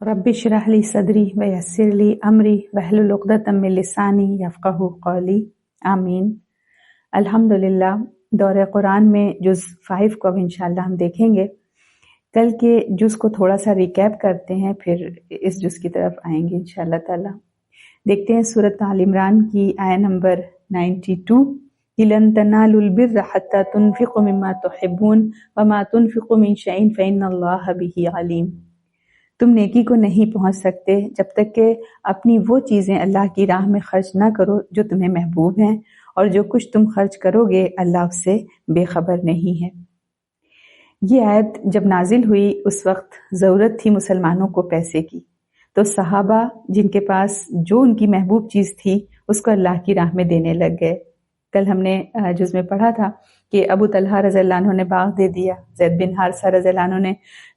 رب اشرح لی صدری ویسر لی امری واحلل عقدۃ من لسانی یفقہوا قولی آمین۔ الحمدللہ دورہ قرآن میں جز 5 کو اب انشاءاللہ ہم دیکھیں گے۔ کل کے جز کو تھوڑا سا ریکیپ کرتے ہیں، پھر اس جز کی طرف آئیں گے انشاءاللہ تعالی۔ دیکھتے ہیں سورۃ آل عمران کی آیہ نمبر 92۔ لن تنالوا البر حتى تنفقوا مما تحبون وما تنفقوا من شيء فإن الله به علیم۔ تم نیکی کو نہیں پہنچ سکتے جب تک کہ اپنی وہ چیزیں اللہ کی راہ میں خرچ نہ کرو جو تمہیں محبوب ہیں، اور جو کچھ تم خرچ کرو گے اللہ اس سے بے خبر نہیں ہے۔ یہ آیت جب نازل ہوئی اس وقت ضرورت تھی مسلمانوں کو پیسے کی، تو صحابہ جن کے پاس جو ان کی محبوب چیز تھی اس کو اللہ کی راہ میں دینے لگ گئے۔ کل ہم نے جز میں پڑھا تھا کہ ابو طلحہ رضی اللہ عنہ نے باغ دے دیا، زید بن حارثہ رضی اللہ عنہ نے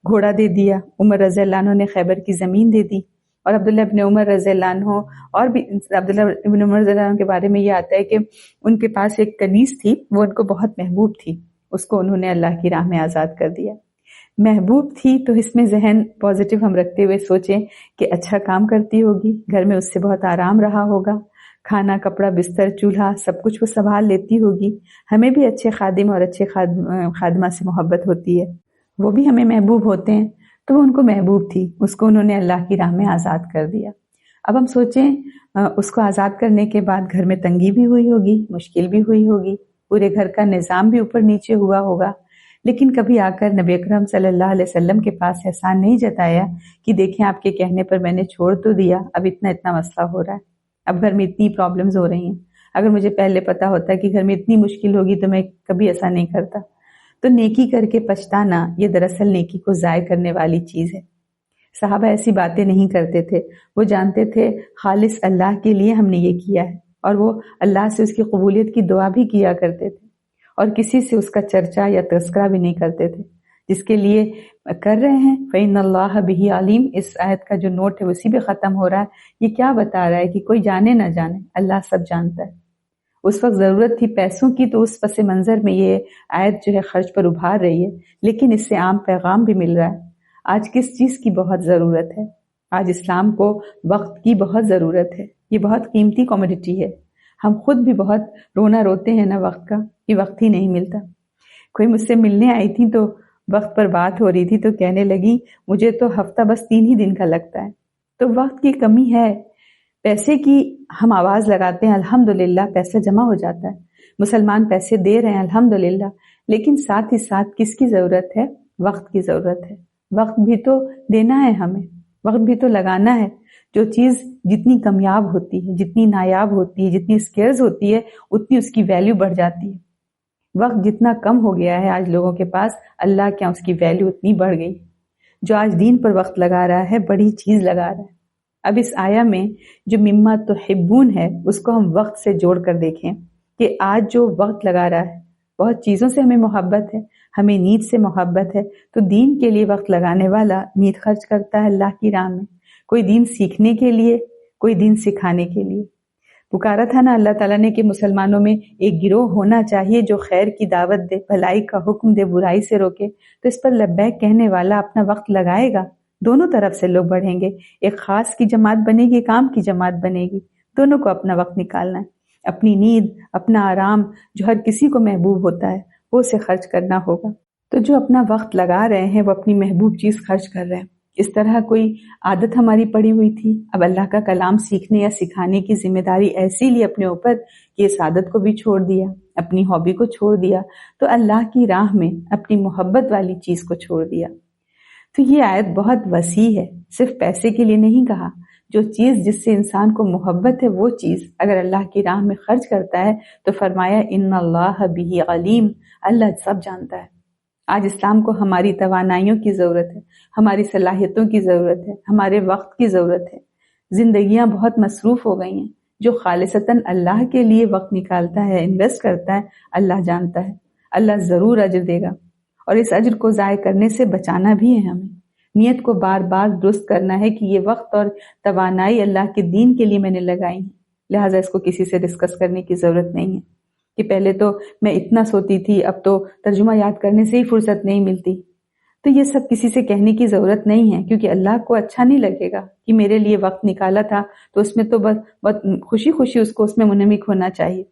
گھوڑا دے دیا، عمر رضی اللہ عنہ نے خیبر کی زمین دے دی، اور عبداللہ ابن عمر رضی اللہ عنہ اور بھی عبداللہ ابن عمر رضی اللہ عنہ کے بارے میں یہ آتا ہے کہ ان کے پاس ایک کنیز تھی، وہ ان کو بہت محبوب تھی، اس کو انہوں نے اللہ کی راہ میں آزاد کر دیا۔ محبوب تھی تو اس میں ذہن پازیٹیو ہم رکھتے ہوئے سوچیں کہ اچھا کام کرتی ہوگی، گھر میں اس سے بہت آرام رہا ہوگا، کھانا کپڑا بستر چولہا سب کچھ وہ سنبھال لیتی ہوگی، ہمیں بھی اچھے خادم اور اچھے خادمہ سے محبت ہوتی ہے، وہ بھی ہمیں محبوب ہوتے ہیں، تو وہ ان کو محبوب تھی، اس کو انہوں نے اللہ کی راہ میں آزاد کر دیا۔ اب ہم سوچیں اس کو آزاد کرنے کے بعد گھر میں تنگی بھی ہوئی ہوگی، مشکل بھی ہوئی ہوگی، پورے گھر کا نظام بھی اوپر نیچے ہوا ہوگا، لیکن کبھی آ کر نبی اکرم صلی اللہ علیہ وسلم کے پاس احسان نہیں جتایا کہ دیکھیں آپ کے کہنے پر میں نے چھوڑ تو دیا، اب اتنا مسئلہ ہو رہا ہے، اب گھر میں اتنی پرابلمز ہو رہی ہیں، اگر مجھے پہلے پتا ہوتا کہ گھر میں اتنی مشکل ہوگی تو میں کبھی ایسا نہیں کرتا۔ تو نیکی کر کے پچھتانا یہ دراصل نیکی کو ضائع کرنے والی چیز ہے۔ صحابہ ایسی باتیں نہیں کرتے تھے، وہ جانتے تھے خالص اللہ کے لیے ہم نے یہ کیا ہے، اور وہ اللہ سے اس کی قبولیت کی دعا بھی کیا کرتے تھے، اور کسی سے اس کا چرچا یا تذکرہ بھی نہیں کرتے تھے۔ جس کے لیے کر رہے ہیں فَإِنَّ اللَّهَ بِهِ عَلِيمٌ، اس آیت کا جو نوٹ ہے اسی پہ ختم ہو رہا ہے۔ یہ کیا بتا رہا ہے کہ کوئی جانے نہ جانے اللہ سب جانتا ہے۔ اس وقت ضرورت تھی پیسوں کی، تو اس پس منظر میں یہ آیت جو ہے خرچ پر ابھار رہی ہے، لیکن اس سے عام پیغام بھی مل رہا ہے۔ آج کس چیز کی بہت ضرورت ہے؟ آج اسلام کو وقت کی بہت ضرورت ہے، یہ بہت قیمتی کموڈٹی ہے۔ ہم خود بھی بہت رونا روتے ہیں نا وقت کا، کہ وقت ہی نہیں ملتا۔ کوئی مجھ سے ملنے آئی تھی تو وقت پر بات ہو رہی تھی، تو کہنے لگی مجھے تو ہفتہ بس 3 ہی دن کا لگتا ہے۔ تو وقت کی کمی ہے۔ پیسے کی ہم آواز لگاتے ہیں، الحمدللہ پیسہ جمع ہو جاتا ہے، مسلمان پیسے دے رہے ہیں الحمدللہ، لیکن ساتھ ہی ساتھ کس کی ضرورت ہے؟ وقت کی ضرورت ہے۔ وقت بھی تو دینا ہے ہمیں، وقت بھی تو لگانا ہے۔ جو چیز جتنی کامیاب ہوتی ہے، جتنی نایاب ہوتی ہے، جتنی اسکیئرز ہوتی ہے، اتنی اس کی ویلیو بڑھ جاتی ہے۔ وقت جتنا کم ہو گیا ہے آج لوگوں کے پاس، اللہ کیا اس کی ویلیو اتنی بڑھ گئی۔ جو آج دین پر وقت لگا رہا ہے بڑی چیز لگا رہا ہے۔ اب اس آیہ میں جو مما تحبون ہے اس کو ہم وقت سے جوڑ کر دیکھیں کہ آج جو وقت لگا رہا ہے، بہت چیزوں سے ہمیں محبت ہے، ہمیں نیند سے محبت ہے، تو دین کے لیے وقت لگانے والا نیند خرچ کرتا ہے اللہ کی راہ میں، کوئی دین سیکھنے کے لیے، کوئی دین سکھانے کے لیے۔ پکارا تھا نا اللہ تعالیٰ نے کہ مسلمانوں میں ایک گروہ ہونا چاہیے جو خیر کی دعوت دے، بھلائی کا حکم دے، برائی سے روکے، تو اس پر لبیک کہنے والا اپنا وقت لگائے گا، دونوں طرف سے لوگ بڑھیں گے، ایک خاص کی جماعت بنے گی، کام کی جماعت بنے گی، دونوں کو اپنا وقت نکالنا ہے۔ اپنی نیند، اپنا آرام جو ہر کسی کو محبوب ہوتا ہے وہ اسے خرچ کرنا ہوگا۔ تو جو اپنا وقت لگا رہے ہیں وہ اپنی محبوب چیز خرچ کر رہے ہیں۔ اس طرح کوئی عادت ہماری پڑی ہوئی تھی، اب اللہ کا کلام سیکھنے یا سکھانے کی ذمہ داری ایسی لی اپنے اوپر کہ اس عادت کو بھی چھوڑ دیا، اپنی ہابی کو چھوڑ دیا، تو اللہ کی راہ میں اپنی محبت والی چیز کو چھوڑ دیا۔ تو یہ آیت بہت وسیع ہے، صرف پیسے کے لیے نہیں کہا، جو چیز جس سے انسان کو محبت ہے وہ چیز اگر اللہ کی راہ میں خرچ کرتا ہے تو فرمایا ان اللہ بہ علیم، اللہ سب جانتا ہے۔ آج اسلام کو ہماری توانائیوں کی ضرورت ہے، ہماری صلاحیتوں کی ضرورت ہے، ہمارے وقت کی ضرورت ہے۔ زندگیاں بہت مصروف ہو گئی ہیں، جو خالصتاً اللہ کے لیے وقت نکالتا ہے، انویسٹ کرتا ہے، اللہ جانتا ہے، اللہ ضرور اجر دے گا، اور اس اجر کو ضائع کرنے سے بچانا بھی ہے ہمیں۔ نیت کو بار بار درست کرنا ہے کہ یہ وقت اور توانائی اللہ کے دین کے لیے میں نے لگائی ہے، لہٰذا اس کو کسی سے ڈسکس کرنے کی ضرورت نہیں ہے کہ پہلے تو میں اتنا سوتی تھی، اب تو ترجمہ یاد کرنے سے ہی فرصت نہیں ملتی۔ تو یہ سب کسی سے کہنے کی ضرورت نہیں ہے، کیونکہ اللہ کو اچھا نہیں لگے گا کہ میرے لیے وقت نکالا تھا تو اس میں تو بہت خوشی خوشی اس کو اس میں منہمک ہونا چاہیے۔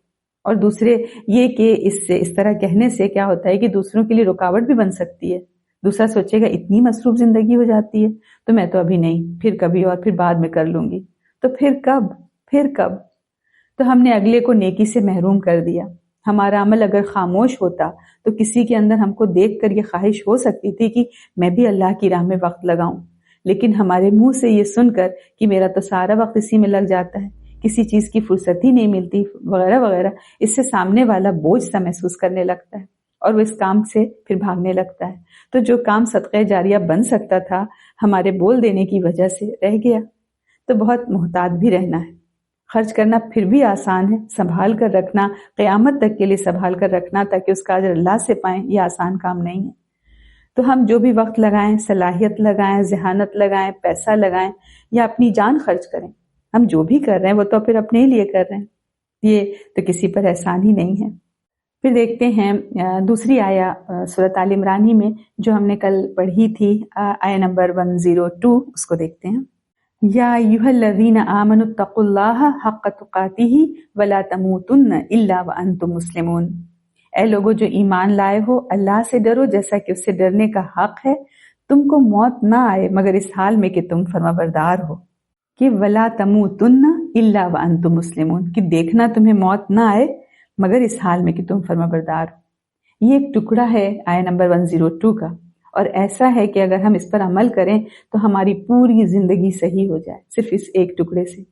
اور دوسرے یہ کہ اس طرح کہنے سے کیا ہوتا ہے کہ دوسروں کے لیے رکاوٹ بھی بن سکتی ہے۔ دوسرا سوچے گا اتنی مصروف زندگی ہو جاتی ہے تو میں تو ابھی نہیں، پھر کبھی اور پھر بعد میں کر لوں گی، تو پھر کب؟ تو ہم نے اگلے کو نیکی سے محروم کر دیا۔ ہمارا عمل اگر خاموش ہوتا تو کسی کے اندر ہم کو دیکھ کر یہ خواہش ہو سکتی تھی کہ میں بھی اللہ کی راہ میں وقت لگاؤں، لیکن ہمارے منہ سے یہ سن کر کہ میرا تو سارا وقت اسی میں لگ جاتا ہے، کسی چیز کی فرصت ہی نہیں ملتی وغیرہ وغیرہ، اس سے سامنے والا بوجھ سا محسوس کرنے لگتا ہے اور وہ اس کام سے پھر بھاگنے لگتا ہے۔ تو جو کام صدقہ جاریہ بن سکتا تھا ہمارے بول دینے کی وجہ سے رہ گیا۔ تو بہت محتاط بھی رہنا ہے۔ خرچ کرنا پھر بھی آسان ہے، سنبھال کر رکھنا، قیامت تک کے لیے سنبھال کر رکھنا تاکہ اس کا اجر اللہ سے پائیں، یہ آسان کام نہیں ہے۔ تو ہم جو بھی وقت لگائیں، صلاحیت لگائیں، ذہانت لگائیں، پیسہ لگائیں یا اپنی جان خرچ کریں، ہم جو بھی کر رہے ہیں وہ تو پھر اپنے لیے کر رہے ہیں، یہ تو کسی پر احسان ہی نہیں ہے۔ پھر دیکھتے ہیں دوسری آیا سورۃ آل عمران میں جو ہم نے کل پڑھی تھی، آیا نمبر 102، اس کو دیکھتے ہیں۔ یا ایھا الذین آمنوا اتقوا اللہ حق تقاتہ ولا تموتن الا وانتم مسلمون، اے لوگو جو ایمان لائے ہو، اللہ سے ڈرو جیسا کہ اس سے ڈرنے کا حق ہے، تم کو موت نہ آئے مگر اس حال میں کہ تم فرمانبردار ہو، کہ ولا تموتن الا وانتم مسلمون، کہ دیکھنا تمہیں موت نہ آئے مگر اس حال میں کہ تم فرمانبردار ہو۔ یہ ایک ٹکڑا ہے آیا نمبر 102 کا، اور ایسا ہے کہ اگر ہم اس پر عمل کریں تو ہماری پوری زندگی صحیح ہو جائے صرف اس ایک ٹکڑے سے،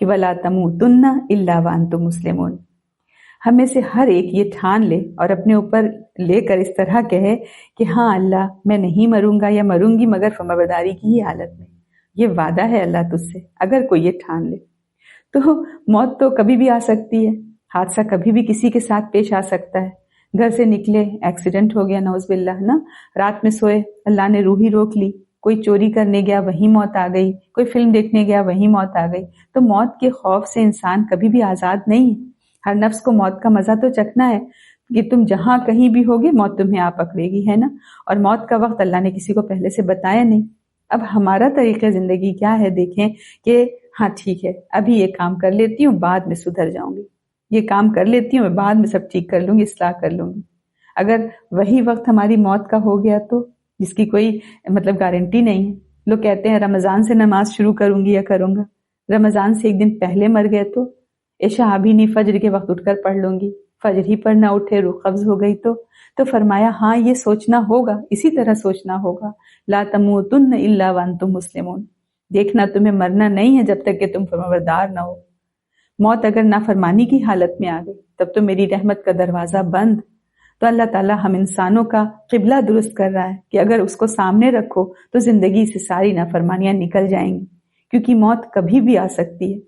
کہ وَلَا تَمُوتُنَّ إِلَّا وَأَنْتُمْ مُسْلِمُونَ۔ ہمیں سے ہر ایک یہ ٹھان لے اور اپنے اوپر لے کر اس طرح کہے کہ ہاں اللہ، میں نہیں مروں گا یا مروں گی مگر فرمانبرداری کی ہی حالت میں، یہ وعدہ ہے اللہ تجھ سے۔ اگر کوئی یہ ٹھان لے تو موت تو کبھی بھی آ سکتی ہے، حادثہ کبھی بھی کسی کے ساتھ پیش آ سکتا ہے، گھر سے نکلے ایکسیڈنٹ ہو گیا نعوذ باللہ نا، رات میں سوئے اللہ نے روح ہی روک لی، کوئی چوری کرنے گیا وہیں موت آ گئی، کوئی فلم دیکھنے گیا وہیں موت آ گئی۔ تو موت کے خوف سے انسان کبھی بھی آزاد نہیں ہے۔ ہر نفس کو موت کا مزہ تو چکھنا ہے کہ تم جہاں کہیں بھی ہوگے موت تمہیں آ پکڑے گی، ہے نا، اور موت کا وقت اللہ نے کسی کو پہلے سے بتایا نہیں۔ اب ہمارا طریقہ زندگی کیا ہے دیکھیں کہ ہاں ٹھیک ہے ابھی یہ کام کر لیتی ہوں بعد میں سدھر جاؤں گی، یہ کام کر لیتی ہوں میں بعد میں سب ٹھیک کر لوں گی، اصلاح کر لوں گی۔ اگر وہی وقت ہماری موت کا ہو گیا تو جس کی کوئی گارنٹی نہیں ہے۔ لوگ کہتے ہیں رمضان سے نماز شروع کروں گی یا کروں گا، رمضان سے ایک دن پہلے مر گئے تو عشاء ابھی نہیں، فجر کے وقت اٹھ کر پڑھ لوں گی، فجر ہی پر نہ اٹھے روح قبض ہو گئی تو فرمایا ہاں یہ سوچنا ہوگا، اسی طرح سوچنا ہوگا، لا تموتن الا وانتم مسلمون، دیکھنا تمہیں مرنا نہیں ہے جب تک کہ تم فرمانبردار نہ ہو۔ موت اگر نافرمانی کی حالت میں آ گئی تب تو میری رحمت کا دروازہ بند۔ تو اللہ تعالیٰ ہم انسانوں کا قبلہ درست کر رہا ہے کہ اگر اس کو سامنے رکھو تو زندگی سے ساری نافرمانیاں نکل جائیں گی، کیونکہ موت کبھی بھی آ سکتی ہے۔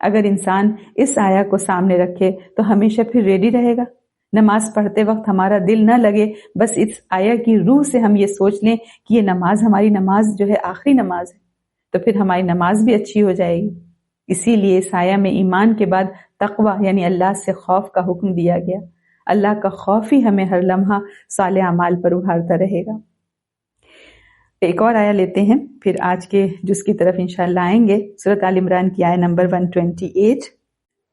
اگر انسان اس آیا کو سامنے رکھے تو ہمیشہ پھر ریڈی رہے گا۔ نماز پڑھتے وقت ہمارا دل نہ لگے، بس اس آیا کی روح سے ہم یہ سوچ لیں کہ یہ نماز ہماری نماز جو ہے آخری نماز ہے، تو پھر ہماری نماز بھی اچھی ہو جائے گی۔ اسی لیے اس آیا میں ایمان کے بعد تقوی یعنی اللہ سے خوف کا حکم دیا گیا۔ اللہ کا خوف ہی ہمیں ہر لمحہ صالح اعمال پر ابھارتا رہے گا۔ ایک اور آیا لیتے ہیں، پھر آج کے جز کی طرف انشاءاللہ آئیں گے۔ سورۃ آل عمران کی آیا نمبر 128،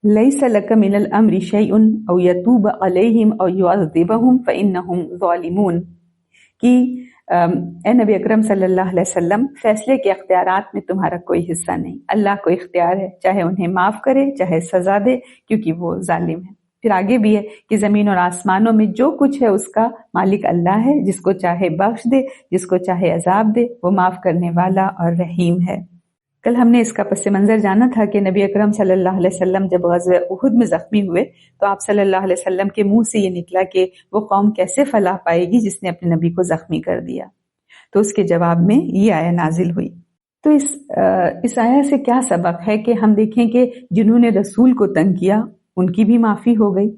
لَيْسَ لَكَ مِنَ الْأَمْرِ شَيْءٌ أَوْ يَتُوبَ عَلَيْهِمْ أَوْ يُعَذِّبَهُمْ فَإِنَّهُمْ ظَالِمُونَ، کہ اے نبی اکرم صلی اللہ علیہ وسلم، فیصلے کے اختیارات میں تمہارا کوئی حصہ نہیں، اللہ کو اختیار ہے، چاہے انہیں معاف کرے چاہے سزا دے، کیونکہ وہ ظالم ہے۔ پھر آگے بھی ہے کہ زمین اور آسمانوں میں جو کچھ ہے اس کا مالک اللہ ہے، جس کو چاہے بخش دے، جس کو چاہے عذاب دے، وہ معاف کرنے والا اور رحیم ہے۔ کل ہم نے اس کا پس منظر جانا تھا کہ نبی اکرم صلی اللہ علیہ وسلم جب غزوہ احد میں زخمی ہوئے تو آپ صلی اللہ علیہ وسلم کے منہ سے یہ نکلا کہ وہ قوم کیسے فلاح پائے گی جس نے اپنے نبی کو زخمی کر دیا، تو اس کے جواب میں یہ آیا نازل ہوئی۔ تو اس آیا سے کیا سبق ہے کہ ہم دیکھیں کہ جنہوں نے رسول کو تنگ کیا ان کی بھی معافی ہو گئی،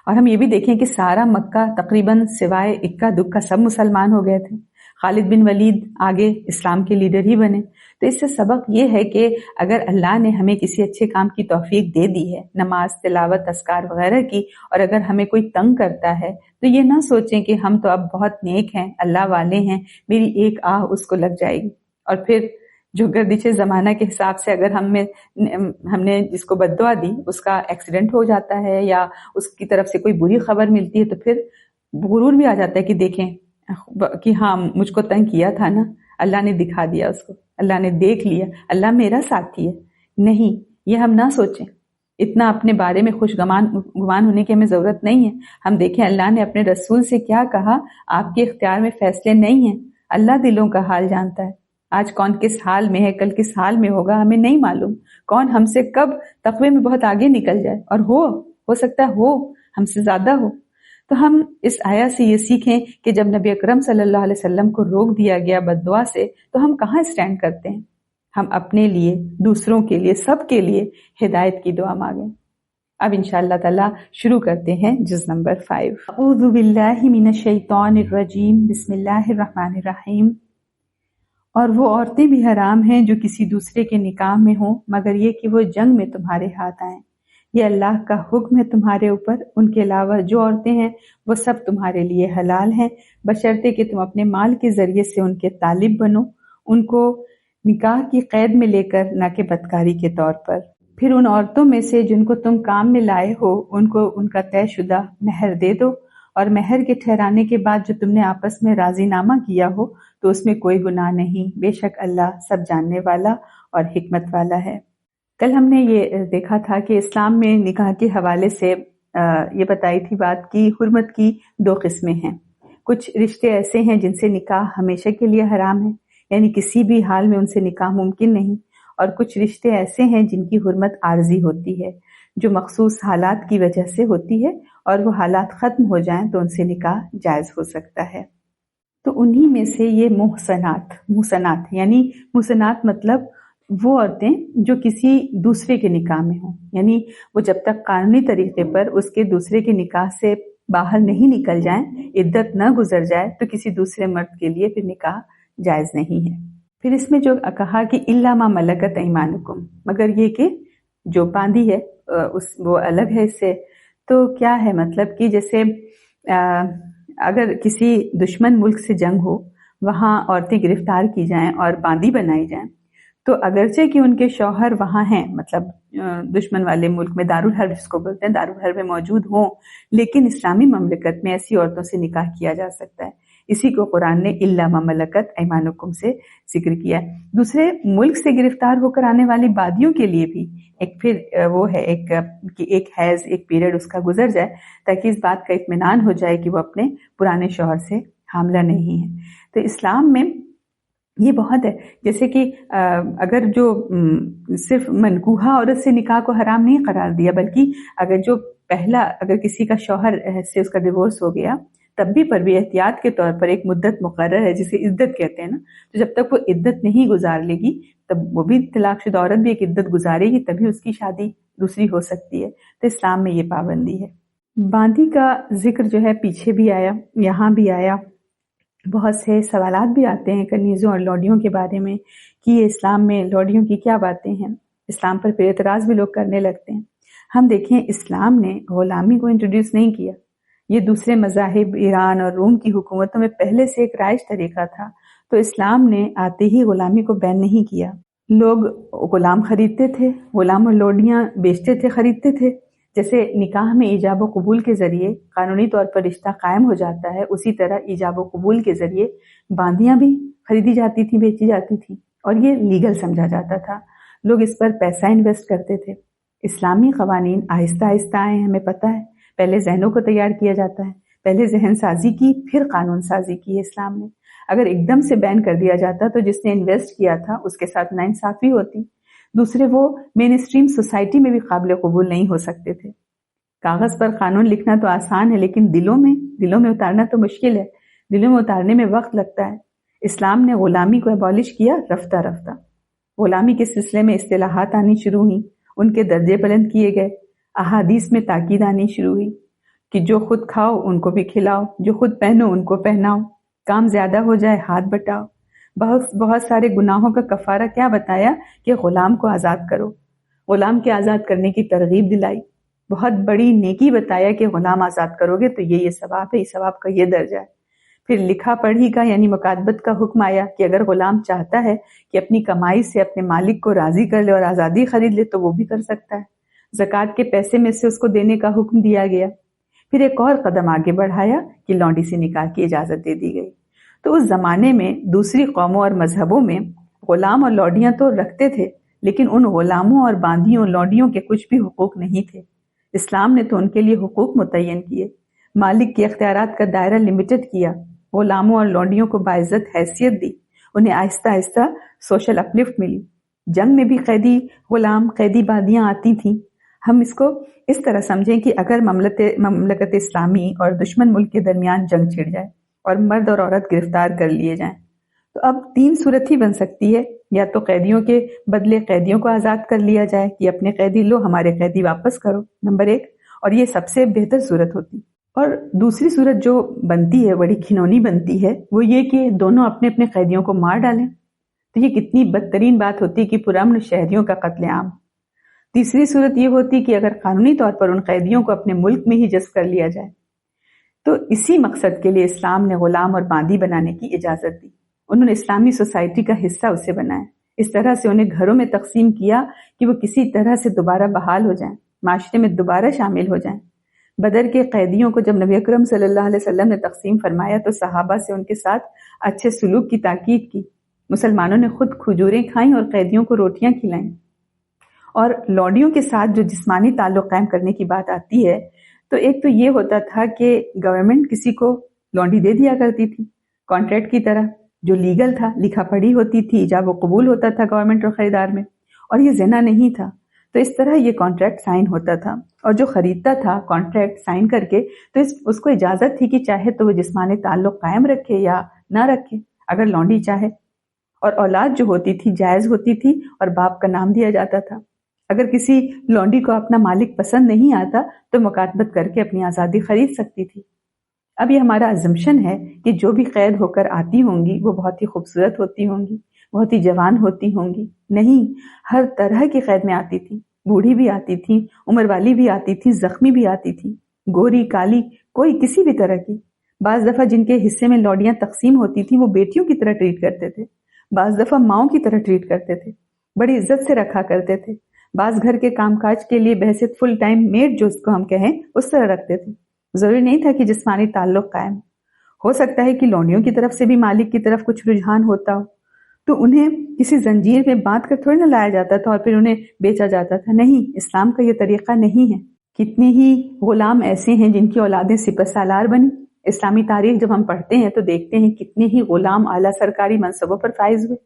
اور ہم یہ بھی دیکھیں کہ سارا مکہ تقریباً سوائے اکا دکا سب مسلمان ہو گئے تھے۔ خالد بن ولید آگے اسلام کے لیڈر ہی بنے. تو اس سے سبق یہ ہے کہ اگر اللہ نے ہمیں کسی اچھے کام کی توفیق دے دی ہے، نماز، تلاوت، اذکار وغیرہ کی، اور اگر ہمیں کوئی تنگ کرتا ہے تو یہ نہ سوچیں کہ ہم تو اب بہت نیک ہیں، اللہ والے ہیں، میری ایک آہ اس کو لگ جائے گی. اور پھر جو گردش زمانہ کے حساب سے اگر ہم نے جس کو بد دعا دی اس کا ایکسیڈنٹ ہو جاتا ہے یا اس کی طرف سے کوئی بری خبر ملتی ہے تو پھر غرور بھی آ جاتا ہے کہ دیکھیں کہ ہاں مجھ کو تنگ کیا تھا نا، اللہ نے دکھا دیا اس کو، اللہ نے دیکھ لیا، اللہ میرا ساتھی ہے. نہیں، یہ ہم نہ سوچیں. اتنا اپنے بارے میں خوش گمان ہونے کی ہمیں ضرورت نہیں ہے. ہم دیکھیں اللہ نے اپنے رسول سے کیا کہا، آپ کے اختیار میں فیصلے نہیں ہیں، اللہ دلوں کا حال جانتا ہے. آج کون کس حال میں ہے، کل کس حال میں ہوگا ہمیں نہیں معلوم. کون ہم سے کب تقوی میں بہت آگے نکل جائے، اور ہو سکتا ہے ہم سے زیادہ ہو. تو ہم اس آیت سے یہ سیکھیں کہ جب نبی اکرم صلی اللہ علیہ وسلم کو روک دیا گیا بد دعا سے تو ہم کہاں اسٹینڈ کرتے ہیں. ہم اپنے لیے، دوسروں کے لیے، سب کے لیے ہدایت کی دعا مانگیں. اب انشاءاللہ تعالی شروع کرتے ہیں جز نمبر 5. اعوذ باللہ من الشیطان الرجیم، بسم اللہ الرحمن الرحیم. اور وہ عورتیں بھی حرام ہیں جو کسی دوسرے کے نکاح میں ہوں مگر یہ کہ وہ جنگ میں تمہارے ہاتھ آئیں. یہ اللہ کا حکم ہے تمہارے اوپر. ان کے علاوہ جو عورتیں ہیں وہ سب تمہارے لیے حلال ہیں بشرطے کہ تم اپنے مال کے ذریعے سے ان کے طالب بنو، ان کو نکاح کی قید میں لے کر، نہ کہ بدکاری کے طور پر. پھر ان عورتوں میں سے جن کو تم کام میں لائے ہو ان کو ان کا طے شدہ مہر دے دو، اور مہر کے ٹھہرانے کے بعد جو تم نے آپس میں راضی نامہ کیا ہو تو اس میں کوئی گناہ نہیں. بے شک اللہ سب جاننے والا اور حکمت والا ہے. کل ہم نے یہ دیکھا تھا کہ اسلام میں نکاح کے حوالے سے یہ بتائی تھی بات کی حرمت کی 2 قسمیں ہیں. کچھ رشتے ایسے ہیں جن سے نکاح ہمیشہ کے لیے حرام ہے، یعنی کسی بھی حال میں ان سے نکاح ممکن نہیں. اور کچھ رشتے ایسے ہیں جن کی حرمت عارضی ہوتی ہے، جو مخصوص حالات کی وجہ سے ہوتی ہے، اور وہ حالات ختم ہو جائیں تو ان سے نکاح جائز ہو سکتا ہے. تو انہی میں سے یہ محسنات یعنی محسنات مطلب وہ عورتیں جو کسی دوسرے کے نکاح میں ہوں، یعنی وہ جب تک قانونی طریقے پر اس کے دوسرے کے نکاح سے باہر نہیں نکل جائیں، عدت نہ گزر جائے تو کسی دوسرے مرد کے لیے پھر نکاح جائز نہیں ہے. پھر اس میں جو کہا کہ الا ما ملکت ایمانکم، مگر یہ کہ جو باندھی ہے وہ الگ ہے اس سے. تو کیا ہے مطلب کہ جیسے اگر کسی دشمن ملک سے جنگ ہو، وہاں عورتیں گرفتار کی جائیں اور باندھی بنائی جائیں، تو اگرچہ کہ ان کے شوہر وہاں ہیں، مطلب دشمن والے ملک میں دارالحرب جس کو بولتے ہیں، دارالحرب میں موجود ہوں، لیکن اسلامی مملکت میں ایسی عورتوں سے نکاح کیا جا سکتا ہے. اسی کو قرآن نے الا ما ملکت ایمانکم سے ذکر کیا ہے. دوسرے ملک سے گرفتار ہو کر آنے والی بادیوں کے لیے بھی ایک پھر وہ ہے ایک حیض، ایک پیریڈ اس کا گزر جائے تاکہ اس بات کا اطمینان ہو جائے کہ وہ اپنے پرانے شوہر سے حاملہ نہیں ہے. تو اسلام میں یہ بہت ہے، جیسے کہ اگر جو صرف منکوحہ عورت سے نکاح کو حرام نہیں قرار دیا، بلکہ اگر کسی کا شوہر سے اس کا ڈیورس ہو گیا تب بھی پر بھی احتیاط کے طور پر ایک مدت مقرر ہے جسے عدت کہتے ہیں نا، تو جب تک وہ عدت نہیں گزار لے گی تب وہ بھی طلاق شدہ عورت بھی ایک عدت گزارے گی تبھی اس کی شادی دوسری ہو سکتی ہے. تو اسلام میں یہ پابندی ہے. باندھی کا ذکر جو ہے پیچھے بھی آیا، یہاں بھی آیا. بہت سے سوالات بھی آتے ہیں کنیزوں اور لوڈیوں کے بارے میں کہ یہ اسلام میں لوڈیوں کی کیا باتیں ہیں. اسلام پر پھر اعتراض بھی لوگ کرنے لگتے ہیں. ہم دیکھیں اسلام نے غلامی کو انٹروڈیوس نہیں کیا، یہ دوسرے مذاہب ایران اور روم کی حکومتوں میں پہلے سے ایک رائج طریقہ تھا. تو اسلام نے آتے ہی غلامی کو بین نہیں کیا. لوگ غلام خریدتے تھے، غلام اور لوڈیاں بیچتے تھے، خریدتے تھے. جیسے نکاح میں ایجاب و قبول کے ذریعے قانونی طور پر رشتہ قائم ہو جاتا ہے، اسی طرح ایجاب و قبول کے ذریعے باندیاں بھی خریدی جاتی تھیں، بیچی جاتی تھیں، اور یہ لیگل سمجھا جاتا تھا. لوگ اس پر پیسہ انویسٹ کرتے تھے. اسلامی قوانین آہستہ آہستہ آئے ہیں، ہمیں پتہ ہے. پہلے ذہنوں کو تیار کیا جاتا ہے، پہلے ذہن سازی کی، پھر قانون سازی کی ہے اسلام نے. اگر ایک دم سے بین کر دیا جاتا تو جس نے انویسٹ کیا تھا اس کے ساتھ ناانصافی ہوتی. دوسرے وہ مین اسٹریم سوسائٹی میں بھی قابل قبول نہیں ہو سکتے تھے. کاغذ پر قانون لکھنا تو آسان ہے لیکن دلوں میں اتارنا تو مشکل ہے. دلوں میں اتارنے میں وقت لگتا ہے. اسلام نے غلامی کو ایبالش کیا رفتہ رفتہ. غلامی کے سلسلے میں اصطلاحات آنی شروع ہوئیں، ان کے درجے بلند کیے گئے. احادیث میں تاکید آنی شروع ہوئی کہ جو خود کھاؤ ان کو بھی کھلاؤ، جو خود پہنو ان کو پہناؤ. کام زیادہ ہو جائے ہاتھ بٹاؤ. بہت سارے گناہوں کا کفارہ کیا بتایا کہ غلام کو آزاد کرو. غلام کے آزاد کرنے کی ترغیب دلائی. بہت بڑی نیکی بتایا کہ غلام آزاد کرو گے تو یہ ثواب ہے، اس ثواب کا یہ درجہ ہے. پھر لکھا پڑھی کا یعنی مکاتبت کا حکم آیا کہ اگر غلام چاہتا ہے کہ اپنی کمائی سے اپنے مالک کو راضی کر لے اور آزادی خرید لے تو وہ بھی کر سکتا ہے. زکوٰۃ کے پیسے میں سے اس کو دینے کا حکم دیا گیا. پھر ایک اور قدم آگے بڑھایا کہ لونڈی سے نکاح کی اجازت دے دی گئی. تو اس زمانے میں دوسری قوموں اور مذہبوں میں غلام اور لونڈیاں تو رکھتے تھے، لیکن ان غلاموں اور باندیوں لونڈیوں کے کچھ بھی حقوق نہیں تھے. اسلام نے تو ان کے لیے حقوق متعین کیے، مالک کے اختیارات کا دائرہ لمیٹڈ کیا، غلاموں اور لونڈیوں کو باعزت حیثیت دی، انہیں آہستہ آہستہ سوشل اپلفٹ ملی. جنگ میں بھی قیدی غلام، قیدی باندیاں آتی تھیں. ہم اس کو اس طرح سمجھیں کہ اگر مملکت اسلامی اور دشمن ملک کے درمیان جنگ چھڑ جائے اور مرد اور عورت گرفتار کر لیے جائیں تو اب 3 صورت ہی بن سکتی ہے، یا تو قیدیوں کے بدلے قیدیوں کو آزاد کر لیا جائے کہ اپنے قیدی لو، ہمارے قیدی واپس کرو، نمبر 1، اور یہ سب سے بہتر صورت ہوتی. اور دوسری صورت جو بنتی ہے، بڑی گھنونی بنتی ہے، وہ یہ کہ دونوں اپنے اپنے قیدیوں کو مار ڈالیں. تو یہ کتنی بدترین بات ہوتی کہ پرامن شہریوں کا قتل عام. تیسری صورت یہ ہوتی کہ اگر قانونی طور پر ان قیدیوں کو اپنے ملک میں ہی جذب کر لیا جائے. تو اسی مقصد کے لیے اسلام نے غلام اور باندی بنانے کی اجازت دی. انہوں نے اسلامی سوسائٹی کا حصہ اسے بنایا. اس طرح سے انہیں گھروں میں تقسیم کیا کہ وہ کسی طرح سے دوبارہ بحال ہو جائیں، معاشرے میں دوبارہ شامل ہو جائیں. بدر کے قیدیوں کو جب نبی اکرم صلی اللہ علیہ وسلم نے تقسیم فرمایا تو صحابہ سے ان کے ساتھ اچھے سلوک کی تاکید کی. مسلمانوں نے خود کھجوریں کھائیں اور قیدیوں کو روٹیاں کھلائیں. اور لونڈیوں کے ساتھ جو جسمانی تعلق قائم کرنے کی بات آتی ہے تو ایک تو یہ ہوتا تھا کہ گورنمنٹ کسی کو لونڈی دے دیا کرتی تھی کانٹریکٹ کی طرح، جو لیگل تھا، لکھا پڑھی ہوتی تھی، ایجاب و قبول ہوتا تھا گورنمنٹ اور خریدار میں، اور یہ زنا نہیں تھا. تو اس طرح یہ کانٹریکٹ سائن ہوتا تھا، اور جو خریدتا تھا کانٹریکٹ سائن کر کے تو اس کو اجازت تھی کہ چاہے تو وہ جسمانی تعلق قائم رکھے یا نہ رکھے اگر لونڈی چاہے. اور اولاد جو ہوتی تھی جائز ہوتی تھی اور باپ کا نام دیا جاتا تھا. اگر کسی لونڈی کو اپنا مالک پسند نہیں آتا تو مکاتبت کر کے اپنی آزادی خرید سکتی تھی. اب یہ ہمارا ازمپشن ہے کہ جو بھی قید ہو کر آتی ہوں گی وہ بہت ہی خوبصورت ہوتی ہوں گی، بہت ہی جوان ہوتی ہوں گی. نہیں، ہر طرح کی قید میں آتی تھی. بوڑھی بھی آتی تھی، عمر والی بھی آتی تھی، زخمی بھی آتی تھی، گوری کالی، کوئی کسی بھی طرح کی. بعض دفعہ جن کے حصے میں لونڈیاں تقسیم ہوتی تھیں وہ بیٹیوں کی طرح ٹریٹ کرتے تھے، بعض دفعہ ماؤں کی طرح ٹریٹ کرتے تھے، بڑی عزت سے رکھا کرتے تھے. بعض گھر کے کام کاج کے لیے بحیثیت فل ٹائم میڈ جو اس کو ہم کہیں اس طرح رکھتے تھے. ضروری نہیں تھا کہ جسمانی تعلق قائم ہو سکتا ہے کہ لونڈیوں کی طرف سے بھی مالک کی طرف کچھ رجحان ہوتا ہو تو انہیں کسی زنجیر میں باندھ کر تھوڑی نہ لایا جاتا تھا اور پھر انہیں بیچا جاتا تھا. نہیں، اسلام کا یہ طریقہ نہیں ہے. کتنے ہی غلام ایسے ہیں جن کی اولادیں سپہ سالار بنی. اسلامی تاریخ جب ہم پڑھتے ہیں تو دیکھتے ہیں کتنے ہی غلام اعلیٰ سرکاری منصبوں پر فائز ہوئے،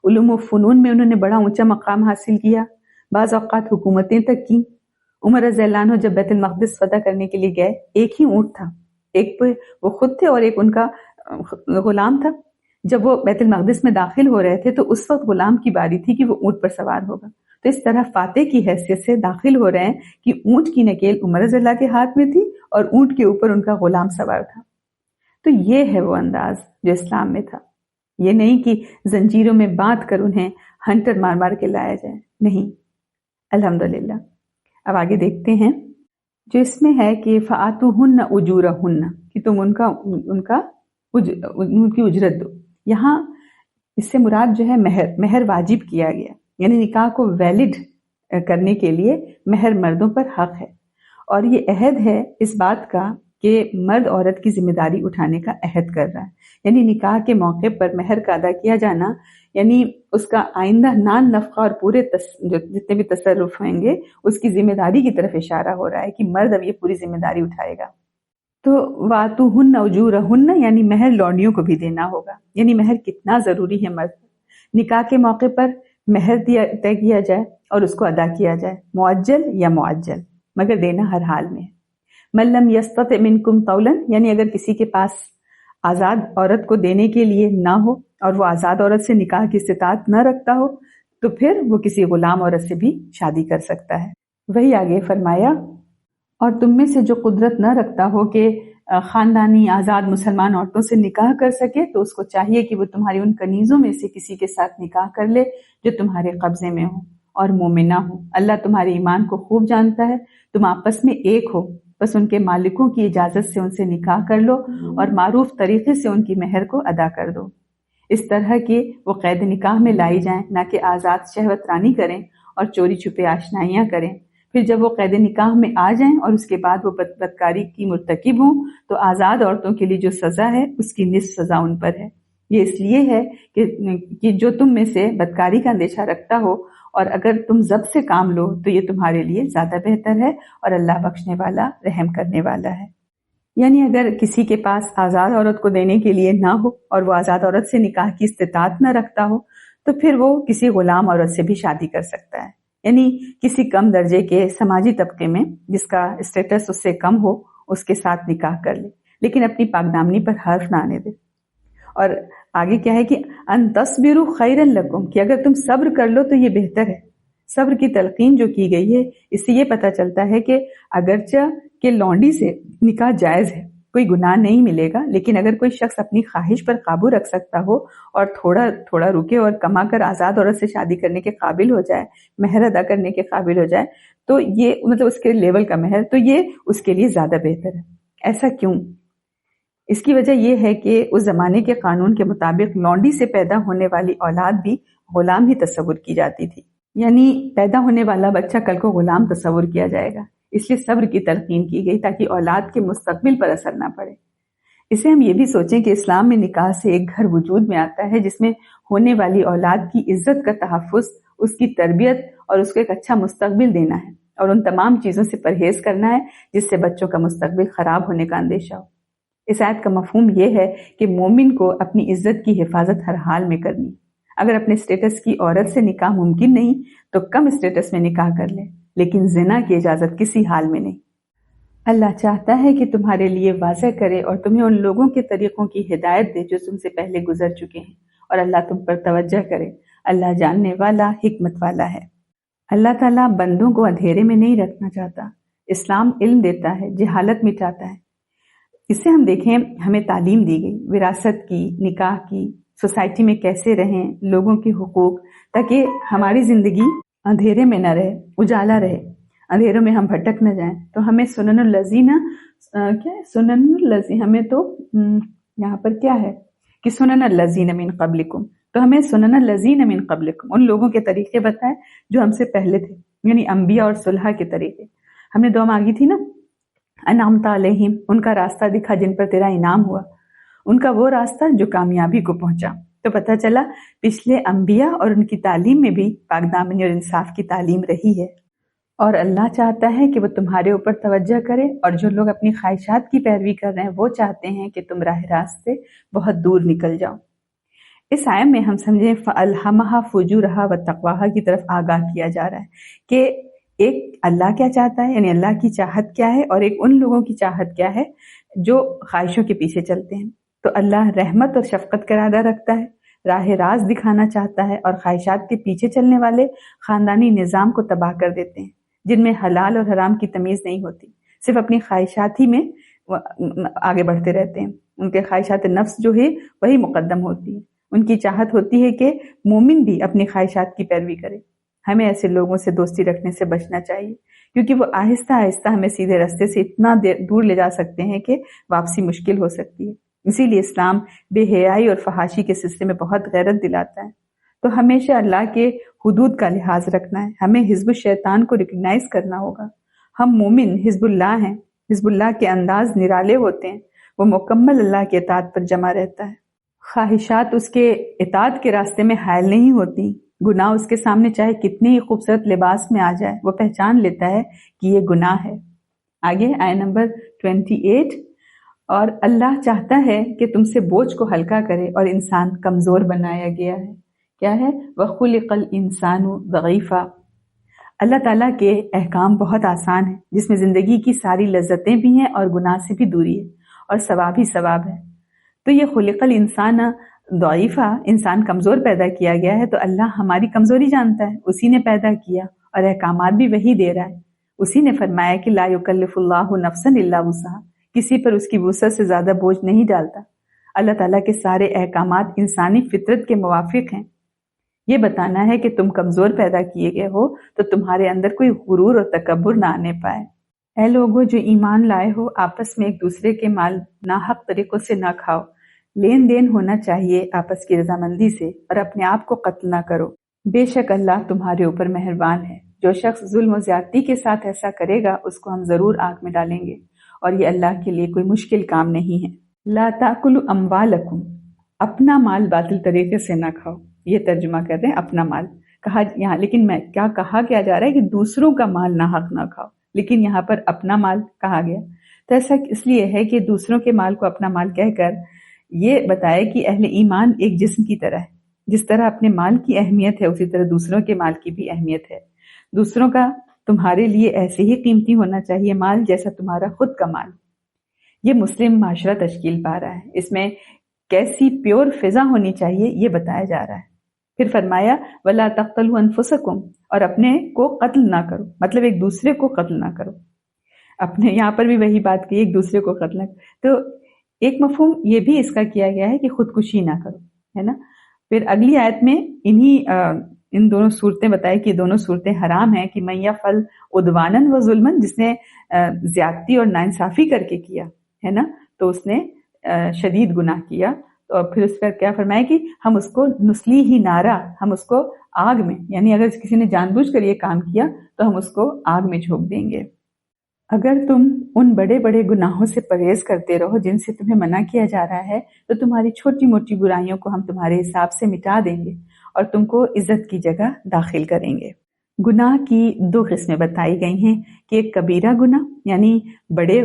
علوم و فنون میں انہوں نے بڑا اونچا مقام حاصل کیا، بعض اوقات حکومتیں تک کی. عمر رضی اللہ عنہ جب بیت المقدس فتح کرنے کے لیے گئے، ایک ہی اونٹ تھا، ایک پہ وہ خود تھے اور ایک ان کا غلام تھا. جب وہ بیت المقدس میں داخل ہو رہے تھے تو اس وقت غلام کی باری تھی کہ وہ اونٹ پر سوار ہوگا. تو اس طرح فاتح کی حیثیت سے داخل ہو رہے ہیں کہ اونٹ کی نکیل عمر رضی اللہ کے ہاتھ میں تھی اور اونٹ کے اوپر ان کا غلام سوار تھا. تو یہ ہے وہ انداز جو اسلام میں تھا. یہ نہیں کہ زنجیروں میں باندھ کر انہیں ہنٹر مار مار کے لایا جائے. نہیں، الحمدللہ. اب آگے دیکھتے ہیں جو اس میں ہے کہ فآتوہن اجورہن، کہ تم ان کی اجرت دو. یہاں اس سے مراد جو ہے مہر واجب کیا گیا، یعنی نکاح کو ویلڈ کرنے کے لیے مہر مردوں پر حق ہے. اور یہ عہد ہے اس بات کا کہ مرد عورت کی ذمہ داری اٹھانے کا عہد کر رہا ہے. یعنی نکاح کے موقع پر مہر کا ادا کیا جانا یعنی اس کا آئندہ نان نفقہ اور پورے جتنے بھی تصرف ہوئیں گے اس کی ذمہ داری کی طرف اشارہ ہو رہا ہے کہ مرد اب یہ پوری ذمہ داری اٹھائے گا. تو واتوہن اجورہن یعنی مہر لونڈیوں کو بھی دینا ہوگا. یعنی مہر کتنا ضروری ہے مرد. نکاح کے موقع پر مہر طے کیا جائے اور اس کو ادا کیا جائے، معجل یا معجل، مگر دینا ہر حال میں. من لم یستطع منکم طولا، یعنی اگر کسی کے پاس آزاد عورت کو دینے کے لیے نہ ہو اور وہ آزاد عورت سے نکاح کی استطاعت نہ رکھتا ہو تو پھر وہ کسی غلام عورت سے بھی شادی کر سکتا ہے. وہی آگے فرمایا اور تم میں سے جو قدرت نہ رکھتا ہو کہ خاندانی آزاد مسلمان عورتوں سے نکاح کر سکے تو اس کو چاہیے کہ وہ تمہاری ان کنیزوں میں سے کسی کے ساتھ نکاح کر لے جو تمہارے قبضے میں ہو اور مومنہ ہو۔ اللہ تمہارے ایمان کو خوب جانتا ہے، تم آپس میں ایک ہو، بس ان کے مالکوں کی اجازت سے ان سے نکاح کر لو اور معروف طریقے سے ان کی مہر کو ادا کر دو۔ اس طرح کہ وہ قید نکاح میں لائی جائیں، نہ کہ آزاد شہوت رانی کریں اور چوری چھپے آشنائیاں کریں۔ پھر جب وہ قید نکاح میں آ جائیں اور اس کے بعد وہ بدکاری کی مرتکب ہوں تو آزاد عورتوں کے لیے جو سزا ہے اس کی نصف سزا ان پر ہے۔ یہ اس لیے ہے کہ جو تم میں سے بدکاری کا اندیشہ رکھتا ہو، اور اگر تم ضبط سے کام لو تو یہ تمہارے لیے زیادہ بہتر ہے، اور اللہ بخشنے والا رحم کرنے والا ہے۔ یعنی اگر کسی کے پاس آزاد عورت کو دینے کے لیے نہ ہو اور وہ آزاد عورت سے نکاح کی استطاعت نہ رکھتا ہو تو پھر وہ کسی غلام عورت سے بھی شادی کر سکتا ہے، یعنی کسی کم درجے کے سماجی طبقے میں جس کا اسٹیٹس اس سے کم ہو اس کے ساتھ نکاح کر لے، لیکن اپنی پاک دامنی پر حرف نہ آنے دے۔ اور آگے کیا ہے کہ ان تصبروا خیرا لکم، کہ اگر تم صبر کر لو تو یہ بہتر ہے۔ صبر کی تلقین جو کی گئی ہے اس سے یہ پتہ چلتا ہے کہ اگرچہ کہ لونڈی سے نکاح جائز ہے، کوئی گناہ نہیں ملے گا، لیکن اگر کوئی شخص اپنی خواہش پر قابو رکھ سکتا ہو اور تھوڑا تھوڑا رکے اور کما کر آزاد عورت سے شادی کرنے کے قابل ہو جائے، مہر ادا کرنے کے قابل ہو جائے، تو یہ مطلب اس کے لیول کا مہر، تو یہ اس کے لیے زیادہ بہتر ہے۔ ایسا کیوں؟ اس کی وجہ یہ ہے کہ اس زمانے کے قانون کے مطابق لونڈی سے پیدا ہونے والی اولاد بھی غلام ہی تصور کی جاتی تھی، یعنی پیدا ہونے والا بچہ کل کو غلام تصور کیا جائے گا، اس لیے صبر کی تلقین کی گئی تاکہ اولاد کے مستقبل پر اثر نہ پڑے۔ اسے ہم یہ بھی سوچیں کہ اسلام میں نکاح سے ایک گھر وجود میں آتا ہے جس میں ہونے والی اولاد کی عزت کا تحفظ، اس کی تربیت اور اس کو ایک اچھا مستقبل دینا ہے، اور ان تمام چیزوں سے پرہیز کرنا ہے جس سے بچوں کا مستقبل خراب ہونے کا اندیشہ ہو۔ اس آیت کا مفہوم یہ ہے کہ مومن کو اپنی عزت کی حفاظت ہر حال میں کرنی۔ اگر اپنے اسٹیٹس کی عورت سے نکاح ممکن نہیں تو کم اسٹیٹس میں نکاح کر لے، لیکن زنا کی اجازت کسی حال میں نہیں۔ اللہ چاہتا ہے کہ تمہارے لیے واضح کرے اور تمہیں ان لوگوں کے طریقوں کی ہدایت دے جو تم سے پہلے گزر چکے ہیں، اور اللہ تم پر توجہ کرے۔ اللہ جاننے والا، حکمت والا ہے۔ اللہ تعالیٰ بندوں کو اندھیرے میں نہیں رکھنا چاہتا۔ اسلام علم دیتا ہے، جہالت مٹاتا ہے۔ اس سے ہم دیکھیں ہمیں تعلیم دی گئی وراثت کی، نکاح کی، سوسائٹی میں کیسے رہیں، لوگوں کے حقوق، تاکہ ہماری زندگی اندھیرے میں نہ رہے، اجالا رہے، اندھیروں میں ہم بھٹک نہ جائیں۔ تو ہمیں سنن الذین، کیا ہے سنن الذین، ہمیں تو یہاں پر کیا ہے کہ سنن الذین من قبلکم، تو ہمیں سنن الذین من قبلکم، ان لوگوں کے طریقے بتائے جو ہم سے پہلے تھے، یعنی انبیاء اور صلحاء کے طریقے۔ ہم نے دعا مانگی تھی نا، انعمت علیہم، ان کا راستہ دکھا جن پر تیرا انعام ہوا، ان کا وہ راستہ جو کامیابی کو پہنچا۔ تو پتہ چلا پچھلے انبیاء اور ان کی تعلیم میں بھی پاک دامنی اور انصاف کی تعلیم رہی ہے، اور اللہ چاہتا ہے کہ وہ تمہارے اوپر توجہ کرے، اور جو لوگ اپنی خواہشات کی پیروی کر رہے ہیں وہ چاہتے ہیں کہ تم راہ راست سے بہت دور نکل جاؤ۔ اس آیت میں ہم سمجھیں فَأَلْهَمَهَا فُجُورَهَا وَتَقْوَاهَا کی طرف آگاہ کیا جا رہا ہے کہ ایک اللہ کیا چاہتا ہے، یعنی اللہ کی چاہت کیا ہے، اور ایک ان لوگوں کی چاہت کیا ہے جو خواہشوں کے پیچھے چلتے ہیں۔ تو اللہ رحمت اور شفقت کا ارادہ رکھتا ہے، راہ راست دکھانا چاہتا ہے، اور خواہشات کے پیچھے چلنے والے خاندانی نظام کو تباہ کر دیتے ہیں، جن میں حلال اور حرام کی تمیز نہیں ہوتی، صرف اپنی خواہشات ہی میں آگے بڑھتے رہتے ہیں۔ ان کے خواہشات نفس جو ہے وہی مقدم ہوتی ہے۔ ان کی چاہت ہوتی ہے کہ مومن بھی اپنی خواہشات کی پیروی کرے۔ ہمیں ایسے لوگوں سے دوستی رکھنے سے بچنا چاہیے، کیونکہ وہ آہستہ آہستہ ہمیں سیدھے راستے سے اتنا دور لے جا سکتے ہیں کہ واپسی مشکل ہو سکتی ہے۔ اسی لیے اسلام بے حیائی اور فحاشی کے سلسلے میں بہت غیرت دلاتا ہے۔ تو ہمیشہ اللہ کے حدود کا لحاظ رکھنا ہے۔ ہمیں حزب الشیطان کو ریکگنائز کرنا ہوگا۔ ہم مومن حزب اللہ ہیں۔ حزب اللہ کے انداز نرالے ہوتے ہیں، وہ مکمل اللہ کے اطاعت پر جمع رہتا ہے۔ خواہشات اس کے اطاعت کے راستے میں حائل نہیں ہوتی۔ گناہ اس کے سامنے چاہے کتنے ہی خوبصورت لباس میں آ جائے، وہ پہچان لیتا ہے کہ یہ گناہ ہے۔ آگے آیت نمبر 28، اور اللہ چاہتا ہے کہ تم سے بوجھ کو ہلکا کرے، اور انسان کمزور بنایا گیا ہے۔ کیا ہے؟ وَخُلِقَ الْإِنسَانُ ضَعِيفًا۔ اللہ تعالیٰ کے احکام بہت آسان ہیں، جس میں زندگی کی ساری لذتیں بھی ہیں اور گناہ سے بھی دوری ہے، اور ثواب ہی ثواب ہے۔ تو یہ خلق الانسان ضعیفہ، انسان کمزور پیدا کیا گیا ہے، تو اللہ ہماری کمزوری جانتا ہے، اسی نے پیدا کیا اور احکامات بھی وہی دے رہا ہے۔ اسی نے فرمایا کہ لا یکلف اللہ نفسا الا وسعہا، کسی پر اس کی وسعت سے زیادہ بوجھ نہیں ڈالتا۔ اللہ تعالیٰ کے سارے احکامات انسانی فطرت کے موافق ہیں۔ یہ بتانا ہے کہ تم کمزور پیدا کیے گئے ہو تو تمہارے اندر کوئی غرور اور تکبر نہ آنے پائے۔ اے لوگو جو ایمان لائے ہو، آپس میں ایک دوسرے کے مال ناحق طریقوں سے نہ کھاؤ، لین دین ہونا چاہیے آپس کی رضامندی سے، اور اپنے آپ کو قتل نہ کرو، بے شک اللہ تمہارے اوپر مہربان ہے۔ جو شخص ظلم و زیادتی کے ساتھ ایسا کرے گا اس کو ہم ضرور آگ میں ڈالیں گے، اور یہ اللہ کے لیے کوئی مشکل کام نہیں ہے۔ لا تاکلوا اموالکم، اپنا مال باطل طریقے سے نہ کھاؤ، یہ ترجمہ کرتے ہیں اپنا مال کہا یہاں، لیکن میں کیا کہا جا رہا ہے کہ دوسروں کا مال ناحق نہ کھاؤ، لیکن یہاں پر اپنا مال کہا گیا، تو ایسا اس لیے ہے کہ دوسروں کے مال کو اپنا مال کہہ کر یہ بتائے کہ اہل ایمان ایک جسم کی طرح ہے، جس طرح اپنے مال کی اہمیت ہے اسی طرح دوسروں کے مال کی بھی اہمیت ہے۔ دوسروں کا تمہارے لیے ایسے ہی قیمتی ہونا چاہیے مال جیسا تمہارا خود کا مال۔ یہ مسلم معاشرہ تشکیل پا رہا ہے، اس میں کیسی پیور فضا ہونی چاہیے یہ بتایا جا رہا ہے۔ پھر فرمایا وَلَا تَقْتُلُوا أَنفُسَكُمْ، اور اپنے کو قتل نہ کرو، مطلب ایک دوسرے کو قتل نہ کرو۔ اپنے یہاں پر بھی وہی بات کی، ایک دوسرے کو قتل نہ کرو، تو ایک مفہوم یہ بھی اس کا کیا گیا ہے کہ خودکشی نہ کرو، ہے نا۔ پھر اگلی آیت میں ان دونوں صورتیں بتائی کہ دونوں صورتیں حرام ہیں، کہ من یفعل عدوانا و ظلما، جس نے زیادتی اور ناانصافی کر کے کیا ہے نا، تو اس نے شدید گناہ کیا۔ تو پھر اس پر کیا فرمایا کہ ہم اس کو نسلی ہی نارا، ہم اس کو آگ میں، یعنی اگر کسی نے جان بوجھ کر یہ کام کیا تو ہم اس کو آگ میں جھونک دیں گے۔ اگر تم ان بڑے بڑے گناہوں سے پرہیز کرتے رہو جن سے تمہیں منع کیا جا رہا ہے تو تمہاری چھوٹی موٹی برائیوں کو ہم تمہارے حساب سے مٹا دیں گے اور تم کو عزت کی جگہ داخل کریں گے۔ گناہ کی دو قسمیں بتائی گئی ہیں کہ ایک کبیرہ گناہ یعنی بڑے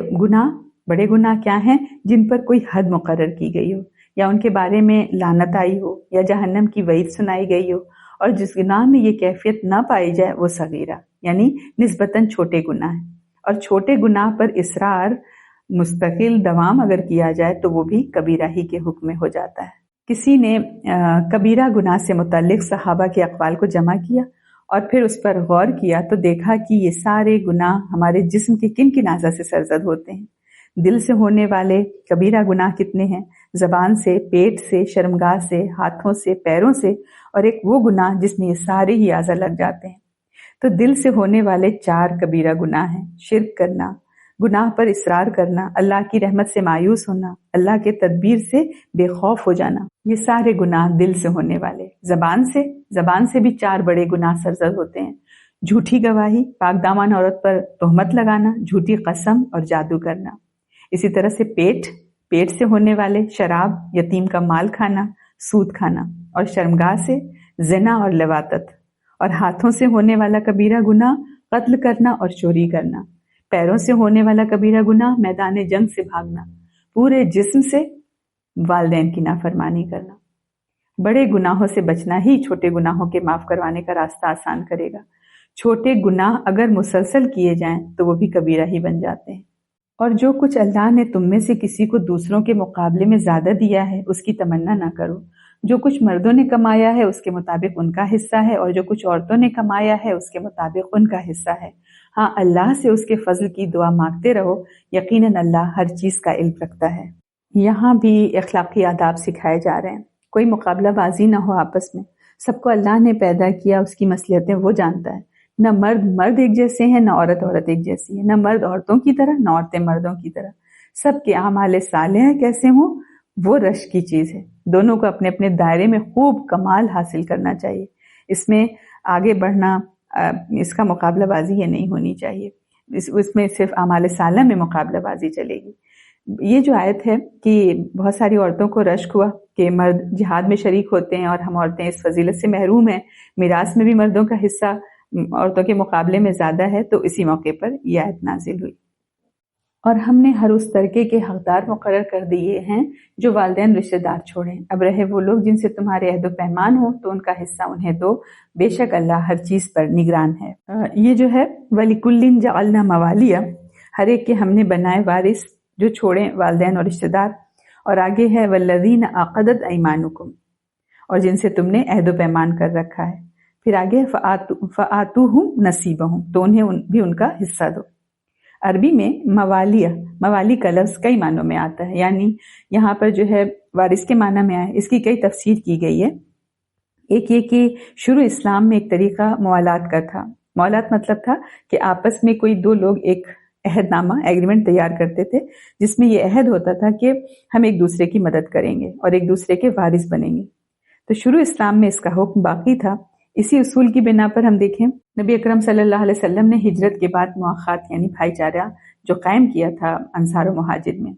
گناہ کیا ہیں جن پر کوئی حد مقرر کی گئی ہو یا ان کے بارے میں لعنت آئی ہو یا جہنم کی وعید سنائی گئی ہو، اور جس گناہ میں یہ کیفیت نہ پائی جائے وہ صغیرہ یعنی نسبتاً چھوٹے گناہ ہیں، اور چھوٹے گناہ پر اصرار مستقل دوام اگر کیا جائے تو وہ بھی کبیرہ ہی کے حکم میں ہو جاتا ہے۔ کسی نے کبیرہ گناہ سے متعلق صحابہ کے اقوال کو جمع کیا اور پھر اس پر غور کیا تو دیکھا کہ یہ سارے گناہ ہمارے جسم کے کن کن اعضاء سے سرزد ہوتے ہیں۔ دل سے ہونے والے کبیرہ گناہ کتنے ہیں؟ زبان سے، پیٹ سے، شرمگاہ سے، ہاتھوں سے، پیروں سے، اور ایک وہ گناہ جس میں یہ سارے ہی اعضاء لگ جاتے ہیں۔ تو دل سے ہونے والے 4 کبیرہ گناہ ہیں: شرک کرنا، گناہ پر اصرار کرنا، اللہ کی رحمت سے مایوس ہونا، اللہ کے تدبیر سے بے خوف ہو جانا، یہ سارے گناہ دل سے ہونے والے۔ زبان سے بھی 4 بڑے گناہ سرزد ہوتے ہیں: جھوٹی گواہی، پاک دامن عورت پر تہمت لگانا، جھوٹی قسم اور جادو کرنا۔ اسی طرح سے پیٹ سے ہونے والے شراب، یتیم کا مال کھانا، سود کھانا، اور شرمگاہ سے زنا اور لواطت، اور ہاتھوں سے ہونے والا کبیرہ گناہ قتل کرنا اور چوری کرنا، پیروں سے ہونے والا کبیرہ گناہ میدان جنگ سے بھاگنا، پورے جسم سے والدین کی نافرمانی کرنا۔ بڑے گناہوں سے بچنا ہی چھوٹے گناہوں کے معاف کروانے کا راستہ آسان کرے گا۔ چھوٹے گناہ اگر مسلسل کیے جائیں تو وہ بھی کبیرہ ہی بن جاتے ہیں۔ اور جو کچھ اللہ نے تم میں سے کسی کو دوسروں کے مقابلے میں زیادہ دیا ہے اس کی تمنا نہ کرو۔ جو کچھ مردوں نے کمایا ہے اس کے مطابق ان کا حصہ ہے، اور جو کچھ عورتوں نے کمایا ہے اس کے مطابق ان کا حصہ ہے۔ ہاں، اللہ سے اس کے فضل کی دعا مانگتے رہو، یقیناً اللہ ہر چیز کا علم رکھتا ہے۔ یہاں بھی اخلاقی آداب سکھائے جا رہے ہیں۔ کوئی مقابلہ بازی نہ ہو آپس میں، سب کو اللہ نے پیدا کیا، اس کی مصلحتیں وہ جانتا ہے۔ نہ مرد ایک جیسے ہیں، نہ عورت ایک جیسی ہے، نہ مرد عورتوں کی طرح، نہ عورتیں مردوں کی طرح۔ سب کے اعمال صالحہ کیسے ہوں وہ رشک کی چیز ہے۔ دونوں کو اپنے اپنے دائرے میں خوب کمال حاصل کرنا چاہیے۔ اس میں آگے بڑھنا، اس کا مقابلہ بازی یہ نہیں ہونی چاہیے، اس میں صرف اعمال صالحہ میں مقابلہ بازی چلے گی۔ یہ جو آیت ہے کہ بہت ساری عورتوں کو رشک ہوا کہ مرد جہاد میں شریک ہوتے ہیں اور ہم عورتیں اس فضیلت سے محروم ہیں، میراث میں بھی مردوں کا حصہ عورتوں کے مقابلے میں زیادہ ہے، تو اسی موقع پر یہ آیت نازل ہوئی۔ اور ہم نے ہر اس ترکے کے حقدار مقرر کر دیے ہیں جو والدین رشتہ دار چھوڑیں، اب رہے وہ لوگ جن سے تمہارے عہد و پیمان ہو تو ان کا حصہ انہیں دو، بے شک اللہ ہر چیز پر نگران ہے۔ یہ جو ہے وَلِكُلٍّ جَعَلْنَا مَوَالِيَ، ہر ایک کے ہم نے بنائے وارث جو چھوڑیں والدین اور رشتہ دار، اور آگے ہے وَالَّذِينَ عَقَدَتْ أَيْمَانُكُمْ، اور جن سے تم نے عہد و پیمان کر رکھا ہے، پھر آگے فَآتُوهُمْ نَصِيبَهُمْ، تو انہیں بھی ان کا حصہ دو۔ عربی میں موالی کا لفظ کئی معنوں میں آتا ہے، یعنی یہاں پر جو ہے وارث کے معنی میں آئے، اس کی کئی تفسیر کی گئی ہے۔ ایک یہ کہ شروع اسلام میں ایک طریقہ موالات کا تھا۔ موالات مطلب تھا کہ آپس میں کوئی دو لوگ ایک عہد نامہ ایگریمنٹ تیار کرتے تھے، جس میں یہ عہد ہوتا تھا کہ ہم ایک دوسرے کی مدد کریں گے اور ایک دوسرے کے وارث بنیں گے۔ تو شروع اسلام میں اس کا حکم باقی تھا۔ اسی اصول کی بنا پر ہم دیکھیں نبی اکرم صلی اللہ علیہ وسلم نے ہجرت کے بعد مواخات یعنی بھائی چارہ جو قائم کیا تھا انصار و مہاجر میں۔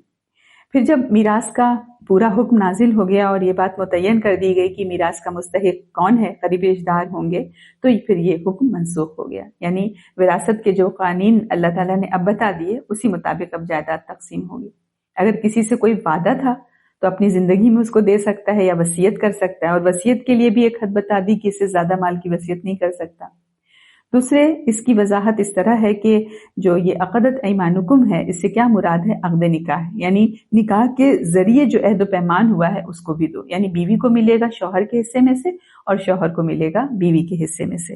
پھر جب میراث کا پورا حکم نازل ہو گیا اور یہ بات متعین کر دی گئی کہ میراث کا مستحق کون ہے، قریبی رشتہ دار ہوں گے، تو پھر یہ حکم منسوخ ہو گیا، یعنی وراثت کے جو قوانین اللہ تعالیٰ نے اب بتا دیے اسی مطابق اب جائیداد تقسیم ہوگی۔ اگر کسی سے کوئی وعدہ تھا تو اپنی زندگی میں اس کو دے سکتا ہے یا وصیت کر سکتا ہے، اور وصیت کے لیے بھی ایک حد بتا دی کہ اس سے زیادہ مال کی وصیت نہیں کر سکتا۔ دوسرے اس کی وضاحت اس طرح ہے کہ جو یہ عقدت ایمانکم ہے، اس سے کیا مراد ہے؟ عقد نکاح، یعنی نکاح کے ذریعے جو عہد و پیمان ہوا ہے اس کو بھی دو، یعنی بیوی کو ملے گا شوہر کے حصے میں سے اور شوہر کو ملے گا بیوی کے حصے میں سے۔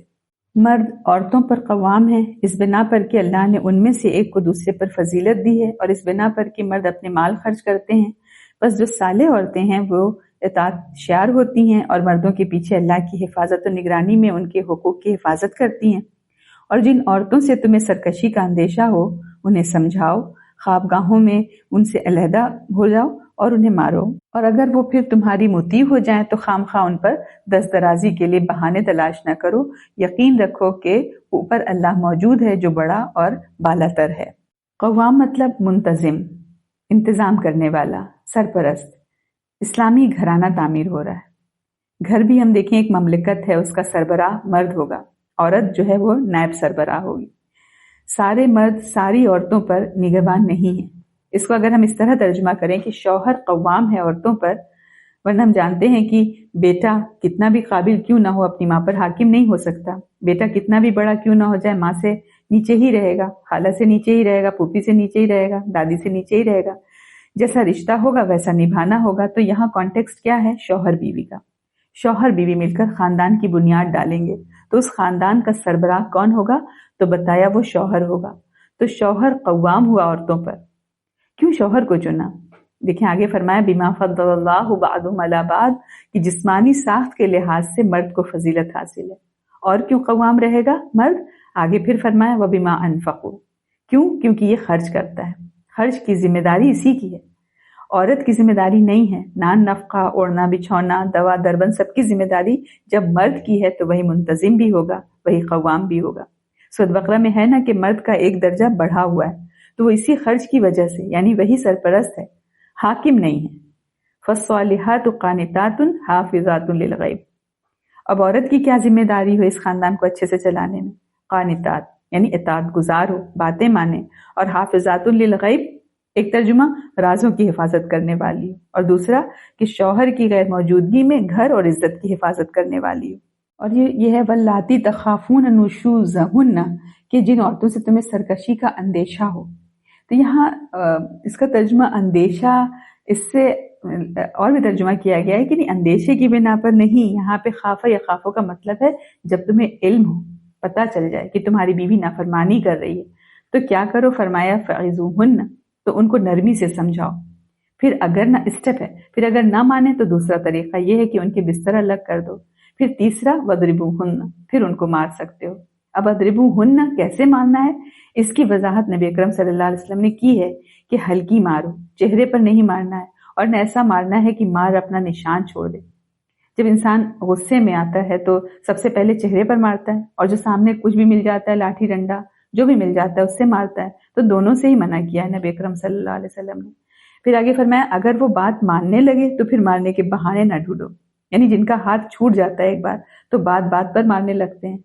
مرد عورتوں پر قوام ہے اس بنا پر کہ اللہ نے ان میں سے ایک کو دوسرے پر فضیلت دی ہے، اور اس بنا پر کہ مرد اپنے مال خرچ کرتے ہیں۔ بس جو صالح عورتیں ہیں وہ اطاعت شعار ہوتی ہیں اور مردوں کے پیچھے اللہ کی حفاظت و نگرانی میں ان کے حقوق کی حفاظت کرتی ہیں۔ اور جن عورتوں سے تمہیں سرکشی کا اندیشہ ہو انہیں سمجھاؤ، خوابگاہوں میں ان سے علیحدہ ہو جاؤ اور انہیں مارو، اور اگر وہ پھر تمہاری مطیع ہو جائیں تو خامخواہ ان پر دست درازی کے لیے بہانے تلاش نہ کرو، یقین رکھو کہ اوپر اللہ موجود ہے جو بڑا اور بالاتر ہے۔ قوام مطلب منتظم، انتظام کرنے والا، سرپرست۔ اسلامی گھرانہ تعمیر ہو رہا ہے۔ گھر بھی ہم دیکھیں ایک مملکت ہے، اس کا سربراہ مرد ہوگا، عورت جو ہے وہ نائب سربراہ ہوگی۔ سارے مرد ساری عورتوں پر نگہبان نہیں ہیں۔ اس کو اگر ہم اس طرح ترجمہ کریں کہ شوہر قوام ہے عورتوں پر، ورنہ ہم جانتے ہیں کہ بیٹا کتنا بھی قابل کیوں نہ ہو اپنی ماں پر حاکم نہیں ہو سکتا، بیٹا کتنا بھی بڑا کیوں نہ ہو جائے ماں سے نیچے ہی رہے گا، خالہ سے نیچے ہی رہے گا، پھوپھی سے نیچے ہی رہے گا، دادی سے نیچے ہی رہے گا، جیسا رشتہ ہوگا ویسا نبھانا ہوگا۔ تو یہاں کانٹیکسٹ کیا ہے؟ شوہر بیوی کا۔ شوہر بیوی مل کر خاندان کی بنیاد ڈالیں گے، تو اس خاندان کا سربراہ کون ہوگا؟ تو بتایا وہ شوہر ہوگا۔ تو شوہر قوام ہوا عورتوں پر۔ کیوں شوہر کو چنا؟ دیکھیں آگے فرمایا بما فضل اللہ بعضهم علی بعض، کہ جسمانی ساخت کے لحاظ سے مرد کو فضیلت حاصل ہے۔ اور کیوں قوام رہے گا مرد؟ آگے پھر فرمایا وبما انفقوا، کیوں؟ کیونکہ یہ خرچ کرتا ہے، خرچ کی ذمہ داری اسی کی ہے، عورت کی ذمہ داری نہیں ہے۔ نان نفقہ، اوڑھنا بچھونا، دوا دربند سب کی ذمہ داری جب مرد کی ہے تو وہی منتظم بھی ہوگا، وہی قوام بھی ہوگا۔ سورۃ بقرہ میں ہے نا کہ مرد کا ایک درجہ بڑھا ہوا ہے، تو وہ اسی خرچ کی وجہ سے، یعنی وہی سرپرست ہے، حاکم نہیں ہے۔ فالصالحات قانتات حافظات للغیب۔ اب عورت کی کیا ذمہ داری ہو اس خاندان کو اچھے سے چلانے میں؟ قانتات یعنی اطاعت گزار ہو، باتیں مانے، اور حافظات للغیب ایک ترجمہ رازوں کی حفاظت کرنے والی ہو، اور دوسرا کہ شوہر کی غیر موجودگی میں گھر اور عزت کی حفاظت کرنے والی ہو۔ اور یہ ہے واللاتی تخافون نشوزہن، کہ جن عورتوں سے تمہیں سرکشی کا اندیشہ ہو۔ تو یہاں اس کا ترجمہ اندیشہ، اس سے اور بھی ترجمہ کیا گیا ہے کہ نہیں اندیشے کی بنا پر نہیں، یہاں پہ خافہ یا خافوں کا مطلب ہے جب تمہیں علم ہو، پتہ چل جائے کہ تمہاری بیوی نافرمانی کر رہی ہے تو کیا کرو؟ فرمایا فعظوہن، تو ان کو نرمی سے سمجھاؤ۔ پھر اگر نہ اسٹیپ ہے، پھر اگر نہ مانے تو دوسرا طریقہ یہ ہے کہ ان کے بستر الگ کر دو۔ پھر تیسرا وضربوہن، پھر ان کو مار سکتے ہو۔ اب وضربوہن کیسے مارنا ہے اس کی وضاحت نبی اکرم صلی اللہ علیہ وسلم نے کی ہے کہ ہلکی مارو، چہرے پر نہیں مارنا ہے، اور نہ ایسا مارنا ہے کہ مار اپنا نشان چھوڑ دے۔ جب انسان غصے میں آتا ہے تو سب سے پہلے چہرے پر مارتا ہے، اور جو سامنے کچھ بھی مل جاتا ہے، لاٹھی ڈنڈا جو بھی مل جاتا ہے اس سے مارتا ہے، تو دونوں سے ہی منع کیا ہے نبی اکرم صلی اللہ علیہ وسلم نے۔ پھر آگے فرمایا اگر وہ بات ماننے لگے تو پھر مارنے کے بہانے نہ ڈھونڈو، یعنی جن کا ہاتھ چھوٹ جاتا ہے ایک بار تو بات بات پر مارنے لگتے ہیں۔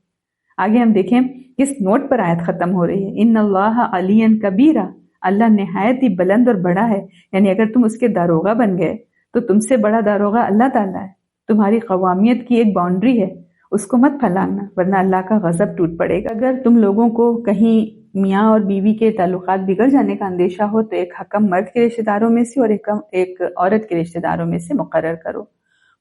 آگے ہم دیکھیں کس نوٹ پر آیت ختم ہو رہی ہے، ان اللہ علی کبیرہ، اللہ نہایت ہی بلند اور بڑا ہے، یعنی اگر تم اس کے داروغہ بن گئے تو تم سے بڑا داروغہ اللہ تعالیٰ ہے۔ تمہاری قوامیت کی ایک باؤنڈری ہے، اس کو مت پھیلانا ورنہ اللہ کا غضب ٹوٹ پڑے گا۔ اگر تم لوگوں کو کہیں میاں اور بیوی کے تعلقات بگڑ جانے کا اندیشہ ہو تو ایک حکم مرد کے رشتہ داروں میں سے اور ایک عورت کے رشتہ داروں میں سے مقرر کرو۔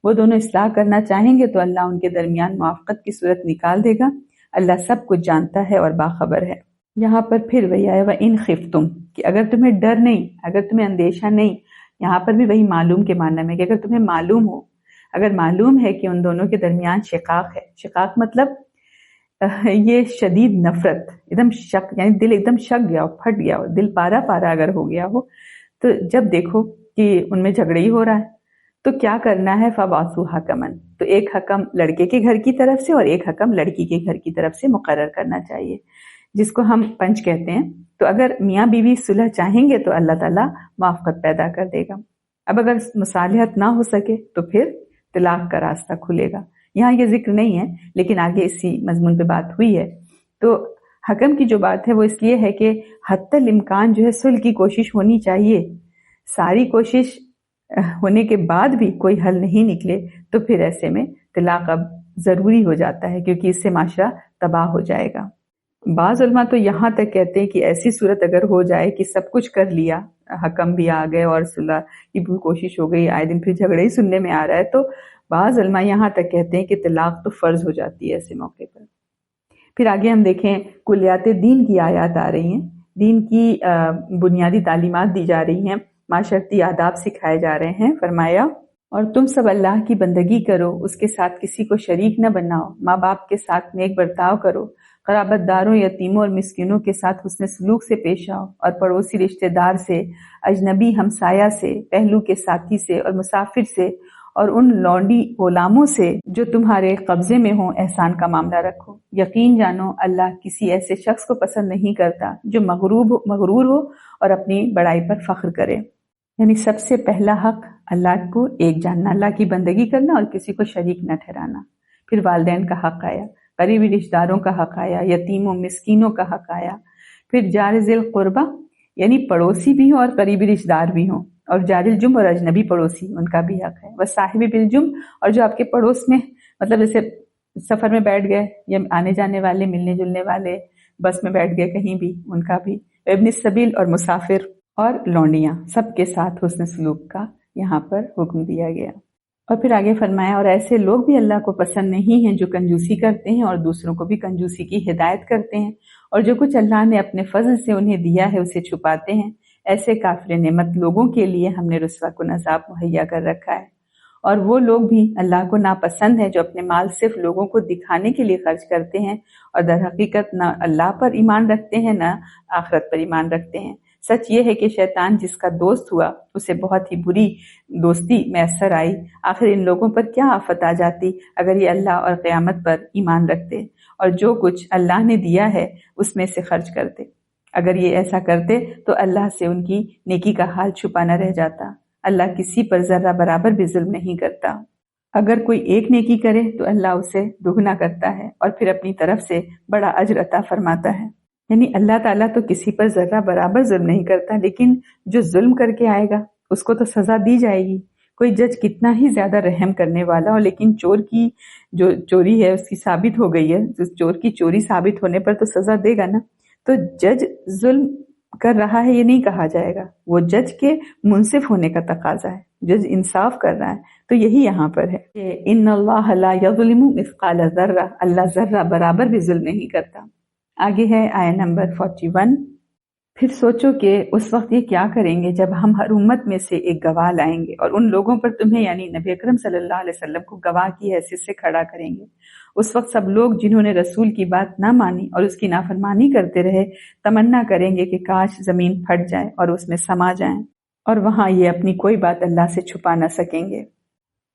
وہ دونوں اصلاح کرنا چاہیں گے تو اللہ ان کے درمیان موافقت کی صورت نکال دے گا۔ اللہ سب کچھ جانتا ہے اور باخبر ہے۔ یہاں پر پھر وہی آیا وَإِنْ خِفْتُمْ کہ اگر تمہیں ڈر نہیں، اگر تمہیں اندیشہ نہیں، یہاں پر بھی وہی معلوم کے معنی میں کہ اگر تمہیں معلوم ہو، اگر معلوم ہے کہ ان دونوں کے درمیان شقاق ہے، شقاق مطلب یہ شدید نفرت، ایک دم شک، یعنی دل ایک دم شک گیا ہو، پھٹ گیا ہو، دل پارا پارا اگر ہو گیا ہو، تو جب دیکھو کہ ان میں جھگڑے ہی ہو رہا ہے تو کیا کرنا ہے، فَبَعْثُوا حَكَمًا، تو ایک حکم لڑکے کے گھر کی طرف سے اور ایک حکم لڑکی کے گھر کی طرف سے مقرر کرنا چاہیے، جس کو ہم پنچ کہتے ہیں۔ تو اگر میاں بیوی صلح چاہیں گے تو اللہ تعالیٰ موافقت پیدا کر دے گا۔ اب اگر مصالحت نہ ہو سکے تو پھر طلاق کا راستہ کھلے گا۔ یہاں یہ ذکر نہیں ہے لیکن آگے اسی مضمون پہ بات ہوئی ہے۔ تو حکم کی جو بات ہے وہ اس لیے ہے کہ حتی الامکان جو ہے صلح کی کوشش ہونی چاہیے، ساری کوشش ہونے کے بعد بھی کوئی حل نہیں نکلے تو پھر ایسے میں طلاق اب ضروری ہو جاتا ہے، کیونکہ اس سے معاشرہ تباہ ہو جائے گا۔ بعض علماء تو یہاں تک کہتے ہیں کہ ایسی صورت اگر ہو جائے کہ سب کچھ کر لیا، حکم بھی آ گئے اور صلح کی بھی کوشش ہو گئی، آئے دن پھر جھگڑے ہی سننے میں آ رہا ہے، تو بعض علماء یہاں تک کہتے ہیں کہ طلاق تو فرض ہو جاتی ہے ایسے موقع پر۔ پھر آگے ہم دیکھیں کلیات دین کی آیات آ رہی ہیں، دین کی بنیادی تعلیمات دی جا رہی ہیں، معاشرتی آداب سکھائے جا رہے ہیں۔ فرمایا اور تم سب اللہ کی بندگی کرو، اس کے ساتھ کسی کو شریک نہ بناؤ، ماں باپ کے ساتھ نیک برتاؤ کرو، قرابت داروں، یتیموں اور مسکینوں کے ساتھ حسن سلوک سے پیش آؤ، اور پڑوسی رشتہ دار سے، اجنبی ہمسایہ سے، پہلو کے ساتھی سے اور مسافر سے اور ان لونڈی غلاموں سے جو تمہارے قبضے میں ہوں احسان کا معاملہ رکھو۔ یقین جانو اللہ کسی ایسے شخص کو پسند نہیں کرتا جو مغرور ہو اور اپنی بڑائی پر فخر کرے۔ یعنی سب سے پہلا حق اللہ کو ایک جاننا، اللہ کی بندگی کرنا اور کسی کو شریک نہ ٹھہرانا۔ پھر والدین کا حق آیا، قریبی رشتہ داروں کا حق آیا، یتیموں مسکینوں کا حق آیا، پھر جار ذی القربہ یعنی پڑوسی بھی ہوں اور قریبی رشتہ دار بھی ہوں، اور جار الجنب اور اجنبی پڑوسی ان کا بھی حق ہے، وصاحب بالجنب اور جو آپ کے پڑوس میں مطلب جیسے سفر میں بیٹھ گئے یا آنے جانے والے، ملنے جلنے والے، بس میں بیٹھ گئے کہیں بھی، ان کا بھی، ابن السبیل اور مسافر اور لونڈیاں، سب کے ساتھ حسن سلوک کا یہاں پر حکم دیا گیا۔ اور پھر آگے فرمایا اور ایسے لوگ بھی اللہ کو پسند نہیں ہیں جو کنجوسی کرتے ہیں اور دوسروں کو بھی کنجوسی کی ہدایت کرتے ہیں، اور جو کچھ اللہ نے اپنے فضل سے انہیں دیا ہے اسے چھپاتے ہیں، ایسے کافر نعمت لوگوں کے لیے ہم نے رسوا کن عذاب مہیا کر رکھا ہے۔ اور وہ لوگ بھی اللہ کو ناپسند ہیں جو اپنے مال صرف لوگوں کو دکھانے کے لیے خرچ کرتے ہیں اور در حقیقت نہ اللہ پر ایمان رکھتے ہیں نہ آخرت پر ایمان رکھتے ہیں۔ سچ یہ ہے کہ شیطان جس کا دوست ہوا اسے بہت ہی بری دوستی میسر آئی۔ آخر ان لوگوں پر کیا آفت آ جاتی اگر یہ اللہ اور قیامت پر ایمان رکھتے اور جو کچھ اللہ نے دیا ہے اس میں سے خرچ کرتے۔ اگر یہ ایسا کرتے تو اللہ سے ان کی نیکی کا حال چھپا نہ رہ جاتا۔ اللہ کسی پر ذرہ برابر بھی ظلم نہیں کرتا۔ اگر کوئی ایک نیکی کرے تو اللہ اسے دگنا کرتا ہے اور پھر اپنی طرف سے بڑا اجر عطا فرماتا ہے۔ یعنی اللہ تعالیٰ تو کسی پر ذرہ برابر ظلم نہیں کرتا، لیکن جو ظلم کر کے آئے گا اس کو تو سزا دی جائے گی۔ کوئی جج کتنا ہی زیادہ رحم کرنے والا ہو، لیکن چور کی جو چوری ہے اس کی ثابت ہو گئی ہے، چور کی چوری ثابت ہونے پر تو سزا دے گا نا۔ تو جج ظلم کر رہا ہے یہ نہیں کہا جائے گا، وہ جج کے منصف ہونے کا تقاضا ہے، جج انصاف کر رہا ہے۔ تو یہی یہاں پر ہے کہ ان اللہ لا یظلم مثقال ذرہ، اللہ ذرہ برابر بھی ظلم نہیں کرتا۔ آگے ہے آیہ نمبر 41۔ پھر سوچو کہ اس وقت یہ کیا کریں گے جب ہم ہر امت میں سے ایک گواہ لائیں گے اور ان لوگوں پر تمہیں یعنی نبی اکرم صلی اللہ علیہ وسلم کو گواہ کی حیثیت سے کھڑا کریں گے۔ اس وقت سب لوگ جنہوں نے رسول کی بات نہ مانی اور اس کی نافرمانی کرتے رہے تمنا کریں گے کہ کاش زمین پھٹ جائے اور اس میں سما جائیں، اور وہاں یہ اپنی کوئی بات اللہ سے چھپا نہ سکیں گے۔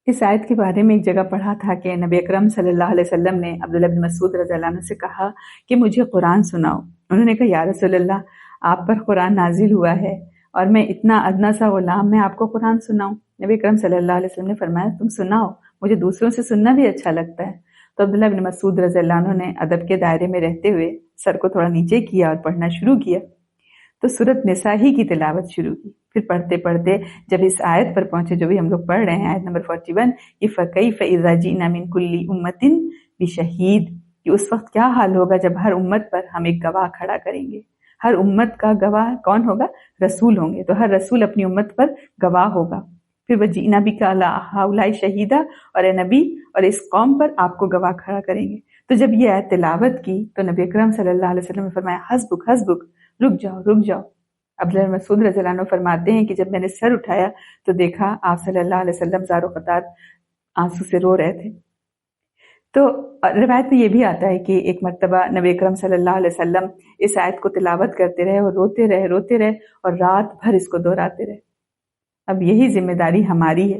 اس آیت کے بارے میں ایک جگہ پڑھا تھا کہ نبی اکرم صلی اللہ علیہ وسلم نے عبداللہ بن مسعود رضی اللہ عنہ سے کہا کہ مجھے قرآن سناؤ۔ انہوں نے کہا یا رسول اللہ آپ پر قرآن نازل ہوا ہے اور میں اتنا ادنا سا غلام، میں آپ کو قرآن سناؤں؟ نبی اکرم صلی اللہ علیہ وسلم نے فرمایا تم سناؤ، مجھے دوسروں سے سننا بھی اچھا لگتا ہے۔ تو عبداللہ بن مسعود رضی اللہ عنہ نے ادب کے دائرے میں رہتے ہوئے سر کو تھوڑا نیچے کیا اور پڑھنا شروع کیا۔ تو سورۃ نساء ہی کی تلاوت شروع کی۔ پھر پڑھتے پڑھتے جب اس آیت پر پہنچے جو بھی ہم لوگ پڑھ رہے ہیں، آیت نمبر 41، کہ فَكَيْفَ إِذَا جِئْنَا مِنْ كُلِّ أُمَّةٍ بِشَهِيدٍ، کہ اس وقت کیا حال ہوگا جب ہر امت پر ہم ایک گواہ کھڑا کریں گے۔ ہر امت کا گواہ کون ہوگا؟ رسول ہوں گے، تو ہر رسول اپنی امت پر گواہ ہوگا۔ پھر وَجِئْنَا بِكَ عَلَىٰ هَٰؤُلَاءِ شَهِيدًا، اور اے نبی اور اس قوم پر آپ کو گواہ کھڑا کریں گے۔ تو جب یہ آیت تلاوت کی تو نبی اکرم صلی اللہ علیہ وسلم نے فرمایا حسبک حسبک، رک جاؤ رک جاؤ۔ عبداللہ بن مسعود رضی اللہ عنہ فرماتے ہیں کہ جب میں نے سر اٹھایا تو دیکھا آپ صلی اللہ علیہ وسلم زار و قطار آنسو سے رو رہے تھے۔ تو روایت میں یہ بھی آتا ہے کہ ایک مرتبہ نبی اکرم صلی اللہ علیہ وسلم اس آیت کو تلاوت کرتے رہے اور روتے رہے اور رات بھر اس کو دہراتے رہے۔ اب یہی ذمہ داری ہماری ہے،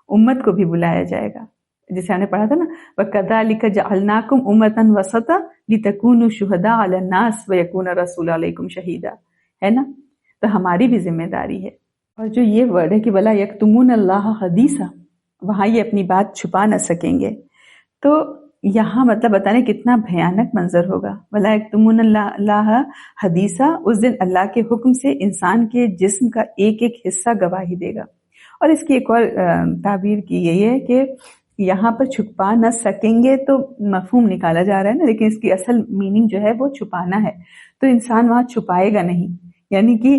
امت کو بھی بلایا جائے گا، جسے ہم نے پڑھا تھا نا وَكَذَلِكَ جَعَلْنَاكُمْ أُمَّةً وَسَطًا لِتَكُونُوا شُهَدَاءَ عَلَى النَّاسِ وَيَكُونَ الرَّسُولُ عَلَيْكُمْ شَهِيدًا، ہے نا؟ تو ہماری بھی ذمہ داری ہے۔ اور جو یہ ورڈ ہے کہ وَلَا يَكْتُمُونَ اللَّهَ حَدِيثًا، وہاں یہ اپنی بات چھپا نہ سکیں گے، تو یہاں مطلب بتانے کتنا بھیانک منظر ہوگا۔ وَلَا يَكْتُمُونَ اللَّهَ حَدِيثًا، اس دن اللہ کے حکم سے انسان کے جسم کا ایک ایک حصہ گواہی دے گا۔ اور اس کی ایک اور تعبیر کی گئی ہے کہ یہاں پر چھپا نہ سکیں گے تو مفہوم نکالا جا رہا ہے نا، لیکن اس کی اصل میننگ جو ہے وہ چھپانا ہے، تو انسان وہاں چھپائے گا نہیں، یعنی کہ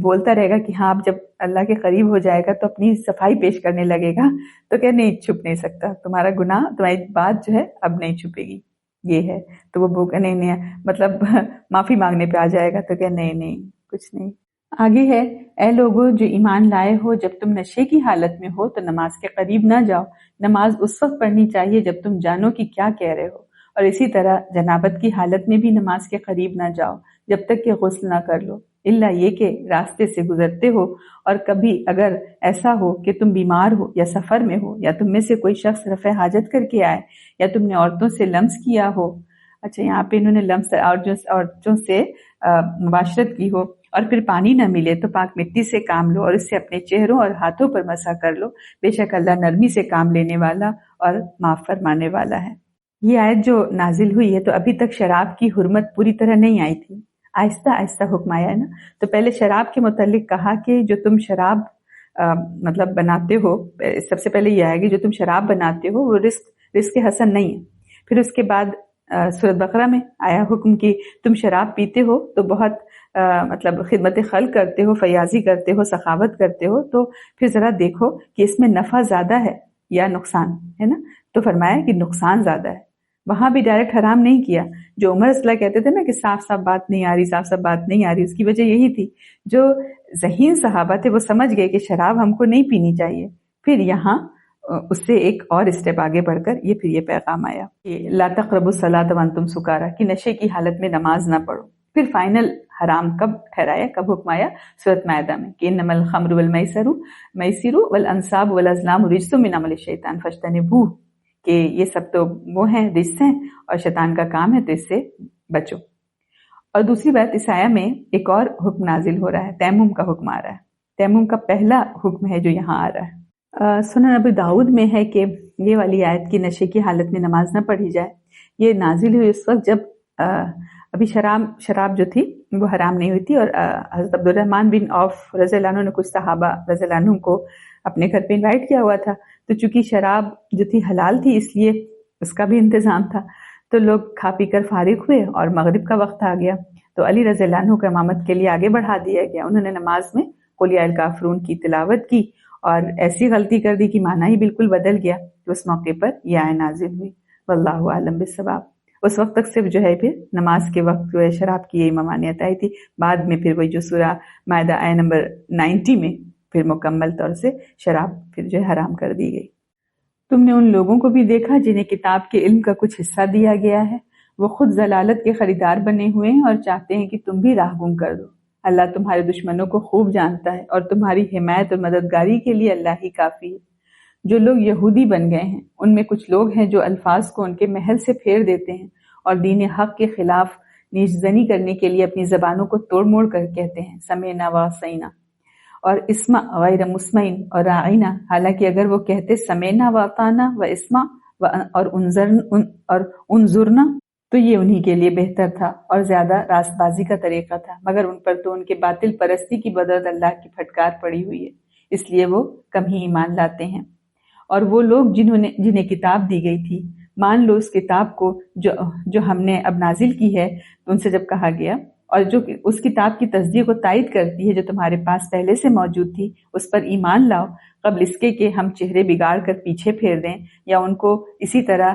بولتا رہے گا کہ ہاں اب جب اللہ کے قریب ہو جائے گا تو اپنی صفائی پیش کرنے لگے گا تو کہ نہیں چھپ نہیں سکتا، تمہارا گناہ تمہاری بات جو ہے اب نہیں چھپے گی، یہ ہے۔ تو وہ نہیں مطلب معافی مانگنے پہ آ جائے گا تو کہ نہیں کچھ نہیں۔ آگے ہے اے لوگو جو ایمان لائے ہو، جب تم نشے کی حالت میں ہو تو نماز کے قریب نہ جاؤ، نماز اس وقت پڑھنی چاہیے جب تم جانو کہ کیا کہہ رہے ہو، اور اسی طرح جنابت کی حالت میں بھی نماز کے قریب نہ جاؤ جب تک کہ غسل نہ کر لو، الا یہ کہ راستے سے گزرتے ہو اور کبھی اگر ایسا ہو کہ تم بیمار ہو یا سفر میں ہو یا تم میں سے کوئی شخص رفع حاجت کر کے آئے یا تم نے عورتوں سے لمس کیا ہو۔ اچھا یہاں پہ انہوں نے لمس عورتوں سے مباشرت کی ہو اور پھر پانی نہ ملے تو پاک مٹی سے کام لو اور اس سے اپنے چہروں اور ہاتھوں پر مسح کر لو، بے شک اللہ نرمی سے کام لینے والا اور معاف فرمانے والا ہے۔ یہ آیت جو نازل ہوئی ہے تو ابھی تک شراب کی حرمت پوری طرح نہیں آئی تھی، آہستہ آہستہ حکم آیا ہے نا۔ تو پہلے شراب کے متعلق کہا کہ جو تم شراب مطلب بناتے ہو، سب سے پہلے یہ آئے گی جو تم شراب بناتے ہو وہ رزق حسن نہیں ہے۔ پھر اس کے بعد سورۃ بقرہ میں آیا حکم کہ تم شراب پیتے ہو تو بہت مطلب خدمت خلق کرتے ہو، فیاضی کرتے ہو، سخاوت کرتے ہو، تو پھر ذرا دیکھو کہ اس میں نفع زیادہ ہے یا نقصان ہے نا۔ تو فرمایا کہ نقصان زیادہ ہے، وہاں بھی ڈائریکٹ حرام نہیں کیا۔ جو عمر صلی اللہ کہتے تھے نا کہ صاف صاف بات نہیں آ رہی، اس کی وجہ یہی تھی جو ذہین صحابہ تھے وہ سمجھ گئے کہ شراب ہم کو نہیں پینی چاہیے۔ پھر یہاں اس سے ایک اور اسٹیپ آگے بڑھ کر پھر یہ پیغام آیا کہ لا تقربوا الصلاۃ وانتم سکارا، کہ نشے کی حالت میں نماز نہ پڑھو۔ پھر فائنل حرام کب ٹھہرایا، کب حکم آیا؟ سورۃ مائدہ میں کہ انما الخمر والمیسر والانصاب والازلام رجس من عمل الشیطان فاجتنبوہ، کہ یہ سب تو وہ ہیں رجس ہیں اور شیطان کا کام ہے تو اس سے بچو۔ اور دوسری بات اس آیہ میں ایک اور حکم نازل ہو رہا ہے، تیمم کا حکم آ رہا ہے۔ تیمم کا پہلا حکم ہے جو یہاں آ رہا ہے۔ سنن ابی داؤد میں ہے کہ یہ والی آیت کی نشے کی حالت میں نماز نہ پڑھی جائے، یہ نازل ہوئی اس وقت جب ابھی شراب جو تھی وہ حرام نہیں ہوئی تھی، اور حضرت عبد الرحمن بن عوف رضی اللہ عنہ نے کچھ صحابہ رضی اللہ عنہ کو اپنے گھر پہ انوائٹ کیا ہوا تھا، تو چونکہ شراب جو تھی حلال تھی اس لیے اس کا بھی انتظام تھا، تو لوگ کھا پی کر فارغ ہوئے اور مغرب کا وقت آ گیا تو علی رضی اللہ عنہ کو امامت کے لیے آگے بڑھا دیا گیا۔ انہوں نے نماز میں قل یا الکافرون کی تلاوت کی اور ایسی غلطی کر دی کہ معنی ہی بالکل بدل گیا، تو اس موقع پر یہ آیت نازل ہوئی، واللہ اعلم بالصواب۔ اس وقت تک صرف جو ہے پھر نماز کے وقت جو ہے شراب کی یہی ممانعت آئی تھی، بعد میں پھر وہی جو سورہ مائدہ آیت نمبر 90 میں پھر مکمل طور سے شراب پھر جو ہے حرام کر دی گئی۔ تم نے ان لوگوں کو بھی دیکھا جنہیں کتاب کے علم کا کچھ حصہ دیا گیا ہے، وہ خود ضلالت کے خریدار بنے ہوئے ہیں اور چاہتے ہیں کہ تم بھی راہ گم کر دو۔ اللہ تمہارے دشمنوں کو خوب جانتا ہے اور تمہاری حمایت اور مددگاری کے لیے اللہ ہی کافی ہے۔ جو لوگ یہودی بن گئے ہیں ان میں کچھ لوگ ہیں جو الفاظ کو ان کے محل سے پھیر دیتے ہیں اور دین حق کے خلاف نیش زنی کرنے کے لیے اپنی زبانوں کو توڑ موڑ کر کہتے ہیں سمعنا وعصینا اور اسمع غیر مسمعین اور راعینا، حالانکہ اگر وہ کہتے سمعنا واطعنا و اسمع اور انظرنا تو یہ انہی کے لیے بہتر تھا اور زیادہ راست بازی کا طریقہ تھا، مگر ان پر تو ان کے باطل پرستی کی بدولت اللہ کی پھٹکار پڑی ہوئی ہے، اس لیے وہ کم ہی ایمان لاتے ہیں۔ اور وہ لوگ جنہیں کتاب دی گئی تھی، مان لو اس کتاب کو جو ہم نے اب نازل کی ہے، ان سے جب کہا گیا اور جو اس کتاب کی تصدیق و تائید کرتی ہے جو تمہارے پاس پہلے سے موجود تھی، اس پر ایمان لاؤ قبل اس کے کہ ہم چہرے بگاڑ کر پیچھے پھیر دیں یا ان کو اسی طرح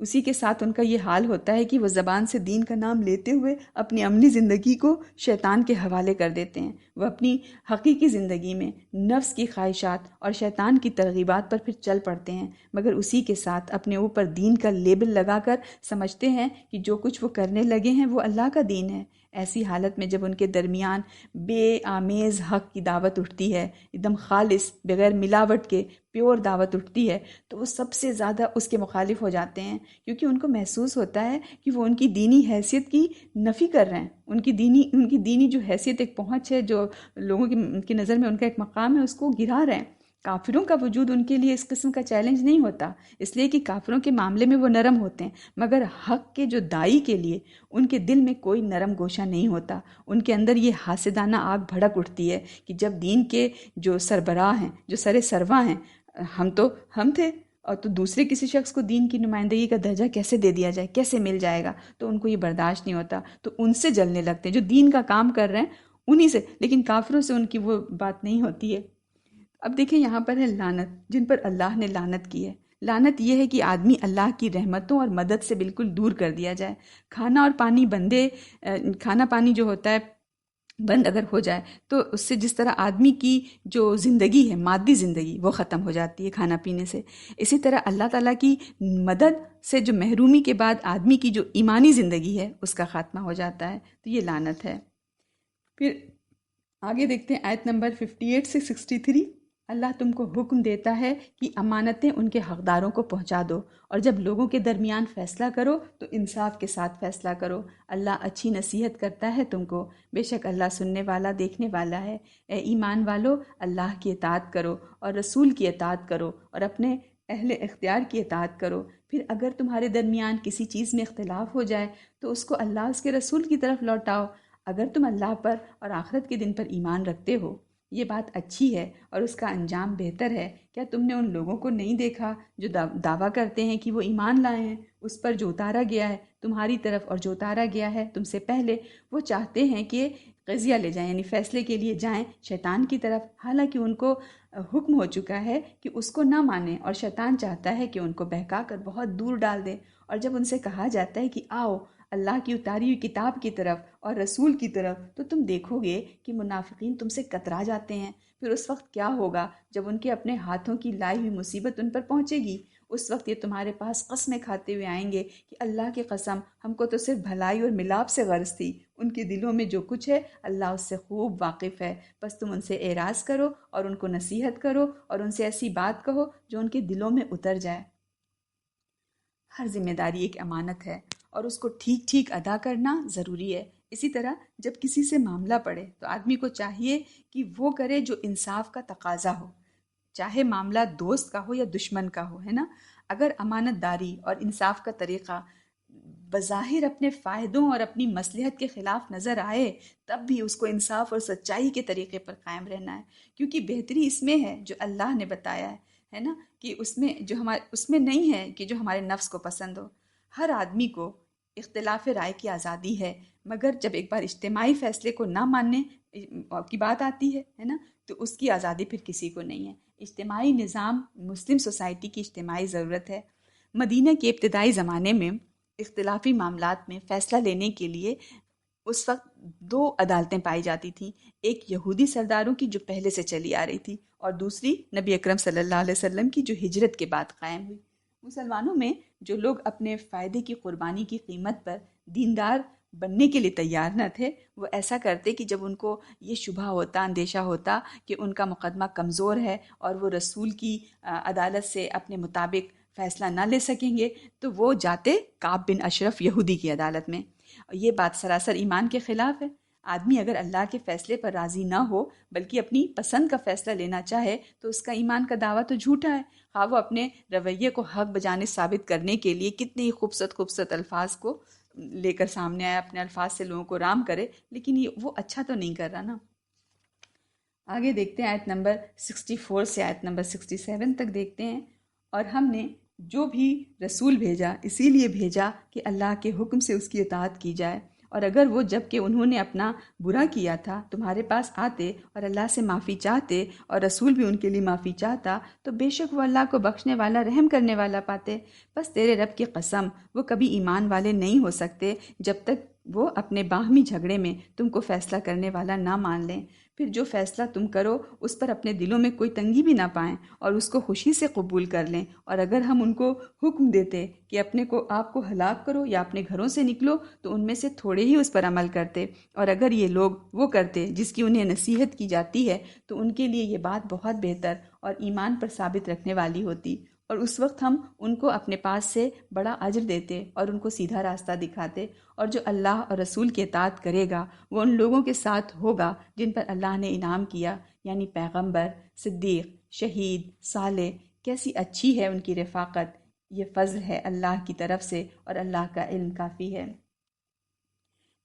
اسی کے ساتھ ان کا یہ حال ہوتا ہے کہ وہ زبان سے دین کا نام لیتے ہوئے اپنی عملی زندگی کو شیطان کے حوالے کر دیتے ہیں۔ وہ اپنی حقیقی زندگی میں نفس کی خواہشات اور شیطان کی ترغیبات پر پھر چل پڑتے ہیں، مگر اسی کے ساتھ اپنے اوپر دین کا لیبل لگا کر سمجھتے ہیں کہ جو کچھ وہ کرنے لگے ہیں وہ اللہ کا دین ہے۔ ایسی حالت میں جب ان کے درمیان بے آمیز حق کی دعوت اٹھتی ہے، ایک دم خالص بغیر ملاوٹ کے پیور دعوت اٹھتی ہے، تو وہ سب سے زیادہ اس کے مخالف ہو جاتے ہیں، کیونکہ ان کو محسوس ہوتا ہے کہ وہ ان کی دینی حیثیت کی نفی کر رہے ہیں۔ ان کی دینی جو حیثیت، ایک پہنچ ہے، جو لوگوں کی نظر میں ان کا ایک مقام ہے، اس کو گرا رہے ہیں۔ کافروں کا وجود ان کے لیے اس قسم کا چیلنج نہیں ہوتا، اس لیے کہ کافروں کے معاملے میں وہ نرم ہوتے ہیں، مگر حق کے جو داعی کے لیے ان کے دل میں کوئی نرم گوشہ نہیں ہوتا۔ ان کے اندر یہ حاسدانہ آگ بھڑک اٹھتی ہے کہ جب دین کے جو سربراہ ہیں، جو سرواں ہیں، ہم تھے، اور تو دوسرے کسی شخص کو دین کی نمائندگی کا درجہ کیسے دے دیا جائے، کیسے مل جائے گا؟ تو ان کو یہ برداشت نہیں ہوتا، تو ان سے جلنے لگتے ہیں جو دین کا کام کر رہے ہیں انہی سے، لیکن کافروں سے ان کی وہ بات نہیں ہوتی ہے۔ اب دیکھیں یہاں پر ہے لعنت، جن پر اللہ نے لعنت کی ہے۔ لعنت یہ ہے کہ آدمی اللہ کی رحمتوں اور مدد سے بالکل دور کر دیا جائے۔ کھانا پانی جو ہوتا ہے بند اگر ہو جائے تو اس سے جس طرح آدمی کی جو زندگی ہے، مادی زندگی، وہ ختم ہو جاتی ہے کھانا پینے سے، اسی طرح اللہ تعالیٰ کی مدد سے جو محرومی کے بعد آدمی کی جو ایمانی زندگی ہے اس کا خاتمہ ہو جاتا ہے، تو یہ لعنت ہے۔ پھر آگے دیکھتے ہیں آیت نمبر 58 سے 63۔ اللہ تم کو حکم دیتا ہے کہ امانتیں ان کے حقداروں کو پہنچا دو، اور جب لوگوں کے درمیان فیصلہ کرو تو انصاف کے ساتھ فیصلہ کرو۔ اللہ اچھی نصیحت کرتا ہے تم کو، بے شک اللہ سننے والا دیکھنے والا ہے۔ اے ایمان والو، اللہ کی اطاعت کرو اور رسول کی اطاعت کرو اور اپنے اہل اختیار کی اطاعت کرو۔ پھر اگر تمہارے درمیان کسی چیز میں اختلاف ہو جائے تو اس کو اللہ اس کے رسول کی طرف لوٹاؤ، اگر تم اللہ پر اور آخرت کے دن پر ایمان رکھتے ہو۔ یہ بات اچھی ہے اور اس کا انجام بہتر ہے۔ کیا تم نے ان لوگوں کو نہیں دیکھا جو دعویٰ کرتے ہیں کہ وہ ایمان لائے ہیں اس پر جو اتارا گیا ہے تمہاری طرف اور جو اتارا گیا ہے تم سے پہلے؟ وہ چاہتے ہیں کہ قضیہ لے جائیں، یعنی فیصلے کے لیے جائیں شیطان کی طرف، حالانکہ ان کو حکم ہو چکا ہے کہ اس کو نہ مانیں، اور شیطان چاہتا ہے کہ ان کو بہکا کر بہت دور ڈال دے۔ اور جب ان سے کہا جاتا ہے کہ آؤ اللہ کی اتاری ہوئی کتاب کی طرف اور رسول کی طرف، تو تم دیکھو گے کہ منافقین تم سے کترا جاتے ہیں۔ پھر اس وقت کیا ہوگا جب ان کے اپنے ہاتھوں کی لائی ہوئی مصیبت ان پر پہنچے گی؟ اس وقت یہ تمہارے پاس قسمیں کھاتے ہوئے آئیں گے کہ اللہ کی قسم، ہم کو تو صرف بھلائی اور ملاپ سے غرض تھی، ان کے دلوں میں جو کچھ ہے اللہ اس سے خوب واقف ہے۔ بس تم ان سے اعراض کرو اور ان کو نصیحت کرو اور ان سے ایسی بات کہو جو ان کے دلوں میں اتر جائے۔ ہر ذمہ داری ایک امانت ہے اور اس کو ٹھیک ٹھیک ادا کرنا ضروری ہے۔ اسی طرح جب کسی سے معاملہ پڑے تو آدمی کو چاہیے کہ وہ کرے جو انصاف کا تقاضا ہو، چاہے معاملہ دوست کا ہو یا دشمن کا ہو، ہے نا۔ اگر امانت داری اور انصاف کا طریقہ بظاہر اپنے فائدوں اور اپنی مصلحت کے خلاف نظر آئے، تب بھی اس کو انصاف اور سچائی کے طریقے پر قائم رہنا ہے، کیونکہ بہتری اس میں ہے جو اللہ نے بتایا ہے نا، کہ اس میں نہیں ہے کہ جو ہمارے نفس کو پسند ہو۔ ہر آدمی کو اختلاف رائے کی آزادی ہے، مگر جب ایک بار اجتماعی فیصلے کو نہ ماننے کی بات آتی ہے نا، تو اس کی آزادی پھر کسی کو نہیں ہے۔ اجتماعی نظام مسلم سوسائٹی کی اجتماعی ضرورت ہے۔ مدینہ کے ابتدائی زمانے میں اختلافی معاملات میں فیصلہ لینے کے لیے اس وقت 2 عدالتیں پائی جاتی تھیں، ایک یہودی سرداروں کی جو پہلے سے چلی آ رہی تھی، اور دوسری نبی اکرم صلی اللہ علیہ وسلم کی جو ہجرت کے بعد قائم ہوئی۔ مسلمانوں میں جو لوگ اپنے فائدے کی قربانی کی قیمت پر دیندار بننے کے لیے تیار نہ تھے، وہ ایسا کرتے کہ جب ان کو یہ شبہ ہوتا، اندیشہ ہوتا کہ ان کا مقدمہ کمزور ہے اور وہ رسول کی عدالت سے اپنے مطابق فیصلہ نہ لے سکیں گے، تو وہ جاتے کعب بن اشرف یہودی کی عدالت میں۔ اور یہ بات سراسر ایمان کے خلاف ہے۔ آدمی اگر اللہ کے فیصلے پر راضی نہ ہو بلکہ اپنی پسند کا فیصلہ لینا چاہے تو اس کا ایمان کا دعویٰ تو جھوٹا ہے، خواہ وہ اپنے رویے کو حق بجانب ثابت کرنے کے لیے کتنے ہی خوبصورت الفاظ کو لے کر سامنے آئے، اپنے الفاظ سے لوگوں کو رام کرے، لیکن یہ وہ اچھا تو نہیں کر رہا نا۔ آگے دیکھتے ہیں آیت نمبر 64 سے آیت نمبر 67 تک دیکھتے ہیں۔ اور ہم نے جو بھی رسول بھیجا اسی لیے بھیجا کہ اللہ کے حکم سے اس کی اطاعت کی جائے اور اگر وہ جب کہ انہوں نے اپنا برا کیا تھا تمہارے پاس آتے اور اللہ سے معافی چاہتے اور رسول بھی ان کے لیے معافی چاہتا تو بے شک وہ اللہ کو بخشنے والا رحم کرنے والا پاتے۔ بس تیرے رب کی قسم وہ کبھی ایمان والے نہیں ہو سکتے جب تک وہ اپنے باہمی جھگڑے میں تم کو فیصلہ کرنے والا نہ مان لیں۔ پھر جو فیصلہ تم کرو اس پر اپنے دلوں میں کوئی تنگی بھی نہ پائیں اور اس کو خوشی سے قبول کر لیں۔ اور اگر ہم ان کو حکم دیتے کہ اپنے کو آپ کو ہلاک کرو یا اپنے گھروں سے نکلو تو ان میں سے تھوڑے ہی اس پر عمل کرتے، اور اگر یہ لوگ وہ کرتے جس کی انہیں نصیحت کی جاتی ہے تو ان کے لیے یہ بات بہت بہتر اور ایمان پر ثابت رکھنے والی ہوتی، اور اس وقت ہم ان کو اپنے پاس سے بڑا اجر دیتے اور ان کو سیدھا راستہ دکھاتے۔ اور جو اللہ اور رسول کی اطاعت کرے گا وہ ان لوگوں کے ساتھ ہوگا جن پر اللہ نے انعام کیا، یعنی پیغمبر، صدیق، شہید، صالح۔ کیسی اچھی ہے ان کی رفاقت، یہ فضل ہے اللہ کی طرف سے اور اللہ کا علم کافی ہے۔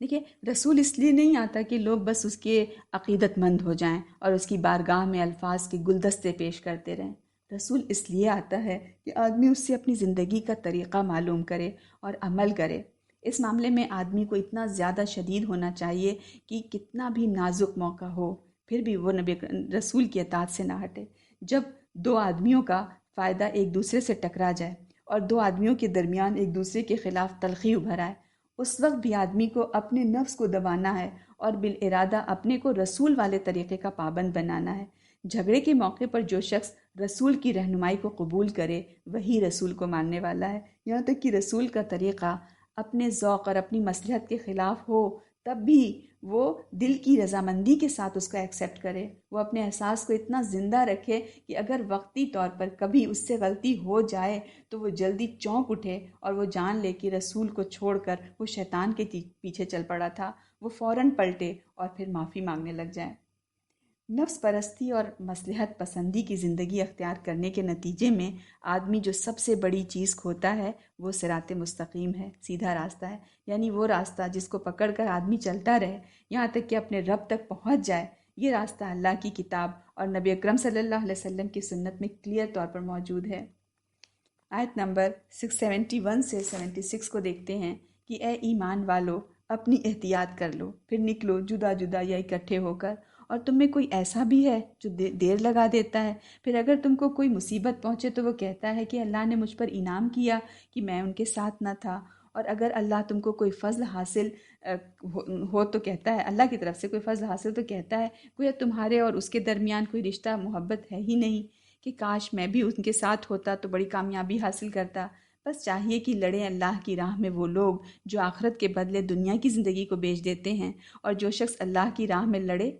دیکھیے، رسول اس لیے نہیں آتا کہ لوگ بس اس کے عقیدت مند ہو جائیں اور اس کی بارگاہ میں الفاظ کے گلدستے پیش کرتے رہیں۔ رسول اس لیے آتا ہے کہ آدمی اس سے اپنی زندگی کا طریقہ معلوم کرے اور عمل کرے۔ اس معاملے میں آدمی کو اتنا زیادہ شدید ہونا چاہیے کہ کتنا بھی نازک موقع ہو پھر بھی وہ نبی رسول کی اطاعت سے نہ ہٹے۔ جب دو آدمیوں کا فائدہ ایک دوسرے سے ٹکرا جائے اور دو آدمیوں کے درمیان ایک دوسرے کے خلاف تلخی ابھر آئے، اس وقت بھی آدمی کو اپنے نفس کو دبانا ہے اور بالارادہ اپنے کو رسول والے طریقے کا پابند بنانا ہے۔ جھگڑے کے موقع پر جو شخص رسول کی رہنمائی کو قبول کرے وہی رسول کو ماننے والا ہے، یہاں تک کہ رسول کا طریقہ اپنے ذوق اور اپنی مصلحت کے خلاف ہو تب بھی وہ دل کی رضامندی کے ساتھ اس کو ایکسیپٹ کرے، وہ اپنے احساس کو اتنا زندہ رکھے کہ اگر وقتی طور پر کبھی اس سے غلطی ہو جائے تو وہ جلدی چونک اٹھے اور وہ جان لے کہ رسول کو چھوڑ کر وہ شیطان کے پیچھے چل پڑا تھا، وہ فوراً پلٹے اور پھر معافی مانگنے لگ جائے۔ نفس پرستی اور مصلحت پسندی کی زندگی اختیار کرنے کے نتیجے میں آدمی جو سب سے بڑی چیز کھوتا ہے وہ صراط مستقیم ہے، سیدھا راستہ ہے، یعنی وہ راستہ جس کو پکڑ کر آدمی چلتا رہے یہاں تک کہ اپنے رب تک پہنچ جائے۔ یہ راستہ اللہ کی کتاب اور نبی اکرم صلی اللہ علیہ وسلم کی سنت میں کلیئر طور پر موجود ہے۔ آیت نمبر 671 سے 76 کو دیکھتے ہیں کہ اے ایمان والو، اپنی احتیاط کر لو، پھر نکلو جدا جدا یا اکٹھے ہو کر، اور تم میں کوئی ایسا بھی ہے جو دیر لگا دیتا ہے، پھر اگر تم کو کوئی مصیبت پہنچے تو وہ کہتا ہے کہ اللہ نے مجھ پر انعام کیا کہ میں ان کے ساتھ نہ تھا، اور اگر اللہ تم کو کوئی فضل حاصل ہو تو کہتا ہے، اللہ کی طرف سے کوئی فضل حاصل تو کہتا ہے گویا تمہارے اور اس کے درمیان کوئی رشتہ محبت ہے ہی نہیں کہ کاش میں بھی ان کے ساتھ ہوتا تو بڑی کامیابی حاصل کرتا۔ بس چاہیے کہ لڑیں اللہ کی راہ میں وہ لوگ جو آخرت کے بدلے دنیا کی زندگی کو بیچ دیتے ہیں، اور جو شخص اللہ کی راہ میں لڑے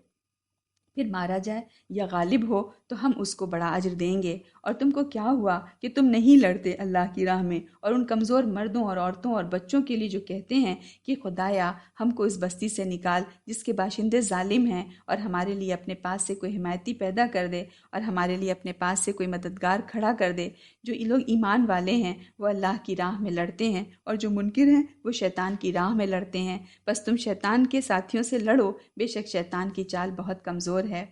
پھر مارا جائے یا غالب ہو تو ہم اس کو بڑا اجر دیں گے۔ اور تم کو کیا ہوا کہ تم نہیں لڑتے اللہ کی راہ میں، اور ان کمزور مردوں اور عورتوں اور بچوں کے لیے جو کہتے ہیں کہ خدایا ہم کو اس بستی سے نکال جس کے باشندے ظالم ہیں، اور ہمارے لیے اپنے پاس سے کوئی حمایتی پیدا کر دے، اور ہمارے لیے اپنے پاس سے کوئی مددگار کھڑا کر دے۔ جو لوگ ایمان والے ہیں وہ اللہ کی راہ میں لڑتے ہیں، اور جو منکر ہیں وہ شیطان کی راہ میں لڑتے ہیں۔ بس تم شیطان کے ساتھیوں سے لڑو، بے شک شیطان کی چال بہت کمزور ہے۔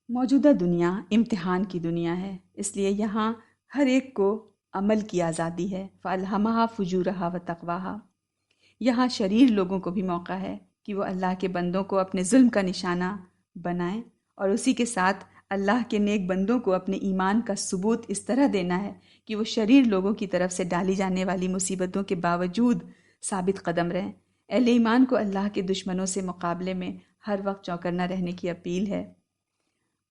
موجودہ دنیا امتحان کی دنیا ہے، اس لیے یہاں ہر ایک کو عمل کی آزادی ہے۔ فَأَلْهَمَهَا فُجُورَهَا وَتَقْوَاهَا۔ یہاں شریر لوگوں کو بھی موقع ہے کہ وہ اللہ کے بندوں کو اپنے ظلم کا نشانہ بنائیں، اور اسی کے ساتھ اللہ کے نیک بندوں کو اپنے ایمان کا ثبوت اس طرح دینا ہے کہ وہ شریر لوگوں کی طرف سے ڈالی جانے والی مصیبتوں کے باوجود ثابت قدم رہیں۔ اہل ایمان کو اللہ کے دشمنوں سے مقابلے میں ہر وقت چوکنا رہنے کی اپیل ہے۔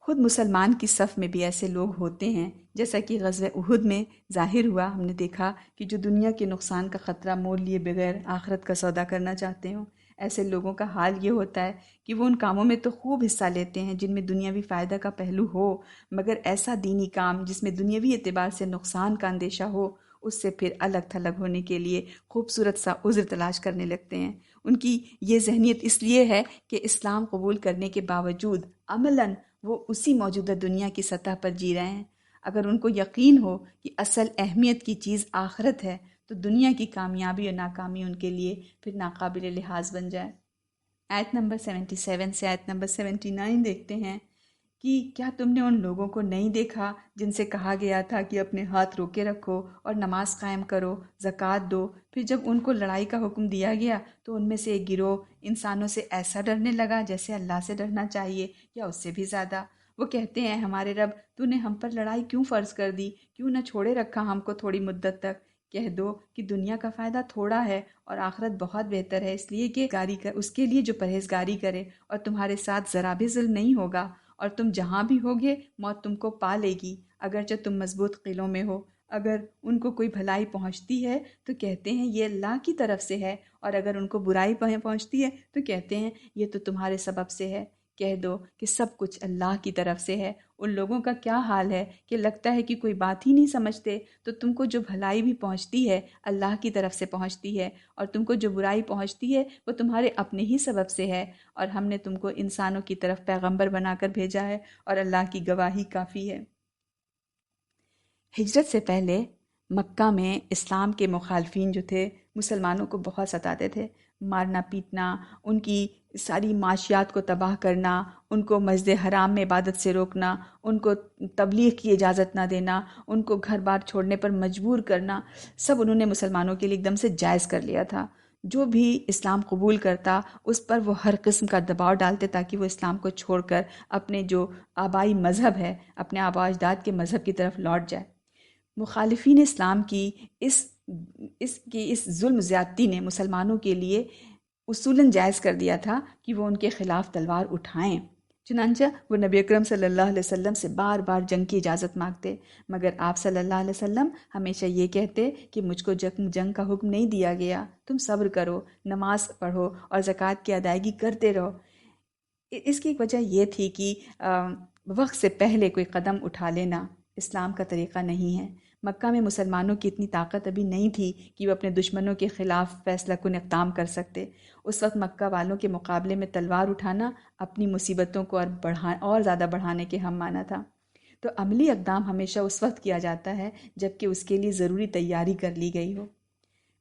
خود مسلمان کی صف میں بھی ایسے لوگ ہوتے ہیں، جیسا کہ غزوہ احد میں ظاہر ہوا۔ ہم نے دیکھا کہ جو دنیا کے نقصان کا خطرہ مول لیے بغیر آخرت کا سودا کرنا چاہتے ہوں، ایسے لوگوں کا حال یہ ہوتا ہے کہ وہ ان کاموں میں تو خوب حصہ لیتے ہیں جن میں دنیاوی فائدہ کا پہلو ہو، مگر ایسا دینی کام جس میں دنیاوی اعتبار سے نقصان کا اندیشہ ہو، اس سے پھر الگ تھلگ ہونے کے لیے خوبصورت سا عذر تلاش کرنے لگتے ہیں۔ ان کی یہ ذہنیت اس لیے ہے کہ اسلام قبول کرنے کے باوجود عملاً وہ اسی موجودہ دنیا کی سطح پر جی رہے ہیں۔ اگر ان کو یقین ہو کہ اصل اہمیت کی چیز آخرت ہے تو دنیا کی کامیابی اور ناکامی ان کے لیے پھر ناقابل لحاظ بن جائے۔ آیت نمبر 77 سے آیت نمبر 79 دیکھتے ہیں کہ کیا تم نے ان لوگوں کو نہیں دیکھا جن سے کہا گیا تھا کہ اپنے ہاتھ روکے رکھو اور نماز قائم کرو، زکوٰۃ دو؟ پھر جب ان کو لڑائی کا حکم دیا گیا تو ان میں سے ایک گروہ انسانوں سے ایسا ڈرنے لگا جیسے اللہ سے ڈرنا چاہیے یا اس سے بھی زیادہ۔ وہ کہتے ہیں، ہمارے رب، تو نے ہم پر لڑائی کیوں فرض کر دی؟ کیوں نہ چھوڑے رکھا ہم کو تھوڑی مدت تک؟ کہہ دو کہ دنیا کا فائدہ تھوڑا ہے اور آخرت بہت بہتر ہے، اس لیے کہ اس کے لیے جو پرہیزگاری کرے، اور تمہارے ساتھ ذرا بھی ظلم نہیں ہوگا، اور تم جہاں بھی ہوگے موت تم کو پا لے گی، اگرچہ تم مضبوط قلعوں میں ہو۔ اگر ان کو کوئی بھلائی پہنچتی ہے تو کہتے ہیں یہ اللہ کی طرف سے ہے، اور اگر ان کو برائی پہنچتی ہے تو کہتے ہیں یہ تو تمہارے سبب سے ہے۔ کہہ دو کہ سب کچھ اللہ کی طرف سے ہے۔ ان لوگوں کا کیا حال ہے کہ لگتا ہے کہ کوئی بات ہی نہیں سمجھتے، تو تم کو جو بھلائی بھی پہنچتی ہے اللہ کی طرف سے پہنچتی ہے، اور تم کو جو برائی پہنچتی ہے وہ تمہارے اپنے ہی سبب سے ہے، اور ہم نے تم کو انسانوں کی طرف پیغمبر بنا کر بھیجا ہے، اور اللہ کی گواہی کافی ہے۔ ہجرت سے پہلے مکہ میں اسلام کے مخالفین جو تھے مسلمانوں کو بہت ستاتے تھے، مارنا پیٹنا، ان کی ساری معاشیات کو تباہ کرنا، ان کو مسجد حرام میں عبادت سے روکنا، ان کو تبلیغ کی اجازت نہ دینا، ان کو گھر بار چھوڑنے پر مجبور کرنا، سب انہوں نے مسلمانوں کے لیے ایک دم سے جائز کر لیا تھا۔ جو بھی اسلام قبول کرتا اس پر وہ ہر قسم کا دباؤ ڈالتے تاکہ وہ اسلام کو چھوڑ کر اپنے جو آبائی مذہب ہے، اپنے آباء اجداد کے مذہب کی طرف لوٹ جائے۔ مخالفین اسلام کی اس ظلم زیادتی نے مسلمانوں کے لیے اصولاً جائز کر دیا تھا کہ وہ ان کے خلاف تلوار اٹھائیں۔ چنانچہ وہ نبی اکرم صلی اللہ علیہ وسلم سے بار بار جنگ کی اجازت مانگتے، مگر آپ صلی اللہ علیہ وسلم ہمیشہ یہ کہتے کہ مجھ کو جنگ کا حکم نہیں دیا گیا، تم صبر کرو، نماز پڑھو اور زکوٰۃ کی ادائیگی کرتے رہو۔ اس کی ایک وجہ یہ تھی کہ وقت سے پہلے کوئی قدم اٹھا لینا اسلام کا طریقہ نہیں ہے۔ مکہ میں مسلمانوں کی اتنی طاقت ابھی نہیں تھی کہ وہ اپنے دشمنوں کے خلاف فیصلہ کن اقدام کر سکتے۔ اس وقت مکہ والوں کے مقابلے میں تلوار اٹھانا اپنی مصیبتوں کو اور زیادہ بڑھانے کے ہم مانا تھا۔ تو عملی اقدام ہمیشہ اس وقت کیا جاتا ہے جب کہ اس کے لیے ضروری تیاری کر لی گئی ہو۔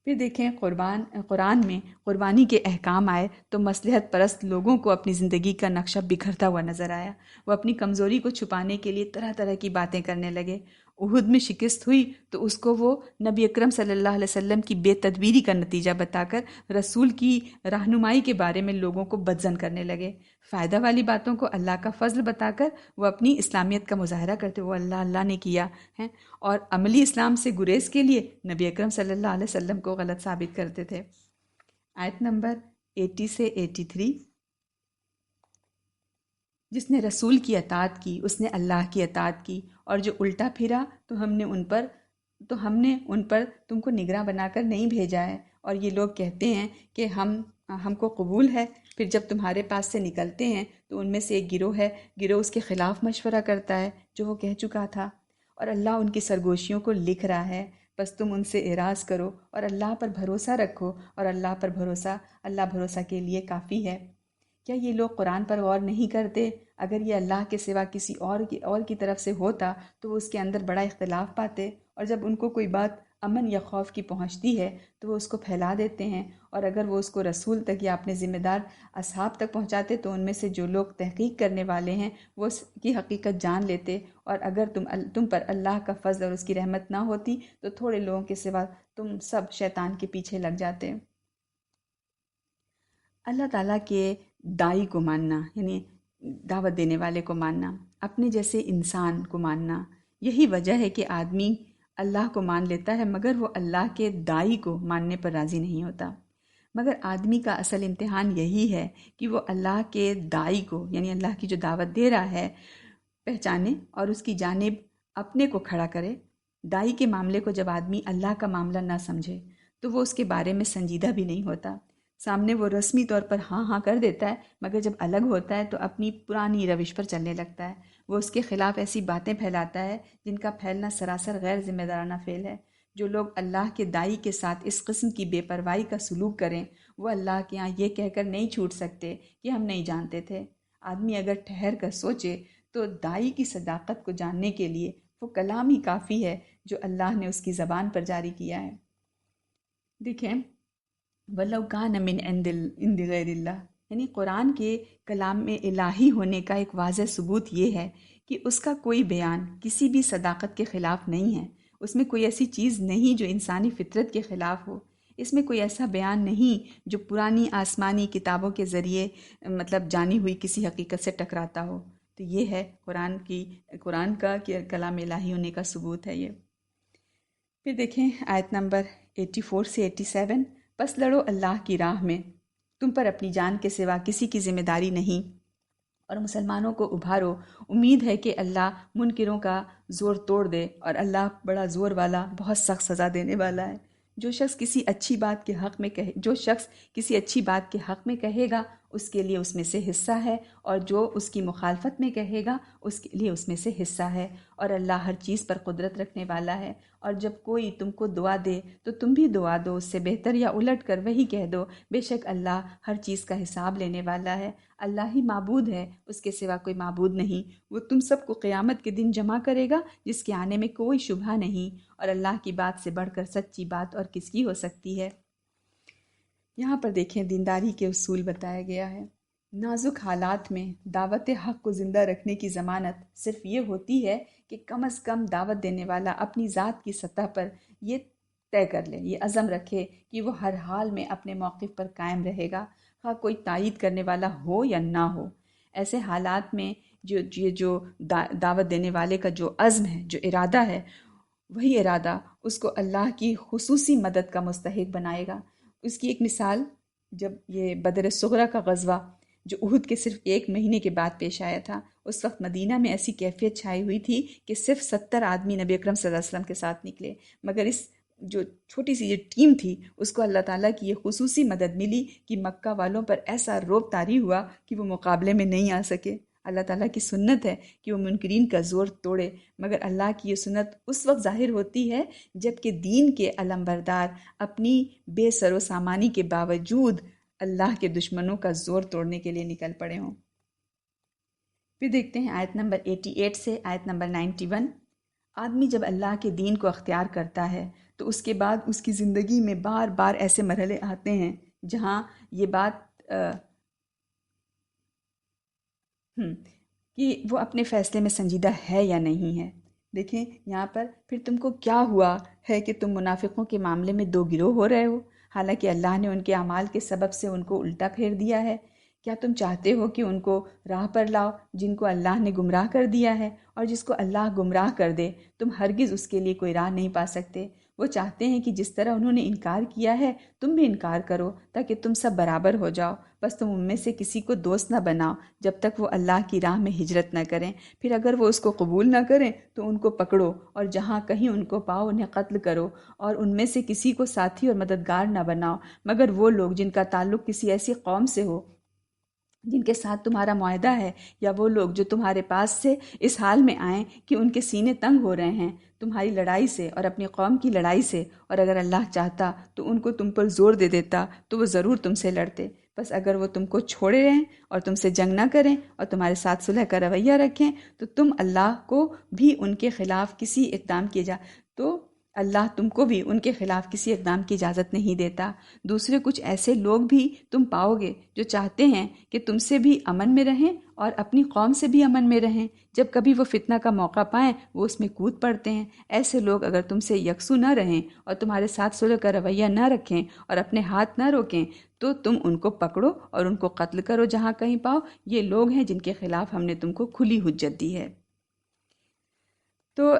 پھر دیکھیں قرآن میں قربانی کے احکام آئے تو مصلحت پرست لوگوں کو اپنی زندگی کا نقشہ بکھرتا ہوا نظر آیا۔ وہ اپنی کمزوری کو چھپانے کے لیے طرح طرح کی باتیں کرنے لگے۔ احد میں شکست ہوئی تو اس کو وہ نبی اکرم صلی اللہ علیہ وسلم کی بے تدبیری کا نتیجہ بتا کر رسول کی رہنمائی کے بارے میں لوگوں کو بدظن کرنے لگے۔ فائدہ والی باتوں کو اللہ کا فضل بتا کر وہ اپنی اسلامیت کا مظاہرہ کرتے، وہ اللہ نے کیا ہے، اور عملی اسلام سے گریز کے لیے نبی اکرم صلی اللہ علیہ وسلم کو غلط ثابت کرتے تھے۔ آیت نمبر 80 سے 83، جس نے رسول کی اطاعت کی اس نے اللہ کی اطاعت کی، اور جو الٹا پھرا تو ہم نے ان پر تم کو نگراں بنا کر نہیں بھیجا ہے۔ اور یہ لوگ کہتے ہیں کہ ہم کو قبول ہے، پھر جب تمہارے پاس سے نکلتے ہیں تو ان میں سے ایک گروہ اس کے خلاف مشورہ کرتا ہے جو وہ کہہ چکا تھا، اور اللہ ان کی سرگوشیوں کو لکھ رہا ہے۔ بس تم ان سے اعراض کرو اور اللہ پر بھروسہ رکھو، اور اللہ بھروسہ کے لیے کافی ہے۔ کیا یہ لوگ قرآن پر غور نہیں کرتے؟ اگر یہ اللہ کے سوا کسی اور کی طرف سے ہوتا تو وہ اس کے اندر بڑا اختلاف پاتے، اور جب ان کو کوئی بات امن یا خوف کی پہنچتی ہے تو وہ اس کو پھیلا دیتے ہیں، اور اگر وہ اس کو رسول تک یا اپنے ذمہ دار اصحاب تک پہنچاتے تو ان میں سے جو لوگ تحقیق کرنے والے ہیں وہ اس کی حقیقت جان لیتے، اور اگر تم پر اللہ کا فضل اور اس کی رحمت نہ ہوتی تو تھوڑے لوگوں کے سوا تم سب شیطان کے پیچھے لگ جاتے۔ اللہ تعالیٰ کے داعی کو ماننا، یعنی دعوت دینے والے کو ماننا، اپنے جیسے انسان کو ماننا، یہی وجہ ہے کہ آدمی اللہ کو مان لیتا ہے مگر وہ اللہ کے داعی کو ماننے پر راضی نہیں ہوتا۔ مگر آدمی کا اصل امتحان یہی ہے کہ وہ اللہ کے داعی کو، یعنی اللہ کی جو دعوت دے رہا ہے، پہچانے اور اس کی جانب اپنے کو کھڑا کرے۔ داعی کے معاملے کو جب آدمی اللہ کا معاملہ نہ سمجھے تو وہ اس کے بارے میں سنجیدہ بھی نہیں ہوتا۔ سامنے وہ رسمی طور پر ہاں کر دیتا ہے، مگر جب الگ ہوتا ہے تو اپنی پرانی روش پر چلنے لگتا ہے۔ وہ اس کے خلاف ایسی باتیں پھیلاتا ہے جن کا پھیلنا سراسر غیر ذمہ دارانہ فعل ہے۔ جو لوگ اللہ کے داعی کے ساتھ اس قسم کی بے پرواہی کا سلوک کریں وہ اللہ کے ہاں یہ کہہ کر نہیں چھوٹ سکتے کہ ہم نہیں جانتے تھے۔ آدمی اگر ٹھہر کر سوچے تو داعی کی صداقت کو جاننے کے لیے وہ کلام ہی کافی ہے جو اللہ نے اس کی زبان پر جاری کیا ہے۔ دیکھیں، وَلَوْ كَانَ مِنْ عِنْدِ غَيْرِ اللَّهِ، یعنی قرآن کے کلام میں الہی ہونے کا ایک واضح ثبوت یہ ہے کہ اس کا کوئی بیان کسی بھی صداقت کے خلاف نہیں ہے، اس میں کوئی ایسی چیز نہیں جو انسانی فطرت کے خلاف ہو، اس میں کوئی ایسا بیان نہیں جو پرانی آسمانی کتابوں کے ذریعے مطلب جانی ہوئی کسی حقیقت سے ٹکراتا ہو۔ تو یہ ہے قرآن کا کہ کلام الہی ہونے کا ثبوت ہے یہ۔ پھر دیکھیں آیت نمبر 84 سے 87، پس لڑو اللہ کی راہ میں، تم پر اپنی جان کے سوا کسی کی ذمہ داری نہیں، اور مسلمانوں کو ابھارو، امید ہے کہ اللہ منکروں کا زور توڑ دے، اور اللہ بڑا زور والا، بہت سخت سزا دینے والا ہے۔ جو شخص کسی اچھی بات کے حق میں کہے گا اس کے لیے اس میں سے حصہ ہے، اور جو اس کی مخالفت میں کہے گا اس کے لیے اس میں سے حصہ ہے، اور اللہ ہر چیز پر قدرت رکھنے والا ہے۔ اور جب کوئی تم کو دعا دے تو تم بھی دعا دو، اس سے بہتر یا الٹ کر وہی کہہ دو، بے شک اللہ ہر چیز کا حساب لینے والا ہے۔ اللہ ہی معبود ہے، اس کے سوا کوئی معبود نہیں۔ وہ تم سب کو قیامت کے دن جمع کرے گا جس کے آنے میں کوئی شبہ نہیں، اور اللہ کی بات سے بڑھ کر سچی بات اور کس کی ہو سکتی ہے۔ یہاں پر دیکھیں دینداری کے اصول بتایا گیا ہے۔ نازک حالات میں دعوت حق کو زندہ رکھنے کی ضمانت صرف یہ ہوتی ہے کہ کم از کم دعوت دینے والا اپنی ذات کی سطح پر یہ طے کر لے، یہ عزم رکھے کہ وہ ہر حال میں اپنے موقف پر قائم رہے گا، خواہ کوئی تائید کرنے والا ہو یا نہ ہو۔ ایسے حالات میں جو دعوت دینے والے کا جو عزم ہے، جو ارادہ ہے، وہی ارادہ اس کو اللہ کی خصوصی مدد کا مستحق بنائے گا۔ اس کی ایک مثال، جب یہ بدر صغریٰ کا غزوہ جو احد کے صرف 1 مہینے کے بعد پیش آیا تھا، اس وقت مدینہ میں ایسی کیفیت چھائی ہوئی تھی کہ صرف 70 آدمی نبی اکرم صلی اللہ علیہ وسلم کے ساتھ نکلے، مگر اس جو چھوٹی سی یہ ٹیم تھی اس کو اللہ تعالیٰ کی یہ خصوصی مدد ملی کہ مکہ والوں پر ایسا رعب طاری ہوا کہ وہ مقابلے میں نہیں آ سکے۔ اللہ تعالیٰ کی سنت ہے کہ وہ منکرین کا زور توڑے، مگر اللہ کی یہ سنت اس وقت ظاہر ہوتی ہے جب کہ دین کے علمبردار اپنی بے سر و سامانی کے باوجود اللہ کے دشمنوں کا زور توڑنے کے لیے نکل پڑے ہوں۔ پھر دیکھتے ہیں آیت نمبر 88 سے آیت نمبر 91۔ آدمی جب اللہ کے دین کو اختیار کرتا ہے تو اس کے بعد اس کی زندگی میں بار بار ایسے مرحلے آتے ہیں جہاں یہ بات کہ وہ اپنے فیصلے میں سنجیدہ ہے یا نہیں ہے۔ دیکھیں یہاں پر پھر تم کو کیا ہوا ہے کہ تم منافقوں کے معاملے میں 2 گروہ ہو رہے ہو، حالانکہ اللہ نے ان کے اعمال کے سبب سے ان کو الٹا پھیر دیا ہے۔ کیا تم چاہتے ہو کہ ان کو راہ پر لاؤ جن کو اللہ نے گمراہ کر دیا ہے؟ اور جس کو اللہ گمراہ کر دے تم ہرگز اس کے لیے کوئی راہ نہیں پا سکتے۔ وہ چاہتے ہیں کہ جس طرح انہوں نے انکار کیا ہے تم بھی انکار کرو تاکہ تم سب برابر ہو جاؤ، بس تم ان میں سے کسی کو دوست نہ بناؤ جب تک وہ اللہ کی راہ میں ہجرت نہ کریں، پھر اگر وہ اس کو قبول نہ کریں تو ان کو پکڑو اور جہاں کہیں ان کو پاؤ انہیں قتل کرو، اور ان میں سے کسی کو ساتھی اور مددگار نہ بناؤ مگر وہ لوگ جن کا تعلق کسی ایسی قوم سے ہو جن کے ساتھ تمہارا معاہدہ ہے، یا وہ لوگ جو تمہارے پاس سے اس حال میں آئیں کہ ان کے سینے تنگ ہو رہے ہیں تمہاری لڑائی سے اور اپنی قوم کی لڑائی سے، اور اگر اللہ چاہتا تو ان کو تم پر زور دے دیتا تو وہ ضرور تم سے لڑتے، بس اگر وہ تم کو چھوڑے رہیں اور تم سے جنگ نہ کریں اور تمہارے ساتھ صلح کا رویہ رکھیں تو تم اللہ کو بھی ان کے خلاف کسی اقدام اللہ تم کو بھی ان کے خلاف کسی اقدام کی اجازت نہیں دیتا۔ دوسرے کچھ ایسے لوگ بھی تم پاؤ گے جو چاہتے ہیں کہ تم سے بھی امن میں رہیں اور اپنی قوم سے بھی امن میں رہیں، جب کبھی وہ فتنہ کا موقع پائیں وہ اس میں کود پڑتے ہیں۔ ایسے لوگ اگر تم سے یکسو نہ رہیں اور تمہارے ساتھ صلح کا رویہ نہ رکھیں اور اپنے ہاتھ نہ روکیں تو تم ان کو پکڑو اور ان کو قتل کرو جہاں کہیں پاؤ، یہ لوگ ہیں جن کے خلاف ہم نے تم کو کھلی حجت دی ہے۔ تو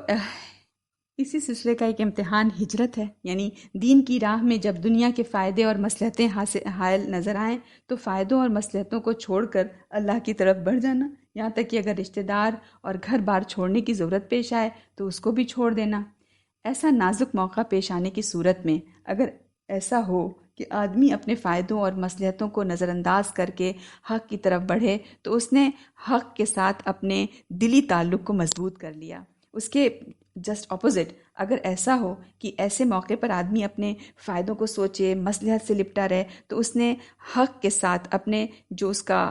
اسی سلسلے کا ایک امتحان ہجرت ہے، یعنی دین کی راہ میں جب دنیا کے فائدے اور مصلحتیں حائل نظر آئیں تو فائدوں اور مصلحتوں کو چھوڑ کر اللہ کی طرف بڑھ جانا، یہاں تک کہ اگر رشتہ دار اور گھر بار چھوڑنے کی ضرورت پیش آئے تو اس کو بھی چھوڑ دینا۔ ایسا نازک موقع پیش آنے کی صورت میں اگر ایسا ہو کہ آدمی اپنے فائدوں اور مصلحتوں کو نظر انداز کر کے حق کی طرف بڑھے تو اس نے حق کے ساتھ اپنے دلی تعلق کو مضبوط کر لیا۔ اس کے جسٹ اپوزٹ اگر ایسا ہو کہ ایسے موقع پر آدمی اپنے فائدوں کو سوچے، مصلحت سے لپٹا رہے، تو اس نے حق کے ساتھ اپنے جو اس کا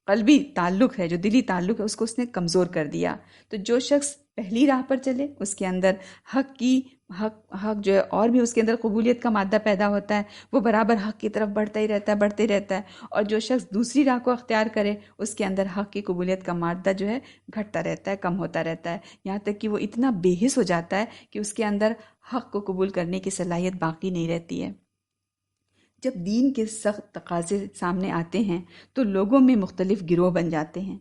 قلبی تعلق ہے، جو دلی تعلق ہے، اس کو اس نے کمزور کر دیا۔ تو جو شخص پہلی راہ پر چلے، اس کے اندر حق جو ہے اور بھی اس کے اندر قبولیت کا مادہ پیدا ہوتا ہے، وہ برابر حق کی طرف بڑھتا ہی رہتا ہے، اور جو شخص دوسری راہ کو اختیار کرے اس کے اندر حق کی قبولیت کا مادہ جو ہے گھٹتا رہتا ہے، کم ہوتا رہتا ہے، یہاں تک کہ وہ اتنا بے حس ہو جاتا ہے کہ اس کے اندر حق کو قبول کرنے کی صلاحیت باقی نہیں رہتی ہے۔ جب دین کے سخت تقاضے سامنے آتے ہیں تو لوگوں میں مختلف گروہ بن جاتے ہیں،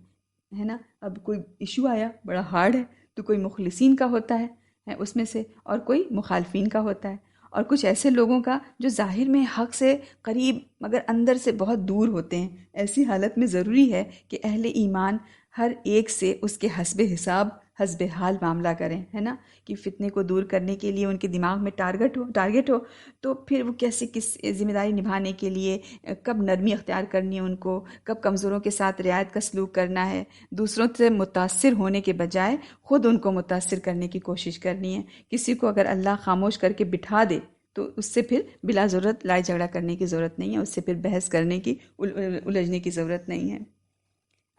ہے نا۔ اب کوئی ایشو آیا بڑا ہارڈ ہے تو کوئی مخلصین کا ہوتا ہے اس میں سے، اور کوئی مخالفین کا ہوتا ہے، اور کچھ ایسے لوگوں کا جو ظاہر میں حق سے قریب مگر اندر سے بہت دور ہوتے ہیں۔ ایسی حالت میں ضروری ہے کہ اہل ایمان ہر ایک سے اس کے حسب حساب حسب حال معاملہ کریں، ہے نا، کہ فتنے کو دور کرنے کے لیے ان کے دماغ میں ٹارگٹ ہو تو پھر وہ کس ذمہ داری نبھانے کے لیے کب نرمی اختیار کرنی ہے، ان کو کب کمزوروں کے ساتھ رعایت کا سلوک کرنا ہے، دوسروں سے متاثر ہونے کے بجائے خود ان کو متاثر کرنے کی کوشش کرنی ہے۔ کسی کو اگر اللہ خاموش کر کے بٹھا دے تو اس سے پھر بلا ضرورت لڑائی جھگڑا کرنے کی ضرورت نہیں ہے، اس سے پھر بحث کرنے کی الجھنے کی ضرورت نہیں ہے۔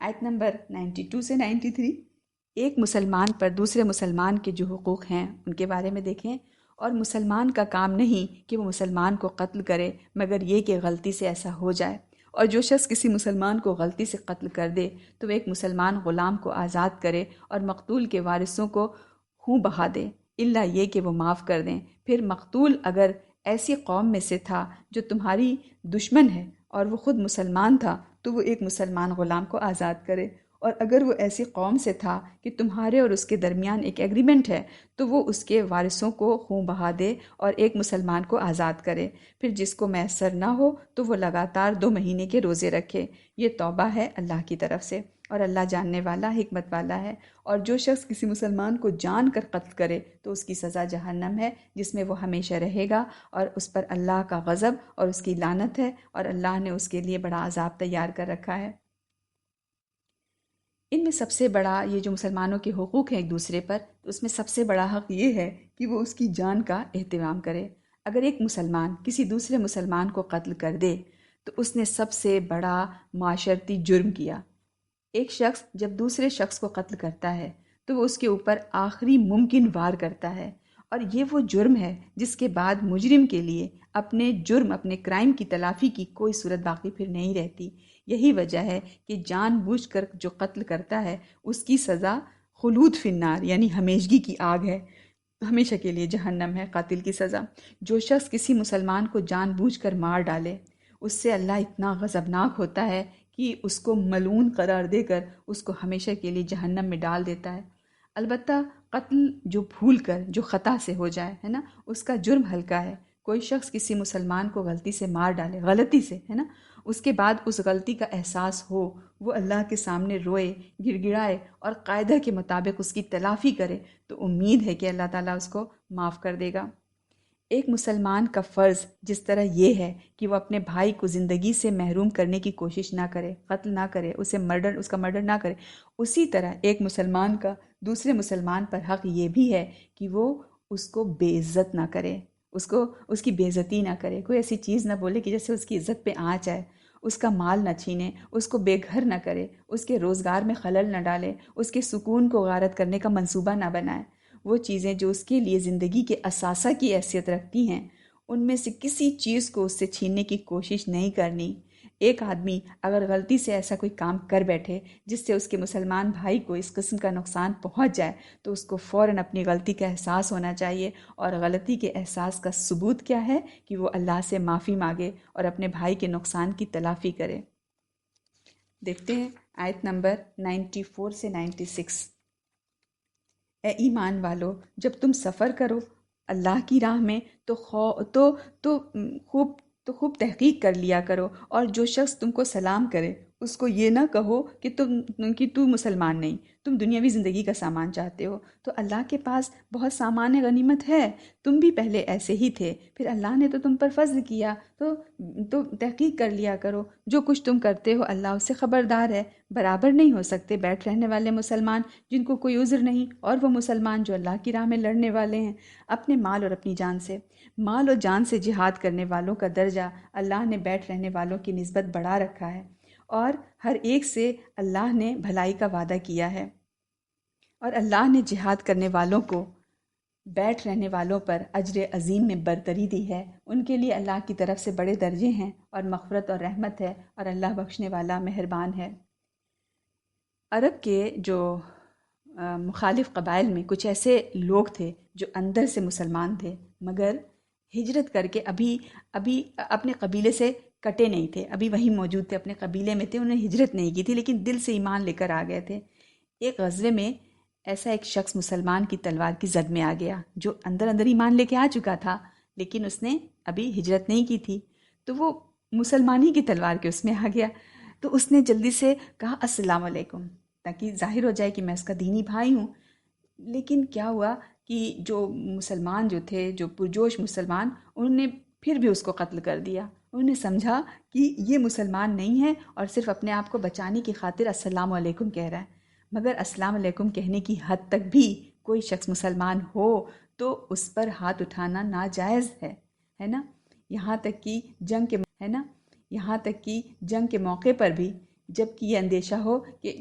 آیت نمبر 92 سے 93، ایک مسلمان پر دوسرے مسلمان کے جو حقوق ہیں ان کے بارے میں دیکھیں۔ اور مسلمان کا کام نہیں کہ وہ مسلمان کو قتل کرے مگر یہ کہ غلطی سے ایسا ہو جائے، اور جو شخص کسی مسلمان کو غلطی سے قتل کر دے تو وہ ایک مسلمان غلام کو آزاد کرے اور مقتول کے وارثوں کو خون بہا دے، الا یہ کہ وہ معاف کر دیں۔ پھر مقتول اگر ایسی قوم میں سے تھا جو تمہاری دشمن ہے اور وہ خود مسلمان تھا تو وہ ایک مسلمان غلام کو آزاد کرے، اور اگر وہ ایسی قوم سے تھا کہ تمہارے اور اس کے درمیان ایک ایگریمنٹ ہے تو وہ اس کے وارثوں کو خون بہا دے اور ایک مسلمان کو آزاد کرے۔ پھر جس کو میسر نہ ہو تو وہ لگاتار 2 مہینے کے روزے رکھے، یہ توبہ ہے اللہ کی طرف سے، اور اللہ جاننے والا حکمت والا ہے۔ اور جو شخص کسی مسلمان کو جان کر قتل کرے تو اس کی سزا جہنم ہے جس میں وہ ہمیشہ رہے گا، اور اس پر اللہ کا غضب اور اس کی لعنت ہے، اور اللہ نے اس کے لیے بڑا عذاب تیار کر رکھا ہے۔ ان میں سب سے بڑا یہ جو مسلمانوں کے حقوق ہیں ایک دوسرے پر، تو اس میں سب سے بڑا حق یہ ہے کہ وہ اس کی جان کا اہتمام کرے۔ اگر ایک مسلمان کسی دوسرے مسلمان کو قتل کر دے تو اس نے سب سے بڑا معاشرتی جرم کیا۔ ایک شخص جب دوسرے شخص کو قتل کرتا ہے تو وہ اس کے اوپر آخری ممکن وار کرتا ہے، اور یہ وہ جرم ہے جس کے بعد مجرم کے لیے اپنے کرائم کی تلافی کی کوئی صورت باقی پھر نہیں رہتی۔ یہی وجہ ہے کہ جان بوجھ کر جو قتل کرتا ہے اس کی سزا خلود فی النار یعنی ہمیشگی کی آگ ہے، ہمیشہ کے لیے جہنم ہے قاتل کی سزا۔ جو شخص کسی مسلمان کو جان بوجھ کر مار ڈالے اس سے اللہ اتنا غضبناک ہوتا ہے کہ اس کو ملعون قرار دے کر اس کو ہمیشہ کے لیے جہنم میں ڈال دیتا ہے۔ البتہ قتل جو بھول کر جو خطا سے ہو جائے ہے نا، اس کا جرم ہلکا ہے۔ کوئی شخص کسی مسلمان کو غلطی سے مار ڈالے، غلطی سے ہے نا، اس کے بعد اس غلطی کا احساس ہو، وہ اللہ کے سامنے روئے، گڑ گڑائے اور قاعدہ کے مطابق اس کی تلافی کرے تو امید ہے کہ اللہ تعالیٰ اس کو معاف کر دے گا۔ ایک مسلمان کا فرض جس طرح یہ ہے کہ وہ اپنے بھائی کو زندگی سے محروم کرنے کی کوشش نہ کرے، قتل نہ کرے، اس کا مرڈر نہ کرے، اسی طرح ایک مسلمان کا دوسرے مسلمان پر حق یہ بھی ہے کہ وہ اس کو بے عزت نہ کرے، اس کی بے عزتی نہ کرے، کوئی ایسی چیز نہ بولے کہ جیسے اس کی عزت پہ آنچ آئے، اس کا مال نہ چھینے، اس کو بے گھر نہ کرے، اس کے روزگار میں خلل نہ ڈالے، اس کے سکون کو غارت کرنے کا منصوبہ نہ بنائے۔ وہ چیزیں جو اس کے لیے زندگی کے اثاثہ کی حیثیت رکھتی ہیں ان میں سے کسی چیز کو اس سے چھیننے کی کوشش نہیں کرنی۔ ایک آدمی اگر غلطی سے ایسا کوئی کام کر بیٹھے جس سے اس کے مسلمان بھائی کو اس قسم کا نقصان پہنچ جائے تو اس کو فوراً اپنی غلطی کا احساس ہونا چاہیے، اور غلطی کے احساس کا ثبوت کیا ہے کہ وہ اللہ سے معافی مانگے اور اپنے بھائی کے نقصان کی تلافی کرے۔ دیکھتے ہیں آیت نمبر 94 سے 96۔ اے ایمان والو، جب تم سفر کرو اللہ کی راہ میں تو خوب تحقیق کر لیا کرو، اور جو شخص تم کو سلام کرے اس کو یہ نہ کہو کہ تو مسلمان نہیں، تم دنیاوی زندگی کا سامان چاہتے ہو، تو اللہ کے پاس بہت سامان غنیمت ہے، تم بھی پہلے ایسے ہی تھے، پھر اللہ نے تو تم پر فضل کیا، تو تحقیق کر لیا کرو، جو کچھ تم کرتے ہو اللہ اس سے خبردار ہے۔ برابر نہیں ہو سکتے بیٹھ رہنے والے مسلمان جن کو کوئی عذر نہیں اور وہ مسلمان جو اللہ کی راہ میں لڑنے والے ہیں اپنے مال اور اپنی جان سے۔ مال اور جان سے جہاد کرنے والوں کا درجہ اللہ نے بیٹھ رہنے والوں کی نسبت بڑھا رکھا ہے، اور ہر ایک سے اللہ نے بھلائی کا وعدہ کیا ہے۔ اور اللہ نے جہاد کرنے والوں کو بیٹھ رہنے والوں پر اجر عظیم میں برتری دی ہے. ان کے لیے اللہ کی طرف سے بڑے درجے ہیں اور مغفرت اور رحمت ہے، اور اللہ بخشنے والا مہربان ہے. عرب کے جو مخالف قبائل میں کچھ ایسے لوگ تھے جو اندر سے مسلمان تھے، مگر ہجرت کر کے ابھی اپنے قبیلے سے کٹے نہیں تھے، ابھی وہیں موجود تھے، اپنے قبیلے میں تھے، انہوں نے ہجرت نہیں کی تھی لیکن دل سے ایمان لے کر آ گئے تھے. ایک غزوے میں ایسا ایک شخص مسلمان کی تلوار کی زد میں آ گیا جو اندر اندر ایمان لے کے آ چکا تھا لیکن اس نے ابھی ہجرت نہیں کی تھی، تو وہ مسلمانی کی تلوار کے اس میں آ گیا. تو اس نے جلدی سے کہا السلام علیکم، تاکہ ظاہر ہو جائے کہ میں اس کا دینی بھائی ہوں. لیکن کیا ہوا کہ جو مسلمان جو تھے، جو پرجوش مسلمان، انہوں نے پھر بھی اس کو قتل کر دیا. انہوں نے سمجھا کہ یہ مسلمان نہیں ہے اور صرف اپنے آپ کو بچانے کی خاطر السلام علیکم کہہ رہا ہے. مگر السلام علیکم کہنے کی حد تک بھی کوئی شخص مسلمان ہو تو اس پر ہاتھ اٹھانا ناجائز ہے نا. یہاں تک کہ جنگ کے موقع پر بھی، جب کہ یہ اندیشہ ہو کہ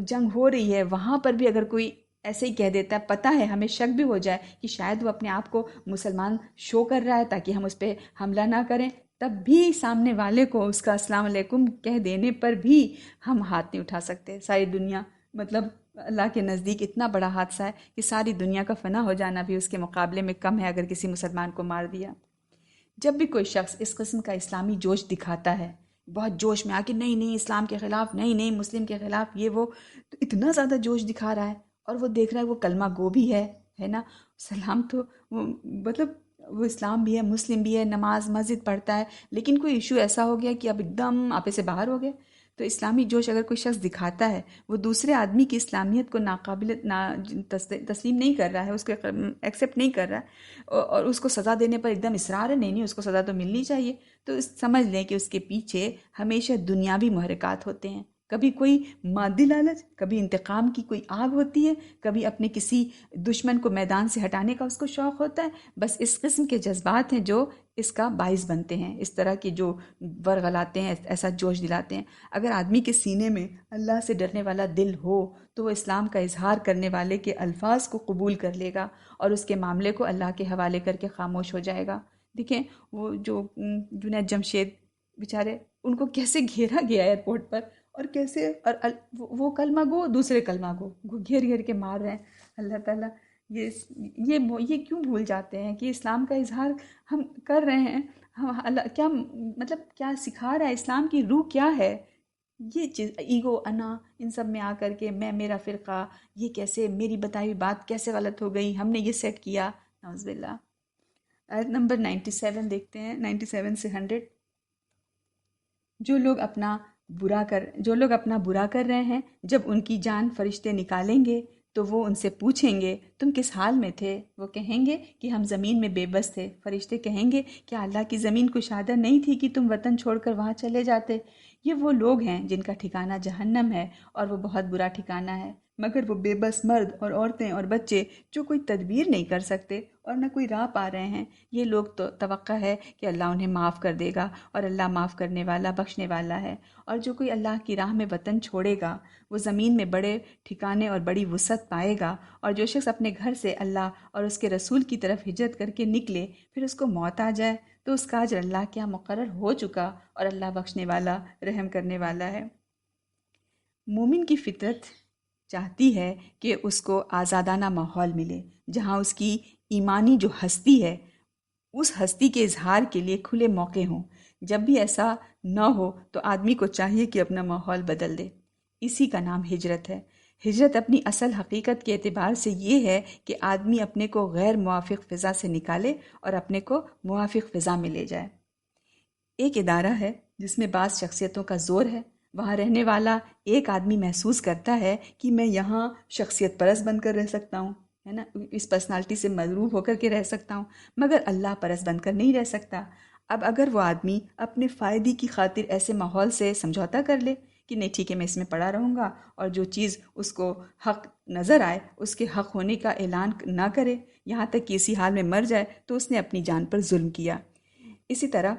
جنگ ہو رہی ہے، وہاں پر بھی اگر کوئی ایسے ہی کہہ دیتا ہے، پتہ ہے ہمیں شک بھی ہو جائے کہ شاید وہ اپنے آپ کو مسلمان شو کر رہا ہے تاکہ ہم اس پہ حملہ نہ کریں، تب بھی سامنے والے کو اس کا السلام علیکم کہہ دینے پر بھی ہم ہاتھ نہیں اٹھا سکتے. ساری دنیا، مطلب اللہ کے نزدیک اتنا بڑا حادثہ ہے کہ ساری دنیا کا فنا ہو جانا بھی اس کے مقابلے میں کم ہے اگر کسی مسلمان کو مار دیا. جب بھی کوئی شخص اس قسم کا اسلامی جوش دکھاتا ہے، بہت جوش میں آ کے نہیں اسلام کے خلاف، نہیں مسلم کے خلاف، یہ وہ، تو اتنا زیادہ جوش دکھا رہا ہے اور وہ دیکھ رہا ہے وہ کلمہ گو بھی ہے نا، سلام تو مطلب وہ اسلام بھی ہے، مسلم بھی ہے، نماز مسجد پڑھتا ہے، لیکن کوئی ایشو ایسا ہو گیا کہ اب ایک دم آپے سے باہر ہو گئے. تو اسلامی جوش اگر کوئی شخص دکھاتا ہے، وہ دوسرے آدمی کی اسلامیت کو تسلیم نہیں کر رہا ہے، اس کو ایکسیپٹ نہیں کر رہا ہے، اور اس کو سزا دینے پر ایک دم اصرار ہے، نہیں اس کو سزا تو ملنی چاہیے، تو سمجھ لیں کہ اس کے پیچھے ہمیشہ دنیاوی محرکات ہوتے ہیں. کبھی کوئی مادی لالچ، کبھی انتقام کی کوئی آگ ہوتی ہے، کبھی اپنے کسی دشمن کو میدان سے ہٹانے کا اس کو شوق ہوتا ہے. بس اس قسم کے جذبات ہیں جو اس کا باعث بنتے ہیں، اس طرح کے جو ورغلاتے ہیں، ایسا جوش دلاتے ہیں. اگر آدمی کے سینے میں اللہ سے ڈرنے والا دل ہو تو وہ اسلام کا اظہار کرنے والے کے الفاظ کو قبول کر لے گا اور اس کے معاملے کو اللہ کے حوالے کر کے خاموش ہو جائے گا. دیکھیں وہ جو جنید جمشید بیچارے، ان کو کیسے گھیرا گیا ایئرپورٹ پر، اور کیسے وہ کلمہ گو دوسرے کلمہ گو گھیر کے مار رہے ہیں. اللہ تعالیٰ یہ کیوں بھول جاتے ہیں کہ اسلام کا اظہار ہم کر رہے ہیں. ہم اللہ کیا مطلب کیا سکھا رہا ہے، اسلام کی روح کیا ہے. یہ چیز ایگو، انا، ان سب میں آ کر کے میں، میرا فرقہ، یہ کیسے، میری بتائی ہوئی بات کیسے غلط ہو گئی، ہم نے یہ سیٹ کیا. نعوذ باللہ. آیت نمبر 97 دیکھتے ہیں، 97 سے 100. جو لوگ اپنا برا کر رہے ہیں، جب ان کی جان فرشتے نکالیں گے تو وہ ان سے پوچھیں گے تم کس حال میں تھے. وہ کہیں گے کہ ہم زمین میں بے بس تھے. فرشتے کہیں گے کیا اللہ کی زمین کشادہ نہیں تھی کہ تم وطن چھوڑ کر وہاں چلے جاتے. یہ وہ لوگ ہیں جن کا ٹھکانہ جہنم ہے اور وہ بہت برا ٹھکانہ ہے. مگر وہ بے بس مرد اور عورتیں اور بچے جو کوئی تدبیر نہیں کر سکتے اور نہ کوئی راہ پا رہے ہیں، یہ لوگ تو توقع ہے کہ اللہ انہیں معاف کر دے گا، اور اللہ معاف کرنے والا بخشنے والا ہے. اور جو کوئی اللہ کی راہ میں وطن چھوڑے گا وہ زمین میں بڑے ٹھکانے اور بڑی وسعت پائے گا. اور جو شخص اپنے گھر سے اللہ اور اس کے رسول کی طرف ہجرت کر کے نکلے پھر اس کو موت آ جائے تو اس کا اجر اللہ کیا مقرر ہو چکا، اور اللہ بخشنے والا رحم کرنے والا ہے. مومن کی فطرت چاہتی ہے کہ اس کو آزادانہ ماحول ملے جہاں اس کی ایمانی جو ہستی ہے اس ہستی کے اظہار کے لیے کھلے موقع ہوں. جب بھی ایسا نہ ہو تو آدمی کو چاہیے کہ اپنا ماحول بدل دے. اسی کا نام ہجرت ہے. ہجرت اپنی اصل حقیقت کے اعتبار سے یہ ہے کہ آدمی اپنے کو غیر موافق فضا سے نکالے اور اپنے کو موافق فضا میں لے جائے. ایک ادارہ ہے جس میں بعض شخصیتوں کا زور ہے. وہاں رہنے والا ایک آدمی محسوس کرتا ہے کہ میں یہاں شخصیت پرست بن کر رہ سکتا ہوں، ہے نا، اس پرسنالٹی سے مضروب ہو کر کے رہ سکتا ہوں، مگر اللہ پرست بن کر نہیں رہ سکتا. اب اگر وہ آدمی اپنے فائدے کی خاطر ایسے ماحول سے سمجھوتا کر لے کہ نہیں ٹھیک ہے میں اس میں پڑا رہوں گا، اور جو چیز اس کو حق نظر آئے اس کے حق ہونے کا اعلان نہ کرے، یہاں تک کہ اسی حال میں مر جائے، تو اس نے اپنی جان پر ظلم کیا. اسی طرح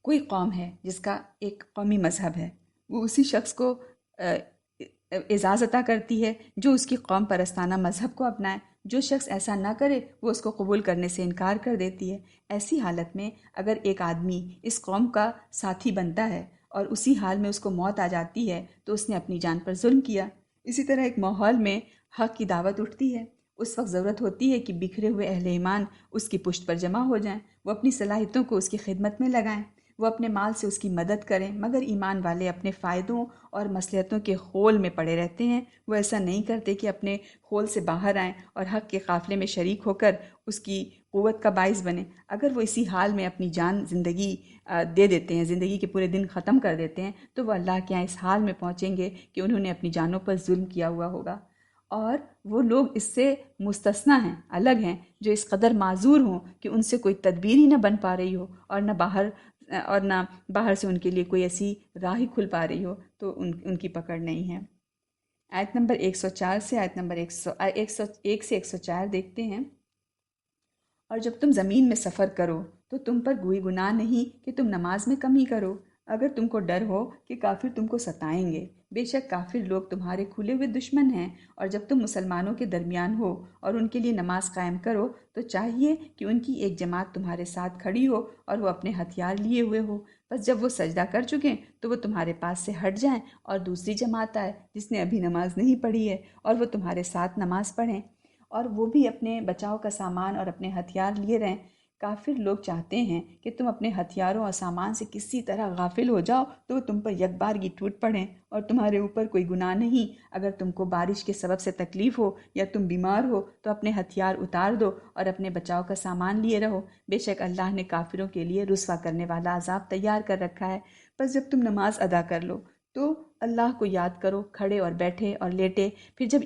کوئی قوم ہے جس کا ایک قومی مذہب ہے، وہ اسی شخص کو اعزاز عطا کرتی ہے جو اس کی قوم پرستانہ مذہب کو اپنائے، جو شخص ایسا نہ کرے وہ اس کو قبول کرنے سے انکار کر دیتی ہے۔ ایسی حالت میں اگر ایک آدمی اس قوم کا ساتھی بنتا ہے اور اسی حال میں اس کو موت آ جاتی ہے تو اس نے اپنی جان پر ظلم کیا۔ اسی طرح ایک ماحول میں حق کی دعوت اٹھتی ہے، اس وقت ضرورت ہوتی ہے کہ بکھرے ہوئے اہل ایمان اس کی پشت پر جمع ہو جائیں، وہ اپنی صلاحیتوں کو اس کی خدمت میں لگائیں، وہ اپنے مال سے اس کی مدد کریں، مگر ایمان والے اپنے فائدوں اور مصلحتوں کے خول میں پڑے رہتے ہیں۔ وہ ایسا نہیں کرتے کہ اپنے خول سے باہر آئیں اور حق کے قافلے میں شریک ہو کر اس کی قوت کا باعث بنیں۔ اگر وہ اسی حال میں اپنی جان زندگی دے دیتے ہیں، زندگی کے پورے دن ختم کر دیتے ہیں، تو وہ اللہ کے یہاں اس حال میں پہنچیں گے کہ انہوں نے اپنی جانوں پر ظلم کیا ہوا ہوگا۔ اور وہ لوگ اس سے مستثنیٰ ہیں، الگ ہیں، جو اس قدر معذور ہوں کہ ان سے کوئی تدبیر ہی نہ بن پا رہی ہو اور نہ باہر سے ان کے لیے کوئی ایسی راہ ہی کھل پا رہی ہو، تو ان کی پکڑ نہیں ہے۔ آیت نمبر 104 سے آیت نمبر 101 سے 104 دیکھتے ہیں۔ اور جب تم زمین میں سفر کرو تو تم پر کوئی گناہ نہیں کہ تم نماز میں کمی کرو، اگر تم کو ڈر ہو کہ کافر تم کو ستائیں گے۔ بے شک کافر لوگ تمہارے کھلے ہوئے دشمن ہیں، اور جب تم مسلمانوں کے درمیان ہو اور ان کے لیے نماز قائم کرو تو چاہیے کہ ان کی ایک جماعت تمہارے ساتھ کھڑی ہو اور وہ اپنے ہتھیار لیے ہوئے ہو، بس جب وہ سجدہ کر چکیں تو وہ تمہارے پاس سے ہٹ جائیں اور دوسری جماعت آئے جس نے ابھی نماز نہیں پڑھی ہے اور وہ تمہارے ساتھ نماز پڑھیں، اور وہ بھی اپنے بچاؤ کا سامان اور اپنے ہتھیار لیے رہیں۔ کافر لوگ چاہتے ہیں کہ تم اپنے ہتھیاروں اور سامان سے کسی طرح غافل ہو جاؤ تو وہ تم پر یک بارگی ٹوٹ پڑیں، اور تمہارے اوپر کوئی گناہ نہیں۔ اگر تم کو بارش کے سبب سے تکلیف ہو یا تم بیمار ہو تو اپنے ہتھیار اتار دو اور اپنے بچاؤ کا سامان لیے رہو، بے شک اللہ نے کافروں کے لیے رسوا کرنے والا عذاب تیار کر رکھا ہے۔ بس جب تم نماز ادا کر لو تو اللہ کو یاد کرو، کھڑے اور بیٹھے اور لیٹے، پھر جب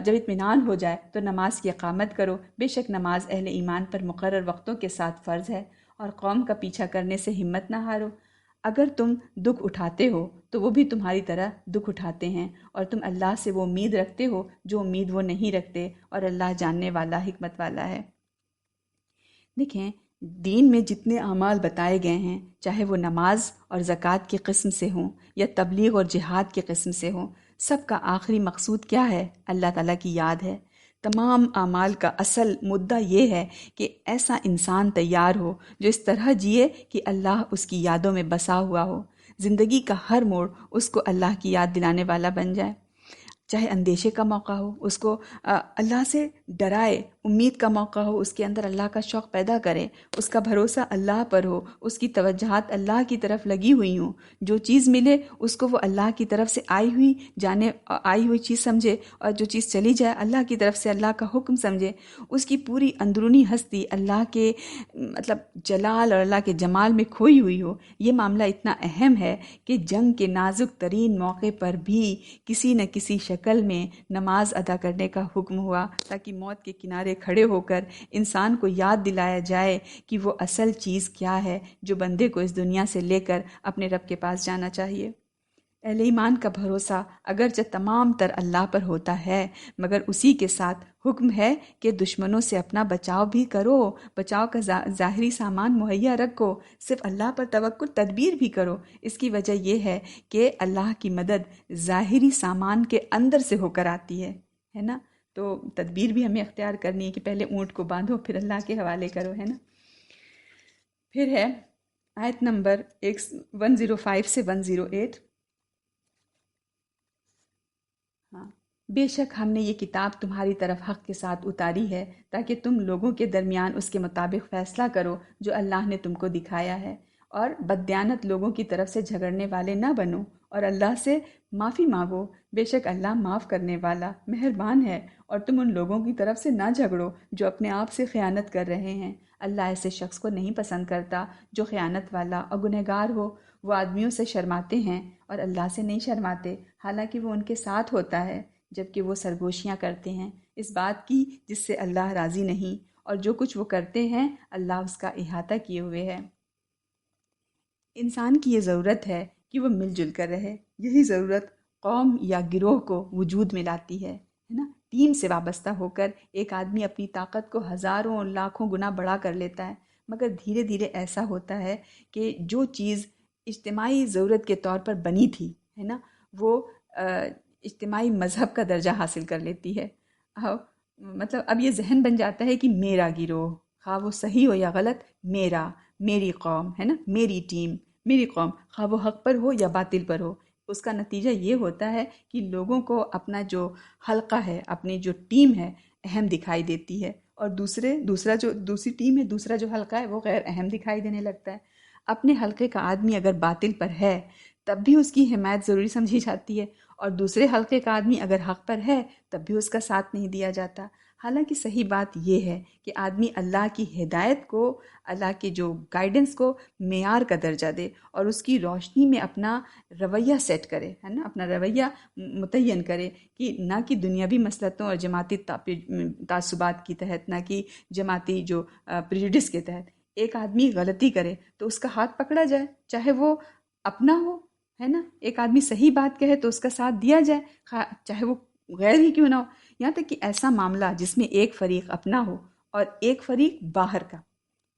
اطمینان ہو جائے تو نماز کی اقامت کرو، بے شک نماز اہل ایمان پر مقرر وقتوں کے ساتھ فرض ہے، اور قوم کا پیچھا کرنے سے ہمت نہ ہارو۔ اگر تم دکھ اٹھاتے ہو تو وہ بھی تمہاری طرح دکھ اٹھاتے ہیں، اور تم اللہ سے وہ امید رکھتے ہو جو امید وہ نہیں رکھتے، اور اللہ جاننے والا حکمت والا ہے۔ دیکھیں، دین میں جتنے اعمال بتائے گئے ہیں، چاہے وہ نماز اور زکوٰۃ کی قسم سے ہوں یا تبلیغ اور جہاد کی قسم سے ہوں، سب کا آخری مقصود کیا ہے؟ اللہ تعالیٰ کی یاد ہے۔ تمام اعمال کا اصل مدعا یہ ہے کہ ایسا انسان تیار ہو جو اس طرح جیے کہ اللہ اس کی یادوں میں بسا ہوا ہو، زندگی کا ہر موڑ اس کو اللہ کی یاد دلانے والا بن جائے، چاہے اندیشے کا موقع ہو اس کو اللہ سے ڈرائے، امید کا موقع ہو اس کے اندر اللہ کا شوق پیدا کرے، اس کا بھروسہ اللہ پر ہو، اس کی توجہات اللہ کی طرف لگی ہوئی ہوں، جو چیز ملے اس کو وہ اللہ کی طرف سے آئی ہوئی چیز سمجھے، اور جو چیز چلی جائے اللہ کی طرف سے اللہ کا حکم سمجھے، اس کی پوری اندرونی ہستی اللہ کے جلال اور اللہ کے جمال میں کھوئی ہوئی ہو۔ یہ معاملہ اتنا اہم ہے کہ جنگ کے نازک ترین موقع پر بھی کسی نہ کسی شکل میں نماز ادا کرنے کا حکم ہوا، تاکہ موت کے کنارے کھڑے ہو کر انسان کو یاد دلایا جائے کہ وہ اصل چیز کیا ہے جو بندے کو اس دنیا سے لے کر اپنے رب کے پاس جانا چاہیے۔ اہل ایمان کا بھروسہ اگرچہ تمام تر اللہ پر ہوتا ہے، مگر اسی کے ساتھ حکم ہے کہ دشمنوں سے اپنا بچاؤ بھی کرو، بچاؤ کا ظاہری سامان مہیا رکھو، صرف اللہ پر توکل، تدبیر بھی کرو۔ اس کی وجہ یہ ہے کہ اللہ کی مدد ظاہری سامان کے اندر سے ہو کر آتی ہے نا؟ تو تدبیر بھی ہمیں اختیار کرنی ہے کہ پہلے اونٹ کو باندھو پھر اللہ کے حوالے کرو، ہے نا؟ پھر ہے آیت نمبر 105 سے 108۔ بے شک ہم نے یہ کتاب تمہاری طرف حق کے ساتھ اتاری ہے تاکہ تم لوگوں کے درمیان اس کے مطابق فیصلہ کرو جو اللہ نے تم کو دکھایا ہے، اور بددیانت لوگوں کی طرف سے جھگڑنے والے نہ بنو، اور اللہ سے معافی مانگو، بے شک اللہ معاف کرنے والا مہربان ہے۔ اور تم ان لوگوں کی طرف سے نہ جھگڑو جو اپنے آپ سے خیانت کر رہے ہیں، اللہ ایسے شخص کو نہیں پسند کرتا جو خیانت والا اور گنہگار ہو۔ وہ آدمیوں سے شرماتے ہیں اور اللہ سے نہیں شرماتے، حالانکہ وہ ان کے ساتھ ہوتا ہے جبکہ وہ سرگوشیاں کرتے ہیں اس بات کی جس سے اللہ راضی نہیں، اور جو کچھ وہ کرتے ہیں اللہ اس کا احاطہ کیے ہوئے ہے۔ انسان کی یہ ضرورت ہے کہ وہ مل جل کر رہے، یہی ضرورت قوم یا گروہ کو وجود میں لاتی ہے نا؟ ٹیم سے وابستہ ہو کر ایک آدمی اپنی طاقت کو ہزاروں لاکھوں گنا بڑھا کر لیتا ہے، مگر دھیرے دھیرے ایسا ہوتا ہے کہ جو چیز اجتماعی ضرورت کے طور پر بنی تھی ہے نا، وہ اجتماعی مذہب کا درجہ حاصل کر لیتی ہے. مطلب اب یہ ذہن بن جاتا ہے کہ میرا گروہ، خواہ وہ صحیح ہو یا غلط، میری قوم ہے نا، میری ٹیم، میری قوم، خواہ وہ حق پر ہو یا باطل پر ہو. اس کا نتیجہ یہ ہوتا ہے کہ لوگوں کو اپنا جو حلقہ ہے، اپنی جو ٹیم ہے، اہم دکھائی دیتی ہے، اور دوسری ٹیم ہے، دوسرا جو حلقہ ہے وہ غیر اہم دکھائی دینے لگتا ہے. اپنے حلقے کا آدمی اگر باطل پر ہے تب بھی اس کی حمایت ضروری سمجھی جاتی ہے، اور دوسرے حلقے کا آدمی اگر حق پر ہے تب بھی اس کا ساتھ نہیں دیا جاتا. حالانکہ صحیح بات یہ ہے کہ آدمی اللہ کی ہدایت کو، اللہ کے جو گائیڈنس کو معیار کا درجہ دے، اور اس کی روشنی میں اپنا رویہ سیٹ کرے، ہے نا، اپنا رویہ متعین کرے، کہ نہ کہ دنیاوی مصلحتوں اور جماعتی تعصبات کی تحت، نہ کہ جماعتی جو پریجوڈس کے تحت ایک آدمی غلطی کرے تو اس کا ہاتھ پکڑا جائے، چاہے وہ اپنا ہو، ہے نا. ایک آدمی صحیح بات کہے تو اس کا ساتھ دیا جائے، چاہے وہ غیر ہی کیوں نہ ہو. یہاں تک کہ ایسا معاملہ جس میں ایک فریق اپنا ہو اور ایک فریق باہر کا،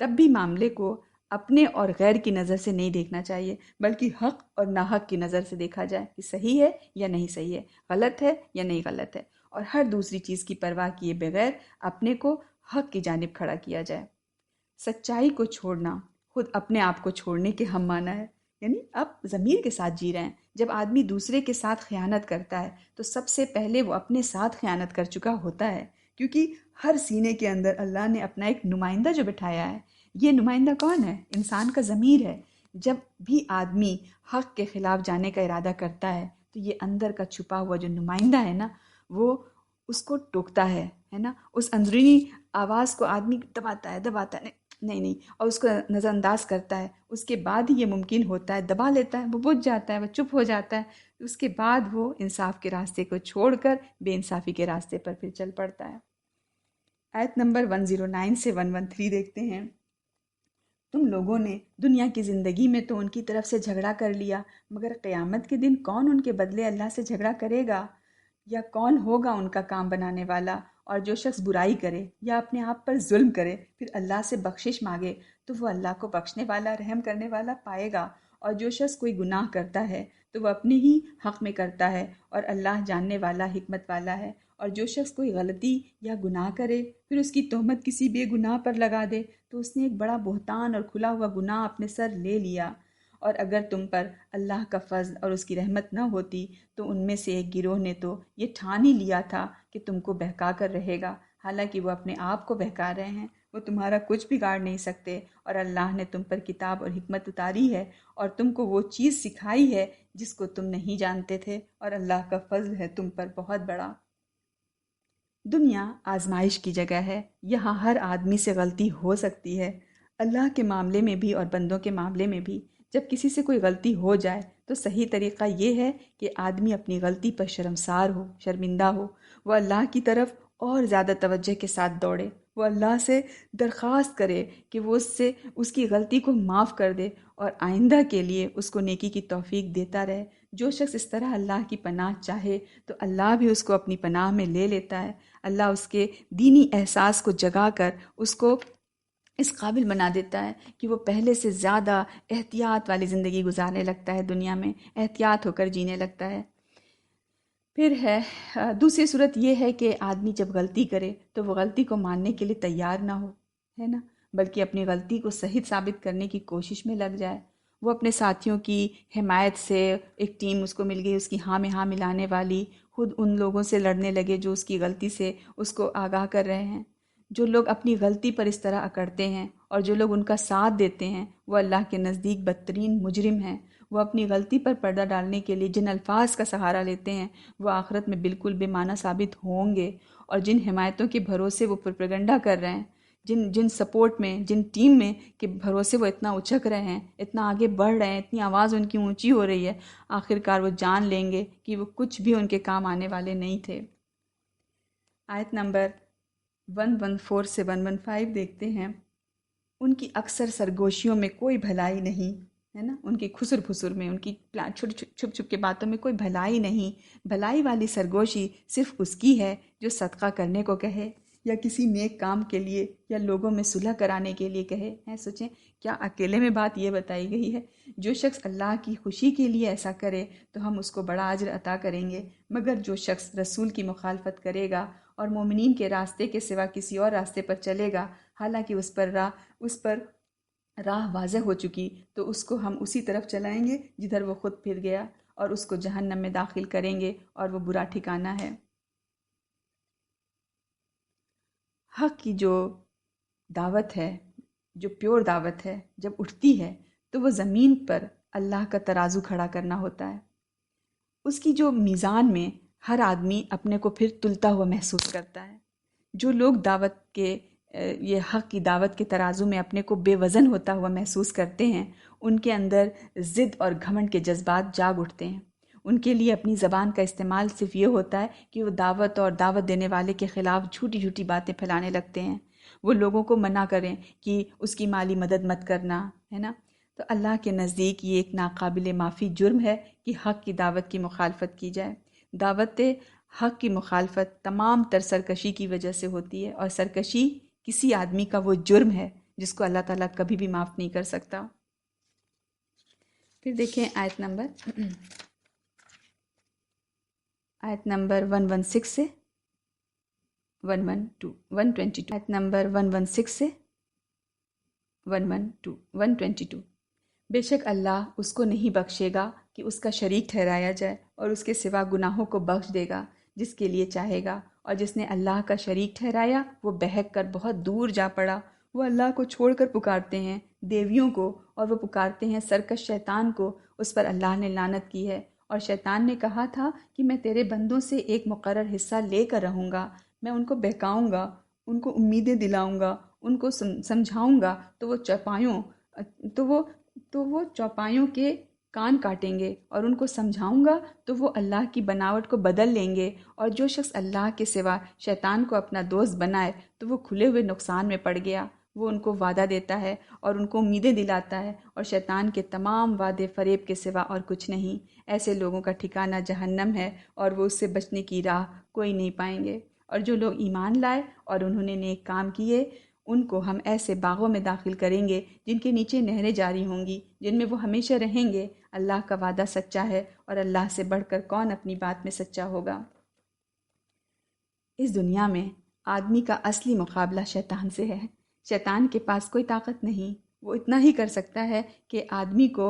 تب بھی معاملے کو اپنے اور غیر کی نظر سے نہیں دیکھنا چاہیے، بلکہ حق اور ناحق کی نظر سے دیکھا جائے کہ صحیح ہے یا نہیں صحیح ہے، غلط ہے یا نہیں غلط ہے، اور ہر دوسری چیز کی پرواہ کیے بغیر اپنے کو حق کی جانب کھڑا کیا جائے. سچائی کو چھوڑنا خود اپنے آپ کو چھوڑنے کے ہم معنی ہے، یعنی آپ ضمیر کے ساتھ جی رہے ہیں. جب آدمی دوسرے کے ساتھ خیانت کرتا ہے تو سب سے پہلے وہ اپنے ساتھ خیانت کر چکا ہوتا ہے، کیونکہ ہر سینے کے اندر اللہ نے اپنا ایک نمائندہ جو بٹھایا ہے. یہ نمائندہ کون ہے؟ انسان کا ضمیر ہے. جب بھی آدمی حق کے خلاف جانے کا ارادہ کرتا ہے تو یہ اندر کا چھپا ہوا جو نمائندہ ہے نا، وہ اس کو ٹوکتا ہے نا. اس اندرونی آواز کو آدمی دباتا ہے نہیں، اور اس کو نظر انداز کرتا ہے. اس کے بعد ہی یہ ممکن ہوتا ہے، دبا لیتا ہے، وہ بجھ جاتا ہے، وہ چپ ہو جاتا ہے. اس کے بعد وہ انصاف کے راستے کو چھوڑ کر بے انصافی کے راستے پر پھر چل پڑتا ہے. آیت نمبر 109 سے 113 دیکھتے ہیں. تم لوگوں نے دنیا کی زندگی میں تو ان کی طرف سے جھگڑا کر لیا، مگر قیامت کے دن کون ان کے بدلے اللہ سے جھگڑا کرے گا؟ یا کون ہوگا ان کا کام بنانے والا؟ اور جو شخص برائی کرے یا اپنے آپ پر ظلم کرے پھر اللہ سے بخشش مانگے تو وہ اللہ کو بخشنے والا، رحم کرنے والا پائے گا. اور جو شخص کوئی گناہ کرتا ہے تو وہ اپنے ہی حق میں کرتا ہے، اور اللہ جاننے والا، حکمت والا ہے. اور جو شخص کوئی غلطی یا گناہ کرے پھر اس کی تہمت کسی بے گناہ پر لگا دے تو اس نے ایک بڑا بہتان اور کھلا ہوا گناہ اپنے سر لے لیا. اور اگر تم پر اللہ کا فضل اور اس کی رحمت نہ ہوتی تو ان میں سے ایک گروہ نے تو یہ ٹھان ہی لیا تھا کہ تم کو بہکا کر رہے گا، حالانکہ وہ اپنے آپ کو بہکا رہے ہیں. وہ تمہارا کچھ بگاڑ نہیں سکتے، اور اللہ نے تم پر کتاب اور حکمت اتاری ہے اور تم کو وہ چیز سکھائی ہے جس کو تم نہیں جانتے تھے، اور اللہ کا فضل ہے تم پر بہت بڑا. دنیا آزمائش کی جگہ ہے، یہاں ہر آدمی سے غلطی ہو سکتی ہے، اللہ کے معاملے میں بھی اور بندوں کے معاملے میں بھی. جب کسی سے کوئی غلطی ہو جائے تو صحیح طریقہ یہ ہے کہ آدمی اپنی غلطی پر شرمسار ہو، شرمندہ ہو، وہ اللہ کی طرف اور زیادہ توجہ کے ساتھ دوڑے، وہ اللہ سے درخواست کرے کہ وہ اس کی غلطی کو معاف کر دے اور آئندہ کے لیے اس کو نیکی کی توفیق دیتا رہے. جو شخص اس طرح اللہ کی پناہ چاہے تو اللہ بھی اس کو اپنی پناہ میں لے لیتا ہے. اللہ اس کے دینی احساس کو جگا کر اس کو اس قابل بنا دیتا ہے کہ وہ پہلے سے زیادہ احتیاط والی زندگی گزارنے لگتا ہے، دنیا میں احتیاط ہو کر جینے لگتا ہے. پھر ہے دوسری صورت یہ ہے کہ آدمی جب غلطی کرے تو وہ غلطی کو ماننے کے لیے تیار نہ ہو، ہے نا، بلکہ اپنی غلطی کو صحیح ثابت کرنے کی کوشش میں لگ جائے. وہ اپنے ساتھیوں کی حمایت سے ایک ٹیم اس کو مل گئی، اس کی ہاں میں ہاں ملانے والی، خود ان لوگوں سے لڑنے لگے جو اس کی غلطی سے اس کو آگاہ کر رہے ہیں. جو لوگ اپنی غلطی پر اس طرح اکڑتے ہیں اور جو لوگ ان کا ساتھ دیتے ہیں وہ اللہ کے نزدیک بدترین مجرم ہیں. وہ اپنی غلطی پر پردہ ڈالنے کے لیے جن الفاظ کا سہارا لیتے ہیں وہ آخرت میں بالکل بے معنی ثابت ہوں گے، اور جن حمایتوں کے بھروسے وہ پروپیگنڈا کر رہے ہیں، جن سپورٹ میں، جن ٹیم میں کے بھروسے وہ اتنا اچھک رہے ہیں، اتنا آگے بڑھ رہے ہیں، اتنی آواز ان کی اونچی ہو رہی ہے، آخرکار وہ جان لیں گے کہ وہ کچھ بھی ان کے کام آنے والے نہیں تھے. آیت نمبر 114 سے 115 دیکھتے ہیں. ان کی اکثر سرگوشیوں میں کوئی بھلائی نہیں، ہے نا، ان کی خسر پھسر میں، ان کی چھپ چھپ کے باتوں میں کوئی بھلائی نہیں. بھلائی والی سرگوشی صرف اس کی ہے جو صدقہ کرنے کو کہے یا کسی نیک کام کے لیے یا لوگوں میں صلح کرانے کے لیے کہے ہیں، سوچیں کیا اکیلے میں بات یہ بتائی گئی ہے؟ جو شخص اللہ کی خوشی کے لیے ایسا کرے تو ہم اس کو بڑا اجر عطا کریں گے، مگر جو شخص رسول کی مخالفت کرے گا اور مومنین کے راستے کے سوا کسی اور راستے پر چلے گا، حالانکہ اس پر راہ واضح ہو چکی، تو اس کو ہم اسی طرف چلائیں گے جدھر وہ خود پھر گیا، اور اس کو جہنم میں داخل کریں گے، اور وہ برا ٹھکانہ ہے۔ حق کی جو دعوت ہے، جو پیور دعوت ہے، جب اٹھتی ہے تو وہ زمین پر اللہ کا ترازو کھڑا کرنا ہوتا ہے۔ اس کی جو میزان میں ہر آدمی اپنے کو پھر تلتا ہوا محسوس کرتا ہے۔ جو لوگ دعوت کے یہ حق کی دعوت کے ترازو میں اپنے کو بے وزن ہوتا ہوا محسوس کرتے ہیں، ان کے اندر ضد اور گھمنڈ کے جذبات جاگ اٹھتے ہیں۔ ان کے لیے اپنی زبان کا استعمال صرف یہ ہوتا ہے کہ وہ دعوت اور دعوت دینے والے کے خلاف جھوٹی جھوٹی باتیں پھیلانے لگتے ہیں۔ وہ لوگوں کو منع کریں کہ اس کی مالی مدد مت کرنا، ہے نا؟ تو اللہ کے نزدیک یہ ایک ناقابل معافی جرم ہے کہ حق کی دعوت کی مخالفت کی جائے۔ دعوت حق کی مخالفت تمام تر سرکشی کی وجہ سے ہوتی ہے، اور سرکشی کسی آدمی کا وہ جرم ہے جس کو اللہ تعالیٰ کبھی بھی معاف نہیں کر سکتا۔ پھر دیکھیں آیت نمبر 116 سے 122، آیت نمبر 116 سے 122۔ بے شک اللہ اس کو نہیں بخشے گا کہ اس کا شریک ٹھہرایا جائے، اور اس کے سوا گناہوں کو بخش دے گا جس کے لیے چاہے گا، اور جس نے اللہ کا شریک ٹھہرایا وہ بہک کر بہت دور جا پڑا۔ وہ اللہ کو چھوڑ کر پکارتے ہیں دیویوں کو، اور وہ پکارتے ہیں سرکش شیطان کو، اس پر اللہ نے لعنت کی ہے۔ اور شیطان نے کہا تھا کہ میں تیرے بندوں سے ایک مقرر حصہ لے کر رہوں گا، میں ان کو بہکاؤں گا، ان کو امیدیں دلاؤں گا، ان کو سمجھاؤں گا تو وہ چوپایوں کے کان کاٹیں گے، اور ان کو سمجھاؤں گا تو وہ اللہ کی بناوٹ کو بدل لیں گے۔ اور جو شخص اللہ کے سوا شیطان کو اپنا دوست بنائے تو وہ کھلے ہوئے نقصان میں پڑ گیا۔ وہ ان کو وعدہ دیتا ہے اور ان کو امیدیں دلاتا ہے، اور شیطان کے تمام وعدے فریب کے سوا اور کچھ نہیں۔ ایسے لوگوں کا ٹھکانہ جہنم ہے، اور وہ اس سے بچنے کی راہ کوئی نہیں پائیں گے۔ اور جو لوگ ایمان لائے اور انہوں نے نیک کام کیے، ان کو ہم ایسے باغوں میں داخل کریں گے جن کے نیچے نہریں جاری ہوں گی، جن میں وہ ہمیشہ رہیں گے۔ اللہ کا وعدہ سچا ہے، اور اللہ سے بڑھ کر کون اپنی بات میں سچا ہوگا۔ اس دنیا میں آدمی کا اصلی مقابلہ شیطان سے ہے۔ شیطان کے پاس کوئی طاقت نہیں، وہ اتنا ہی کر سکتا ہے کہ آدمی کو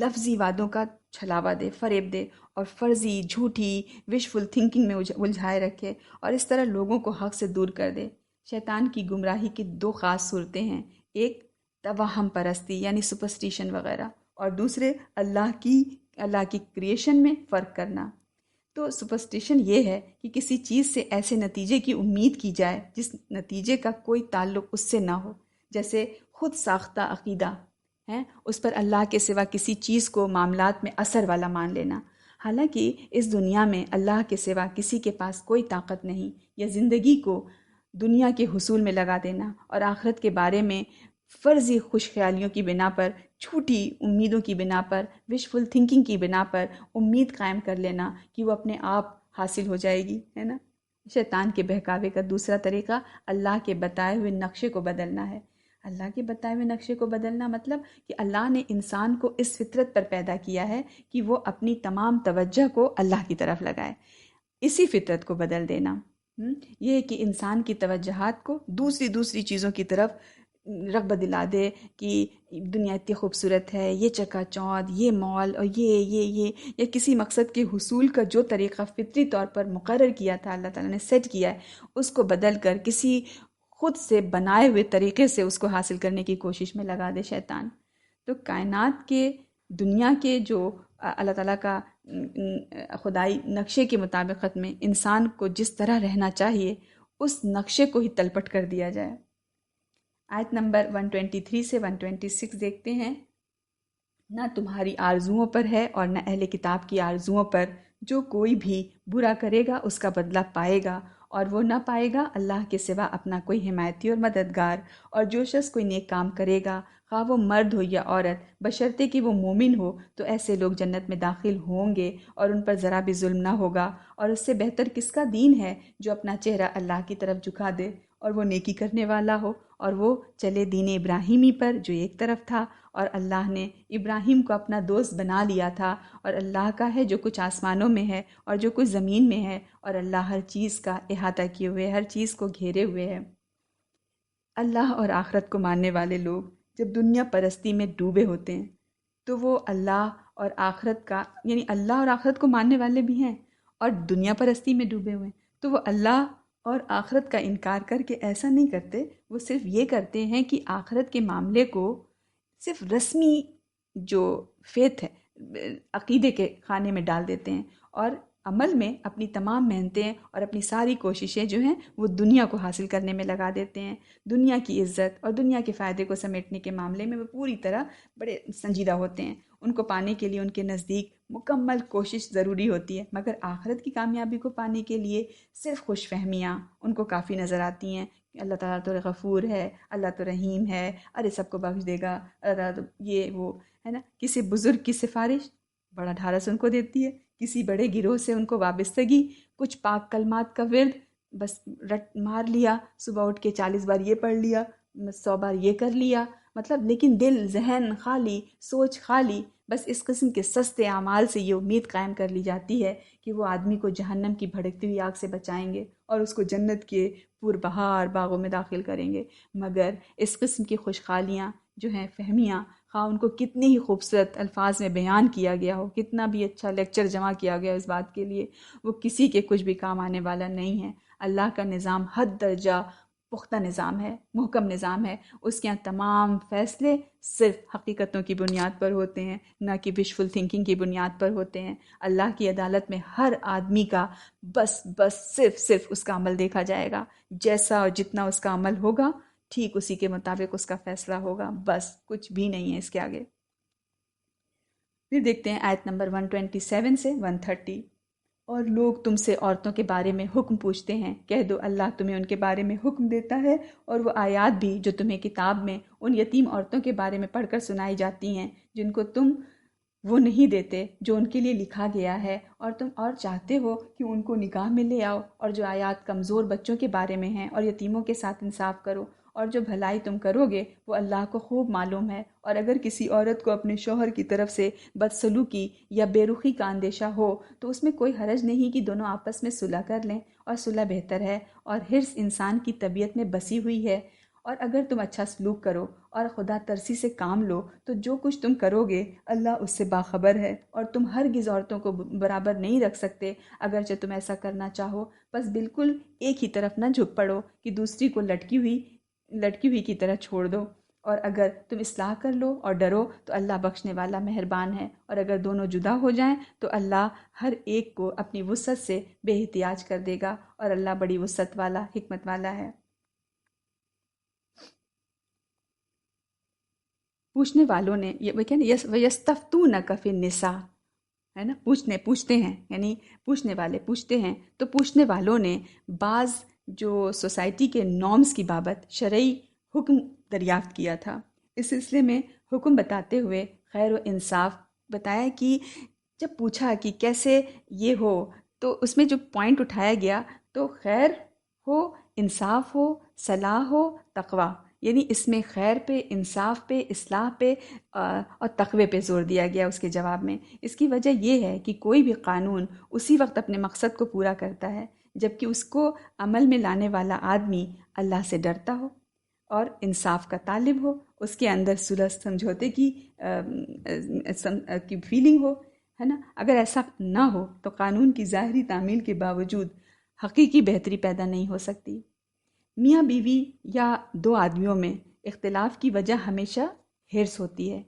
لفظی وعدوں کا چھلاوا دے، فریب دے، اور فرضی، جھوٹی، وشفل تھنکنگ میں الجھائے رکھے، اور اس طرح لوگوں کو حق سے دور کر دے۔ شیطان کی گمراہی کی دو خاص صورتیں ہیں، ایک توہم پرستی یعنی سپرسٹیشن وغیرہ، اور دوسرے اللہ کی کریشن میں فرق کرنا۔ تو سپرسٹیشن یہ ہے کہ کسی چیز سے ایسے نتیجے کی امید کی جائے جس نتیجے کا کوئی تعلق اس سے نہ ہو، جیسے خود ساختہ عقیدہ ہے، اس پر اللہ کے سوا کسی چیز کو معاملات میں اثر والا مان لینا، حالانکہ اس دنیا میں اللہ کے سوا کسی کے پاس کوئی طاقت نہیں، یا زندگی کو دنیا کے حصول میں لگا دینا، اور آخرت کے بارے میں فرضی خوش خیالیوں کی بنا پر، جھوٹی امیدوں کی بنا پر، وشفل تھنکنگ کی بنا پر امید قائم کر لینا کہ وہ اپنے آپ حاصل ہو جائے گی، ہے نا؟ شیطان کے بہکاوے کا دوسرا طریقہ اللہ کے بتائے ہوئے نقشے کو بدلنا ہے۔ اللہ کے بتائے ہوئے نقشے کو بدلنا مطلب کہ اللہ نے انسان کو اس فطرت پر پیدا کیا ہے کہ وہ اپنی تمام توجہ کو اللہ کی طرف لگائے۔ اسی فطرت کو بدل دینا یہ ہے کہ انسان کی توجہات کو دوسری چیزوں کی طرف رغبت دلا دے کہ دنیا اتنی خوبصورت ہے، یہ چکا چوند، یہ مال، اور یہ یا کسی مقصد کے حصول کا جو طریقہ فطری طور پر مقرر کیا تھا، اللہ تعالیٰ نے سیٹ کیا ہے، اس کو بدل کر کسی خود سے بنائے ہوئے طریقے سے اس کو حاصل کرنے کی کوشش میں لگا دے شیطان۔ تو کائنات کے، دنیا کے جو اللہ تعالیٰ کا خدائی نقشے کے مطابقت میں انسان کو جس طرح رہنا چاہیے، اس نقشے کو ہی تلپٹ کر دیا جائے۔ آیت نمبر 123 سے 126 دیکھتے ہیں۔ نہ تمہاری آرزوؤں پر ہے اور نہ اہل کتاب کی آرزوؤں پر، جو کوئی بھی برا کرے گا اس کا بدلہ پائے گا، اور وہ نہ پائے گا اللہ کے سوا اپنا کوئی حمایتی اور مددگار۔ اور جو شخص کوئی نیک کام کرے گا، خواہ وہ مرد ہو یا عورت، بشرطے کہ وہ مومن ہو، تو ایسے لوگ جنت میں داخل ہوں گے اور ان پر ذرا بھی ظلم نہ ہوگا۔ اور اس سے بہتر کس کا دین ہے جو اپنا چہرہ اللہ کی طرف جھکا دے اور وہ نیکی کرنے والا ہو اور وہ چلے دین ابراہیمی پر جو ایک طرف تھا، اور اللہ نے ابراہیم کو اپنا دوست بنا لیا تھا، اور اللہ کا ہے جو کچھ آسمانوں میں ہے اور جو کچھ زمین میں ہے، اور اللہ ہر چیز کا احاطہ کیے ہوئے، ہر چیز کو گھیرے ہوئے ہے۔ اللہ اور آخرت کو ماننے والے لوگ جب دنیا پرستی میں ڈوبے ہوتے ہیں تو وہ اللہ اور آخرت کا، یعنی اللہ اور آخرت کو ماننے والے بھی ہیں اور دنیا پرستی میں ڈوبے ہوئے ہیں، تو وہ اللہ اور آخرت کا انکار کر کے ایسا نہیں کرتے، وہ صرف یہ کرتے ہیں کہ آخرت کے معاملے کو صرف رسمی جو فیتھ ہے، عقیدے کے خانے میں ڈال دیتے ہیں، اور عمل میں اپنی تمام محنتیں اور اپنی ساری کوششیں جو ہیں وہ دنیا کو حاصل کرنے میں لگا دیتے ہیں۔ دنیا کی عزت اور دنیا کے فائدے کو سمیٹنے کے معاملے میں وہ پوری طرح بڑے سنجیدہ ہوتے ہیں۔ ان کو پانے کے لیے ان کے نزدیک مکمل کوشش ضروری ہوتی ہے، مگر آخرت کی کامیابی کو پانے کے لیے صرف خوش فہمیاں ان کو کافی نظر آتی ہیں کہ اللہ تعالیٰ تو غفور ہے، اللہ تو رحیم ہے، ارے سب کو بخش دے گا، اللہ تعالیٰ تو یہ وہ ہے نا۔ کسی بزرگ کی سفارش بڑا ڈھارس ان کو دیتی ہے، کسی بڑے گروہ سے ان کو وابستگی، کچھ پاک کلمات کا ورد بس رٹ مار لیا، صبح اٹھ کے 40 بار یہ پڑھ لیا، 100 بار یہ کر لیا، مطلب لیکن دل ذہن خالی، سوچ خالی۔ بس اس قسم کے سستے اعمال سے یہ امید قائم کر لی جاتی ہے کہ وہ آدمی کو جہنم کی بھڑکتی ہوئی آگ سے بچائیں گے اور اس کو جنت کے پربہار باغوں میں داخل کریں گے، مگر اس قسم کی خوشحالیاں جو ہیں، فہمیاں، خواہ ان کو کتنے ہی خوبصورت الفاظ میں بیان کیا گیا ہو، کتنا بھی اچھا لیکچر جمع کیا گیا اس بات کے لیے، وہ کسی کے کچھ بھی کام آنے والا نہیں ہے۔ اللہ کا نظام حد درجہ پختہ نظام ہے، محکم نظام ہے، اس کے یہاں تمام فیصلے صرف حقیقتوں کی بنیاد پر ہوتے ہیں، نہ کہ وشفل تھنکنگ کی بنیاد پر ہوتے ہیں۔ اللہ کی عدالت میں ہر آدمی کا بس صرف اس کا عمل دیکھا جائے گا، جیسا اور جتنا اس کا عمل ہوگا ٹھیک اسی کے مطابق اس کا فیصلہ ہوگا، بس کچھ بھی نہیں ہے اس کے آگے۔ پھر دیکھتے ہیں آیت نمبر 127 سے 130۔ اور لوگ تم سے عورتوں کے بارے میں حکم پوچھتے ہیں، کہہ دو اللہ تمہیں ان کے بارے میں حکم دیتا ہے، اور وہ آیات بھی جو تمہیں کتاب میں ان یتیم عورتوں کے بارے میں پڑھ کر سنائی جاتی ہیں جن کو تم وہ نہیں دیتے جو ان کے لیے لکھا گیا ہے، اور تم اور چاہتے ہو کہ ان کو نکاح میں لے آؤ، اور جو آیات کمزور بچوں کے بارے میں ہیں، اور یتیموں کے ساتھ انصاف کرو، اور جو بھلائی تم کرو گے وہ اللہ کو خوب معلوم ہے۔ اور اگر کسی عورت کو اپنے شوہر کی طرف سے بدسلوکی یا بے رخی کا اندیشہ ہو تو اس میں کوئی حرج نہیں کہ دونوں آپس میں صلح کر لیں، اور صلح بہتر ہے، اور حرص انسان کی طبیعت میں بسی ہوئی ہے۔ اور اگر تم اچھا سلوک کرو اور خدا ترسی سے کام لو تو جو کچھ تم کرو گے اللہ اس سے باخبر ہے، اور تم ہرگز عورتوں کو برابر نہیں رکھ سکتے اگرچہ تم ایسا کرنا چاہو، بس بالکل ایک ہی طرف نہ جھک پڑو کہ دوسری کو لٹکی ہوئی کی طرح چھوڑ دو۔ اور اگر تم اصلاح کر لو اور ڈرو تو اللہ بخشنے والا مہربان ہے، اور اگر دونوں جدا ہو جائیں تو اللہ ہر ایک کو اپنی وسعت سے بے احتیاج کر دے گا، اور اللہ بڑی وسعت والا، حکمت والا ہے۔ پوچھنے والوں نے وہ کہتے ہیں وَيَسْتَفْتُونَكَ فِي النِّسَاءِ، ہے نا، پوچھتے ہیں، یعنی پوچھنے والے پوچھتے ہیں، تو پوچھنے والوں نے بعض جو سوسائٹی کے نارمز کی بابت شرعی حکم دریافت کیا تھا۔ اس سلسلے میں حکم بتاتے ہوئے خیر و انصاف بتایا کہ جب پوچھا کہ کیسے یہ ہو تو اس میں جو پوائنٹ اٹھایا گیا تو خیر ہو، انصاف ہو، صلاح ہو، تقوی، یعنی اس میں خیر پہ، انصاف پہ، اصلاح پہ اور تقوی پہ زور دیا گیا اس کے جواب میں۔ اس کی وجہ یہ ہے کہ کوئی بھی قانون اسی وقت اپنے مقصد کو پورا کرتا ہے جبکہ اس کو عمل میں لانے والا آدمی اللہ سے ڈرتا ہو اور انصاف کا طالب ہو، اس کے اندر صلح سمجھوتے کی فیلنگ ہو، ہے نا۔ اگر ایسا نہ ہو تو قانون کی ظاہری تعمیل کے باوجود حقیقی بہتری پیدا نہیں ہو سکتی۔ میاں بیوی یا دو آدمیوں میں اختلاف کی وجہ ہمیشہ حرص ہوتی ہے۔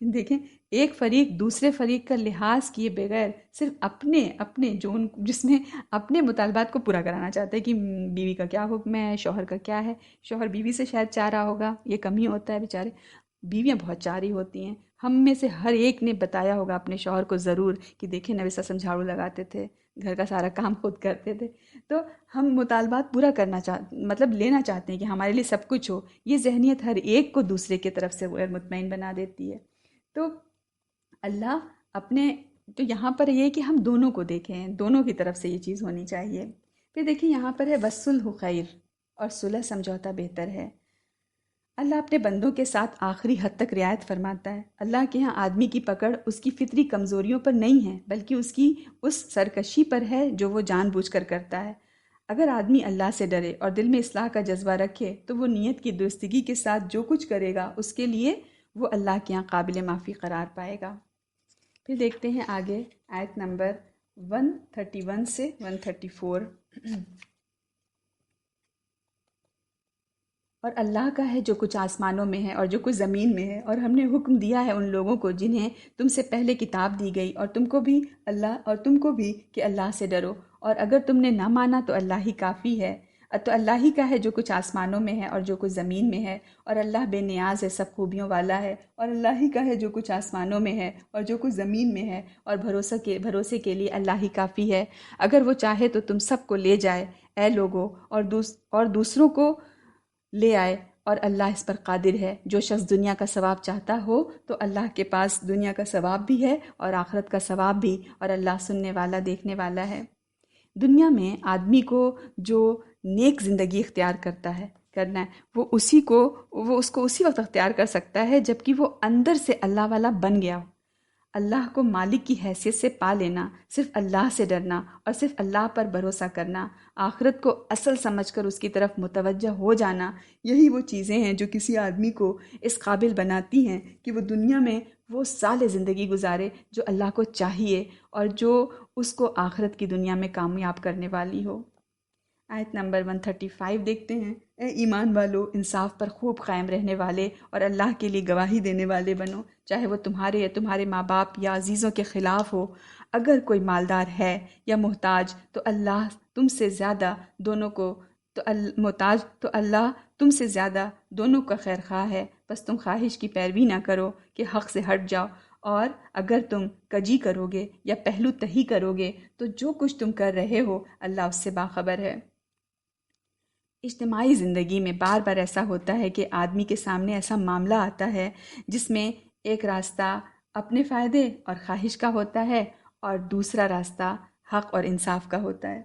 دیکھیں، ایک فریق دوسرے فریق کا لحاظ کیے بغیر صرف اپنے جس میں اپنے مطالبات کو پورا کرانا چاہتے ہیں کہ بیوی کا کیا حکم ہے، شوہر کا کیا ہے، شوہر بیوی سے شاید چاہ رہا ہوگا، یہ کم ہی ہوتا ہے بیچارے، بیویاں بہت چاہ رہی ہوتی ہیں۔ ہم میں سے ہر ایک نے بتایا ہوگا اپنے شوہر کو ضرور کہ دیکھیں نبی صلی اللہ علیہ وسلم جھاڑو لگاتے تھے، گھر کا سارا کام خود کرتے تھے. تو ہم مطالبات پورا کرنا مطلب لینا چاہتے ہیں کہ ہمارے لیے سب کچھ ہو. یہ ذہنیت ہر ایک کو دوسرے کی طرف سے غیر مطمئن بنا دیتی ہے. تو اللہ اپنے تو یہاں پر یہ کہ ہم دونوں کو دیکھیں، دونوں کی طرف سے یہ چیز ہونی چاہیے. پھر دیکھیں یہاں پر ہے وَالصُّلْحُ خیر، اور صلح سمجھوتا بہتر ہے. اللہ اپنے بندوں کے ساتھ آخری حد تک رعایت فرماتا ہے. اللہ کے ہاں آدمی کی پکڑ اس کی فطری کمزوریوں پر نہیں ہے، بلکہ اس کی اس سرکشی پر ہے جو وہ جان بوجھ کر کرتا ہے. اگر آدمی اللہ سے ڈرے اور دل میں اصلاح کا جذبہ رکھے تو وہ نیت کی درستگی کے ساتھ جو کچھ کرے گا اس کے لیے وہ اللہ کے ہاں قابل معافی قرار پائے گا. پھر دیکھتے ہیں آگے آیت نمبر 131 سے 134. اور اللہ کا ہے جو کچھ آسمانوں میں ہے اور جو کچھ زمین میں ہے، اور ہم نے حکم دیا ہے ان لوگوں کو جنہیں تم سے پہلے کتاب دی گئی، اور تم کو بھی کہ اللہ سے ڈرو، اور اگر تم نے نہ مانا تو اللہ ہی کافی ہے. تو اللہ ہی کا ہے جو کچھ آسمانوں میں ہے اور جو کچھ زمین میں ہے، اور اللہ بے نیاز ہے، سب خوبیوں والا ہے. اور اللہ ہی کا ہے جو کچھ آسمانوں میں ہے اور جو کچھ زمین میں ہے، اور بھروسے کے لیے اللہ ہی کافی ہے. اگر وہ چاہے تو تم سب کو لے جائے اے لوگو، اور دوسروں کو لے آئے، اور اللہ اس پر قادر ہے. جو شخص دنیا کا ثواب چاہتا ہو تو اللہ کے پاس دنیا کا ثواب بھی ہے اور آخرت کا ثواب بھی، اور اللہ سننے والا دیکھنے والا ہے. دنیا میں آدمی کو جو نیک زندگی اختیار کرنا ہے وہ اس کو اسی وقت اختیار کر سکتا ہے جب کہ وہ اندر سے اللہ والا بن گیا ہو. اللہ کو مالک کی حیثیت سے پا لینا، صرف اللہ سے ڈرنا اور صرف اللہ پر بھروسہ کرنا، آخرت کو اصل سمجھ کر اس کی طرف متوجہ ہو جانا، یہی وہ چیزیں ہیں جو کسی آدمی کو اس قابل بناتی ہیں کہ وہ دنیا میں وہ سال زندگی گزارے جو اللہ کو چاہیے اور جو اس کو آخرت کی دنیا میں کامیاب کرنے والی ہو. آیت نمبر 135 دیکھتے ہیں. اے ایمان والو، انصاف پر خوب قائم رہنے والے اور اللہ کے لیے گواہی دینے والے بنو، چاہے وہ تمہارے یا تمہارے ماں باپ یا عزیزوں کے خلاف ہو. اگر کوئی مالدار ہے یا محتاج تو اللہ تم سے زیادہ دونوں کا خیر خواہ ہے. بس تم خواہش کی پیروی نہ کرو کہ حق سے ہٹ جاؤ، اور اگر تم کجی کرو گے یا پہلو تہی کرو گے تو جو کچھ تم کر رہے ہو اللہ اس سے باخبر ہے. اجتماعی زندگی میں بار بار ایسا ہوتا ہے کہ آدمی کے سامنے ایسا معاملہ آتا ہے جس میں ایک راستہ اپنے فائدے اور خواہش کا ہوتا ہے اور دوسرا راستہ حق اور انصاف کا ہوتا ہے.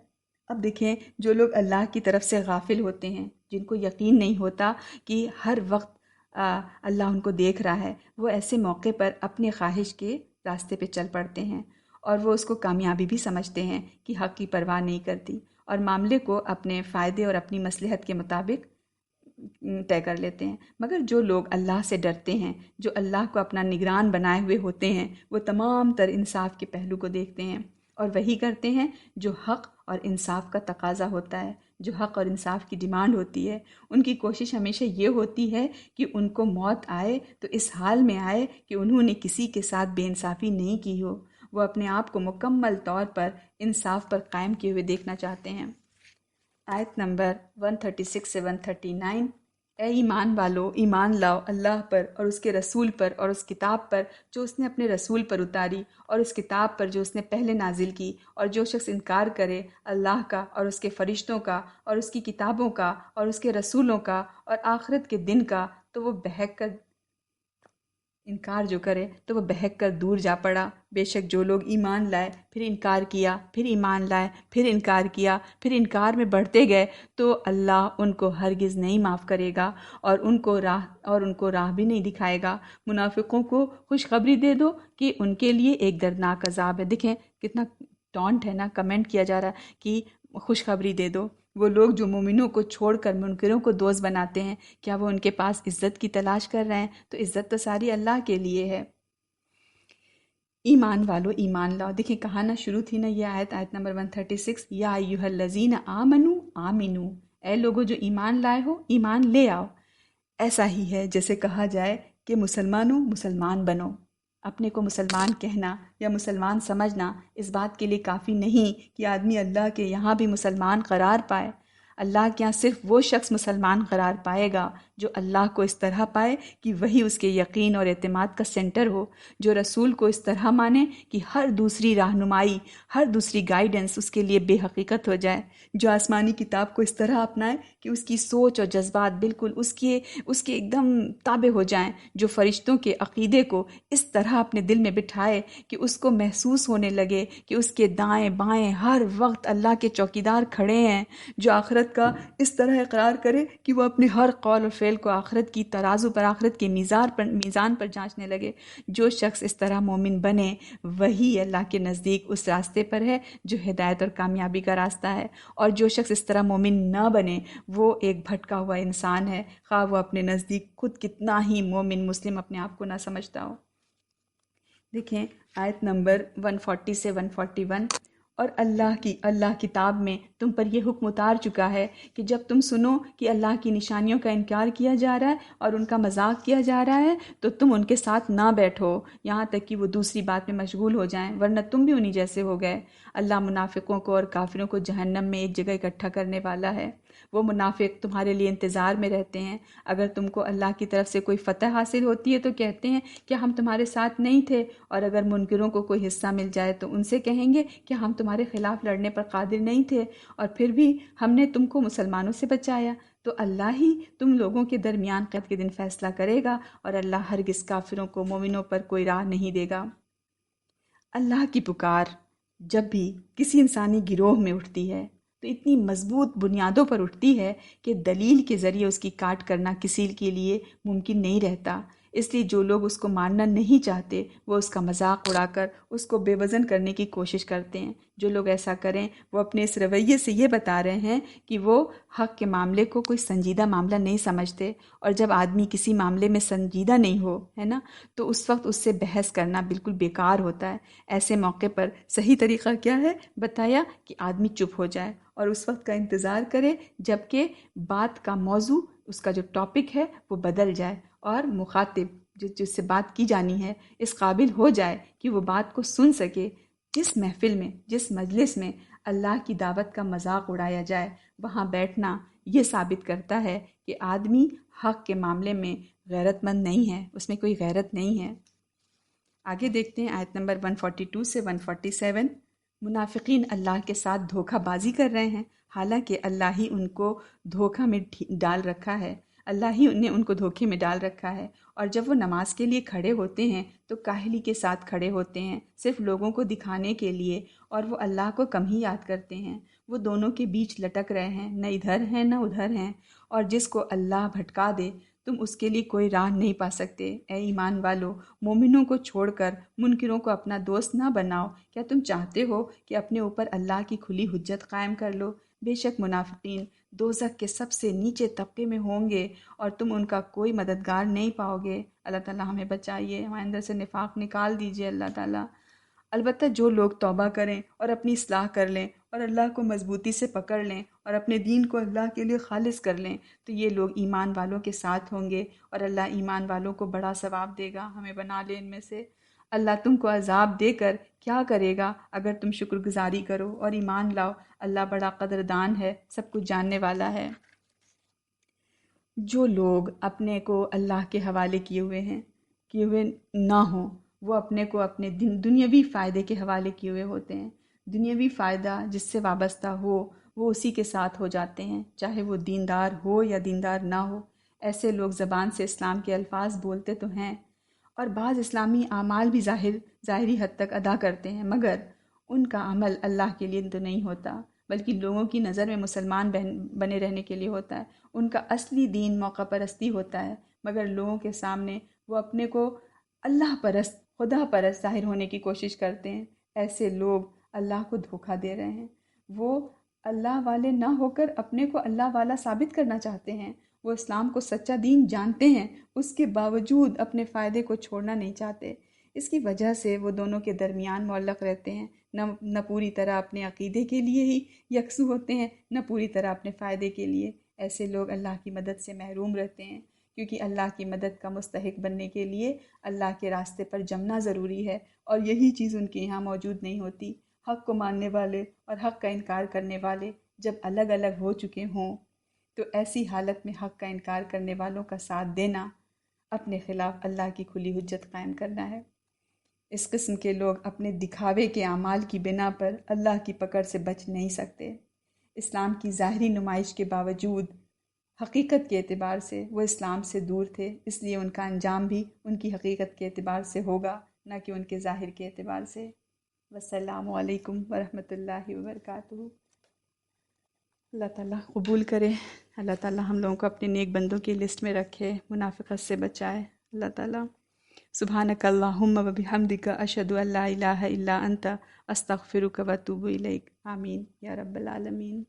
اب دیکھیں، جو لوگ اللہ کی طرف سے غافل ہوتے ہیں، جن کو یقین نہیں ہوتا کہ ہر وقت اللہ ان کو دیکھ رہا ہے، وہ ایسے موقع پر اپنے خواہش کے راستے پہ چل پڑتے ہیں اور وہ اس کو کامیابی بھی سمجھتے ہیں کہ حق کی پرواہ نہیں کرتی، اور معاملے کو اپنے فائدے اور اپنی مصلحت کے مطابق طے کر لیتے ہیں. مگر جو لوگ اللہ سے ڈرتے ہیں، جو اللہ کو اپنا نگران بنائے ہوئے ہوتے ہیں، وہ تمام تر انصاف کے پہلو کو دیکھتے ہیں اور وہی کرتے ہیں جو حق اور انصاف کا تقاضا ہوتا ہے، جو حق اور انصاف کی ڈیمانڈ ہوتی ہے. ان کی کوشش ہمیشہ یہ ہوتی ہے کہ ان کو موت آئے تو اس حال میں آئے کہ انہوں نے کسی کے ساتھ بے انصافی نہیں کی ہو. وہ اپنے آپ کو مکمل طور پر انصاف پر قائم کیے ہوئے دیکھنا چاہتے ہیں. آیت نمبر 136 سے 139. اے ایمان والو، ایمان لاؤ اللہ پر اور اس کے رسول پر اور اس کتاب پر جو اس نے اپنے رسول پر اتاری، اور اس کتاب پر جو اس نے پہلے نازل کی. اور جو شخص انکار کرے اللہ کا اور اس کے فرشتوں کا اور اس کی کتابوں کا اور اس کے رسولوں کا اور آخرت کے دن کا، تو وہ انکار جو کرے تو وہ بہک کر دور جا پڑا. بے شک جو لوگ ایمان لائے پھر انکار کیا، پھر ایمان لائے پھر انکار کیا، پھر انکار میں بڑھتے گئے تو اللہ ان کو ہرگز نہیں معاف کرے گا اور ان کو راہ بھی نہیں دکھائے گا. منافقوں کو خوشخبری دے دو کہ ان کے لیے ایک دردناک عذاب ہے. دیکھیں کتنا ٹونٹ ہے نا، کمنٹ کیا جا رہا ہے کہ خوشخبری دے دو. وہ لوگ جو مومنوں کو چھوڑ کر منکروں کو دوست بناتے ہیں، کیا وہ ان کے پاس عزت کی تلاش کر رہے ہیں؟ تو عزت تو ساری اللہ کے لیے ہے. ایمان والو ایمان لاؤ. دیکھیں کہانا شروع تھی نا یہ آیت نمبر 136. یا ایھا الذین آمنوا آمنو، اے لوگو جو ایمان لائے ہو ایمان لے آؤ. ایسا ہی ہے جیسے کہا جائے کہ مسلمانوں مسلمان بنو. اپنے کو مسلمان کہنا یا مسلمان سمجھنا اس بات کے لیے کافی نہیں کہ آدمی اللہ کے یہاں بھی مسلمان قرار پائے. اللہ کے یہاں صرف وہ شخص مسلمان قرار پائے گا جو اللہ کو اس طرح پائے کہ وہی اس کے یقین اور اعتماد کا سینٹر ہو، جو رسول کو اس طرح مانے کہ ہر دوسری رہنمائی، ہر دوسری گائیڈنس اس کے لیے بے حقیقت ہو جائے، جو آسمانی کتاب کو اس طرح اپنائے کہ اس کی سوچ اور جذبات بالکل اس کے ایک دم تابع ہو جائیں، جو فرشتوں کے عقیدے کو اس طرح اپنے دل میں بٹھائے کہ اس کو محسوس ہونے لگے کہ اس کے دائیں بائیں ہر وقت اللہ کے چوکیدار کھڑے ہیں، جو آخرت کا اس طرح اقرار کرے کہ وہ اپنے ہر قول اور فعل کو آخرت کی ترازو پر، آخرت کے میزان پر جانچنے لگے۔ جو شخص اس طرح مومن بنے وہی اللہ کے نزدیک اس راستے پر ہے جو ہدایت اور کامیابی کا راستہ ہے، اور جو شخص اس طرح مومن نہ بنے وہ ایک بھٹکا ہوا انسان ہے، خواہ وہ اپنے نزدیک خود کتنا ہی مومن مسلم اپنے آپ کو نہ سمجھتا ہو۔ دیکھیں آیت نمبر 140 سے 141، اور اللہ کتاب میں تم پر یہ حکم اتار چکا ہے کہ جب تم سنو کہ اللہ کی نشانیوں کا انکار کیا جا رہا ہے اور ان کا مذاق کیا جا رہا ہے تو تم ان کے ساتھ نہ بیٹھو یہاں تک کہ وہ دوسری بات میں مشغول ہو جائیں، ورنہ تم بھی انہی جیسے ہو گئے۔ اللہ منافقوں کو اور کافروں کو جہنم میں ایک جگہ اکٹھا کرنے والا ہے۔ وہ منافق تمہارے لیے انتظار میں رہتے ہیں، اگر تم کو اللہ کی طرف سے کوئی فتح حاصل ہوتی ہے تو کہتے ہیں کہ ہم تمہارے ساتھ نہیں تھے، اور اگر منکروں کو کوئی حصہ مل جائے تو ان سے کہیں گے کہ ہم تمہارے خلاف لڑنے پر قادر نہیں تھے اور پھر بھی ہم نے تم کو مسلمانوں سے بچایا۔ تو اللہ ہی تم لوگوں کے درمیان قیامت کے دن فیصلہ کرے گا، اور اللہ ہرگز کافروں کو مومنوں پر کوئی راہ نہیں دے گا۔ اللہ کی پکار جب بھی کسی انسانی گروہ میں اٹھتی ہے تو اتنی مضبوط بنیادوں پر اٹھتی ہے کہ دلیل کے ذریعے اس کی کاٹ کرنا کسی کے لیے ممکن نہیں رہتا۔ اس لیے جو لوگ اس کو ماننا نہیں چاہتے وہ اس کا مذاق اڑا کر اس کو بے وزن کرنے کی کوشش کرتے ہیں۔ جو لوگ ایسا کریں وہ اپنے اس رویے سے یہ بتا رہے ہیں کہ وہ حق کے معاملے کو کوئی سنجیدہ معاملہ نہیں سمجھتے، اور جب آدمی کسی معاملے میں سنجیدہ نہیں ہو ہے نا تو اس وقت اس سے بحث کرنا بالکل بیکار ہوتا ہے۔ ایسے موقع پر صحیح طریقہ کیا ہے بتایا کہ آدمی چپ ہو جائے اور اس وقت کا انتظار کرے جب کہ بات کا موضوع، اس کا جو ٹاپک ہے وہ بدل جائے اور مخاطب جس سے بات کی جانی ہے اس قابل ہو جائے کہ وہ بات کو سن سکے۔ جس محفل میں، جس مجلس میں اللہ کی دعوت کا مذاق اڑایا جائے وہاں بیٹھنا یہ ثابت کرتا ہے کہ آدمی حق کے معاملے میں غیرت مند نہیں ہے، اس میں کوئی غیرت نہیں ہے۔ آگے دیکھتے ہیں آیت نمبر 142 سے 147۔ منافقین اللہ کے ساتھ دھوکہ بازی کر رہے ہیں، حالانکہ اللہ ہی ان کو دھوکہ میں ڈال رکھا ہے، اللہ ہی نے ان کو دھوکے میں ڈال رکھا ہے، اور جب وہ نماز کے لیے کھڑے ہوتے ہیں تو کاہلی کے ساتھ کھڑے ہوتے ہیں، صرف لوگوں کو دکھانے کے لیے، اور وہ اللہ کو کم ہی یاد کرتے ہیں۔ وہ دونوں کے بیچ لٹک رہے ہیں، نہ ادھر ہیں نہ ادھر ہیں، اور جس کو اللہ بھٹکا دے تم اس کے لیے کوئی راہ نہیں پا سکتے۔ اے ایمان والو، مومنوں کو چھوڑ کر منکروں کو اپنا دوست نہ بناؤ۔ کیا تم چاہتے ہو کہ اپنے اوپر اللہ کی کھلی حجت قائم کر لو؟ بے شک منافقین دوزخ کے سب سے نیچے طبقے میں ہوں گے اور تم ان کا کوئی مددگار نہیں پاؤ گے۔ اللہ تعالیٰ ہمیں بچائیے، ہمارے اندر سے نفاق نکال دیجیے اللہ تعالیٰ۔ البتہ جو لوگ توبہ کریں اور اپنی اصلاح کر لیں اور اللہ کو مضبوطی سے پکڑ لیں اور اپنے دین کو اللہ کے لیے خالص کر لیں تو یہ لوگ ایمان والوں کے ساتھ ہوں گے، اور اللہ ایمان والوں کو بڑا ثواب دے گا۔ ہمیں بنا لے ان میں سے۔ اللہ تم کو عذاب دے کر کیا کرے گا اگر تم شکر گزاری کرو اور ایمان لاؤ۔ اللہ بڑا قدردان ہے، سب کچھ جاننے والا ہے۔ جو لوگ اپنے کو اللہ کے حوالے کیے ہوئے نہ ہوں، وہ اپنے کو اپنے دنیاوی فائدے کے حوالے کیے ہوئے ہوتے ہیں۔ دنیاوی فائدہ جس سے وابستہ ہو وہ اسی کے ساتھ ہو جاتے ہیں، چاہے وہ دیندار ہو یا دیندار نہ ہو۔ ایسے لوگ زبان سے اسلام کے الفاظ بولتے تو ہیں اور بعض اسلامی اعمال بھی ظاہری حد تک ادا کرتے ہیں، مگر ان کا عمل اللہ کے لیے تو نہیں ہوتا، بلکہ لوگوں کی نظر میں مسلمان بنے رہنے کے لیے ہوتا ہے۔ ان کا اصلی دین موقع پرستی ہوتا ہے، مگر لوگوں کے سامنے وہ اپنے کو اللہ پرست، خدا پرست ظاہر ہونے کی کوشش کرتے ہیں۔ ایسے لوگ اللہ کو دھوکہ دے رہے ہیں۔ وہ اللہ والے نہ ہو کر اپنے کو اللہ والا ثابت کرنا چاہتے ہیں۔ وہ اسلام کو سچا دین جانتے ہیں، اس کے باوجود اپنے فائدے کو چھوڑنا نہیں چاہتے۔ اس کی وجہ سے وہ دونوں کے درمیان معلق رہتے ہیں، نہ پوری طرح اپنے عقیدے کے لیے ہی یکسو ہوتے ہیں، نہ پوری طرح اپنے فائدے کے لیے۔ ایسے لوگ اللہ کی مدد سے محروم رہتے ہیں، کیونکہ اللہ کی مدد کا مستحق بننے کے لیے اللہ کے راستے پر جمنا ضروری ہے، اور یہی چیز ان کے یہاں موجود نہیں ہوتی۔ حق کو ماننے والے اور حق کا انکار کرنے والے جب الگ الگ ہو چکے ہوں تو ایسی حالت میں حق کا انکار کرنے والوں کا ساتھ دینا اپنے خلاف اللہ کی کھلی حجت قائم کرنا ہے۔ اس قسم کے لوگ اپنے دکھاوے کے اعمال کی بنا پر اللہ کی پکڑ سے بچ نہیں سکتے۔ اسلام کی ظاہری نمائش کے باوجود حقیقت کے اعتبار سے وہ اسلام سے دور تھے، اس لیے ان کا انجام بھی ان کی حقیقت کے اعتبار سے ہوگا، نہ کہ ان کے ظاہر کے اعتبار سے۔ والسلام علیکم ورحمۃ اللہ وبرکاتہ۔ اللہ تعالیٰ قبول کرے، اللہ تعالیٰ ہم لوگوں کو اپنے نیک بندوں کی لسٹ میں رکھے، منافقت سے بچائے اللہ تعالیٰ۔ سبحانک اللہم و بحمدک اشہد ان لا الہ الا انت استغفرک و اتوب الیک۔ آمین یا رب العالمین۔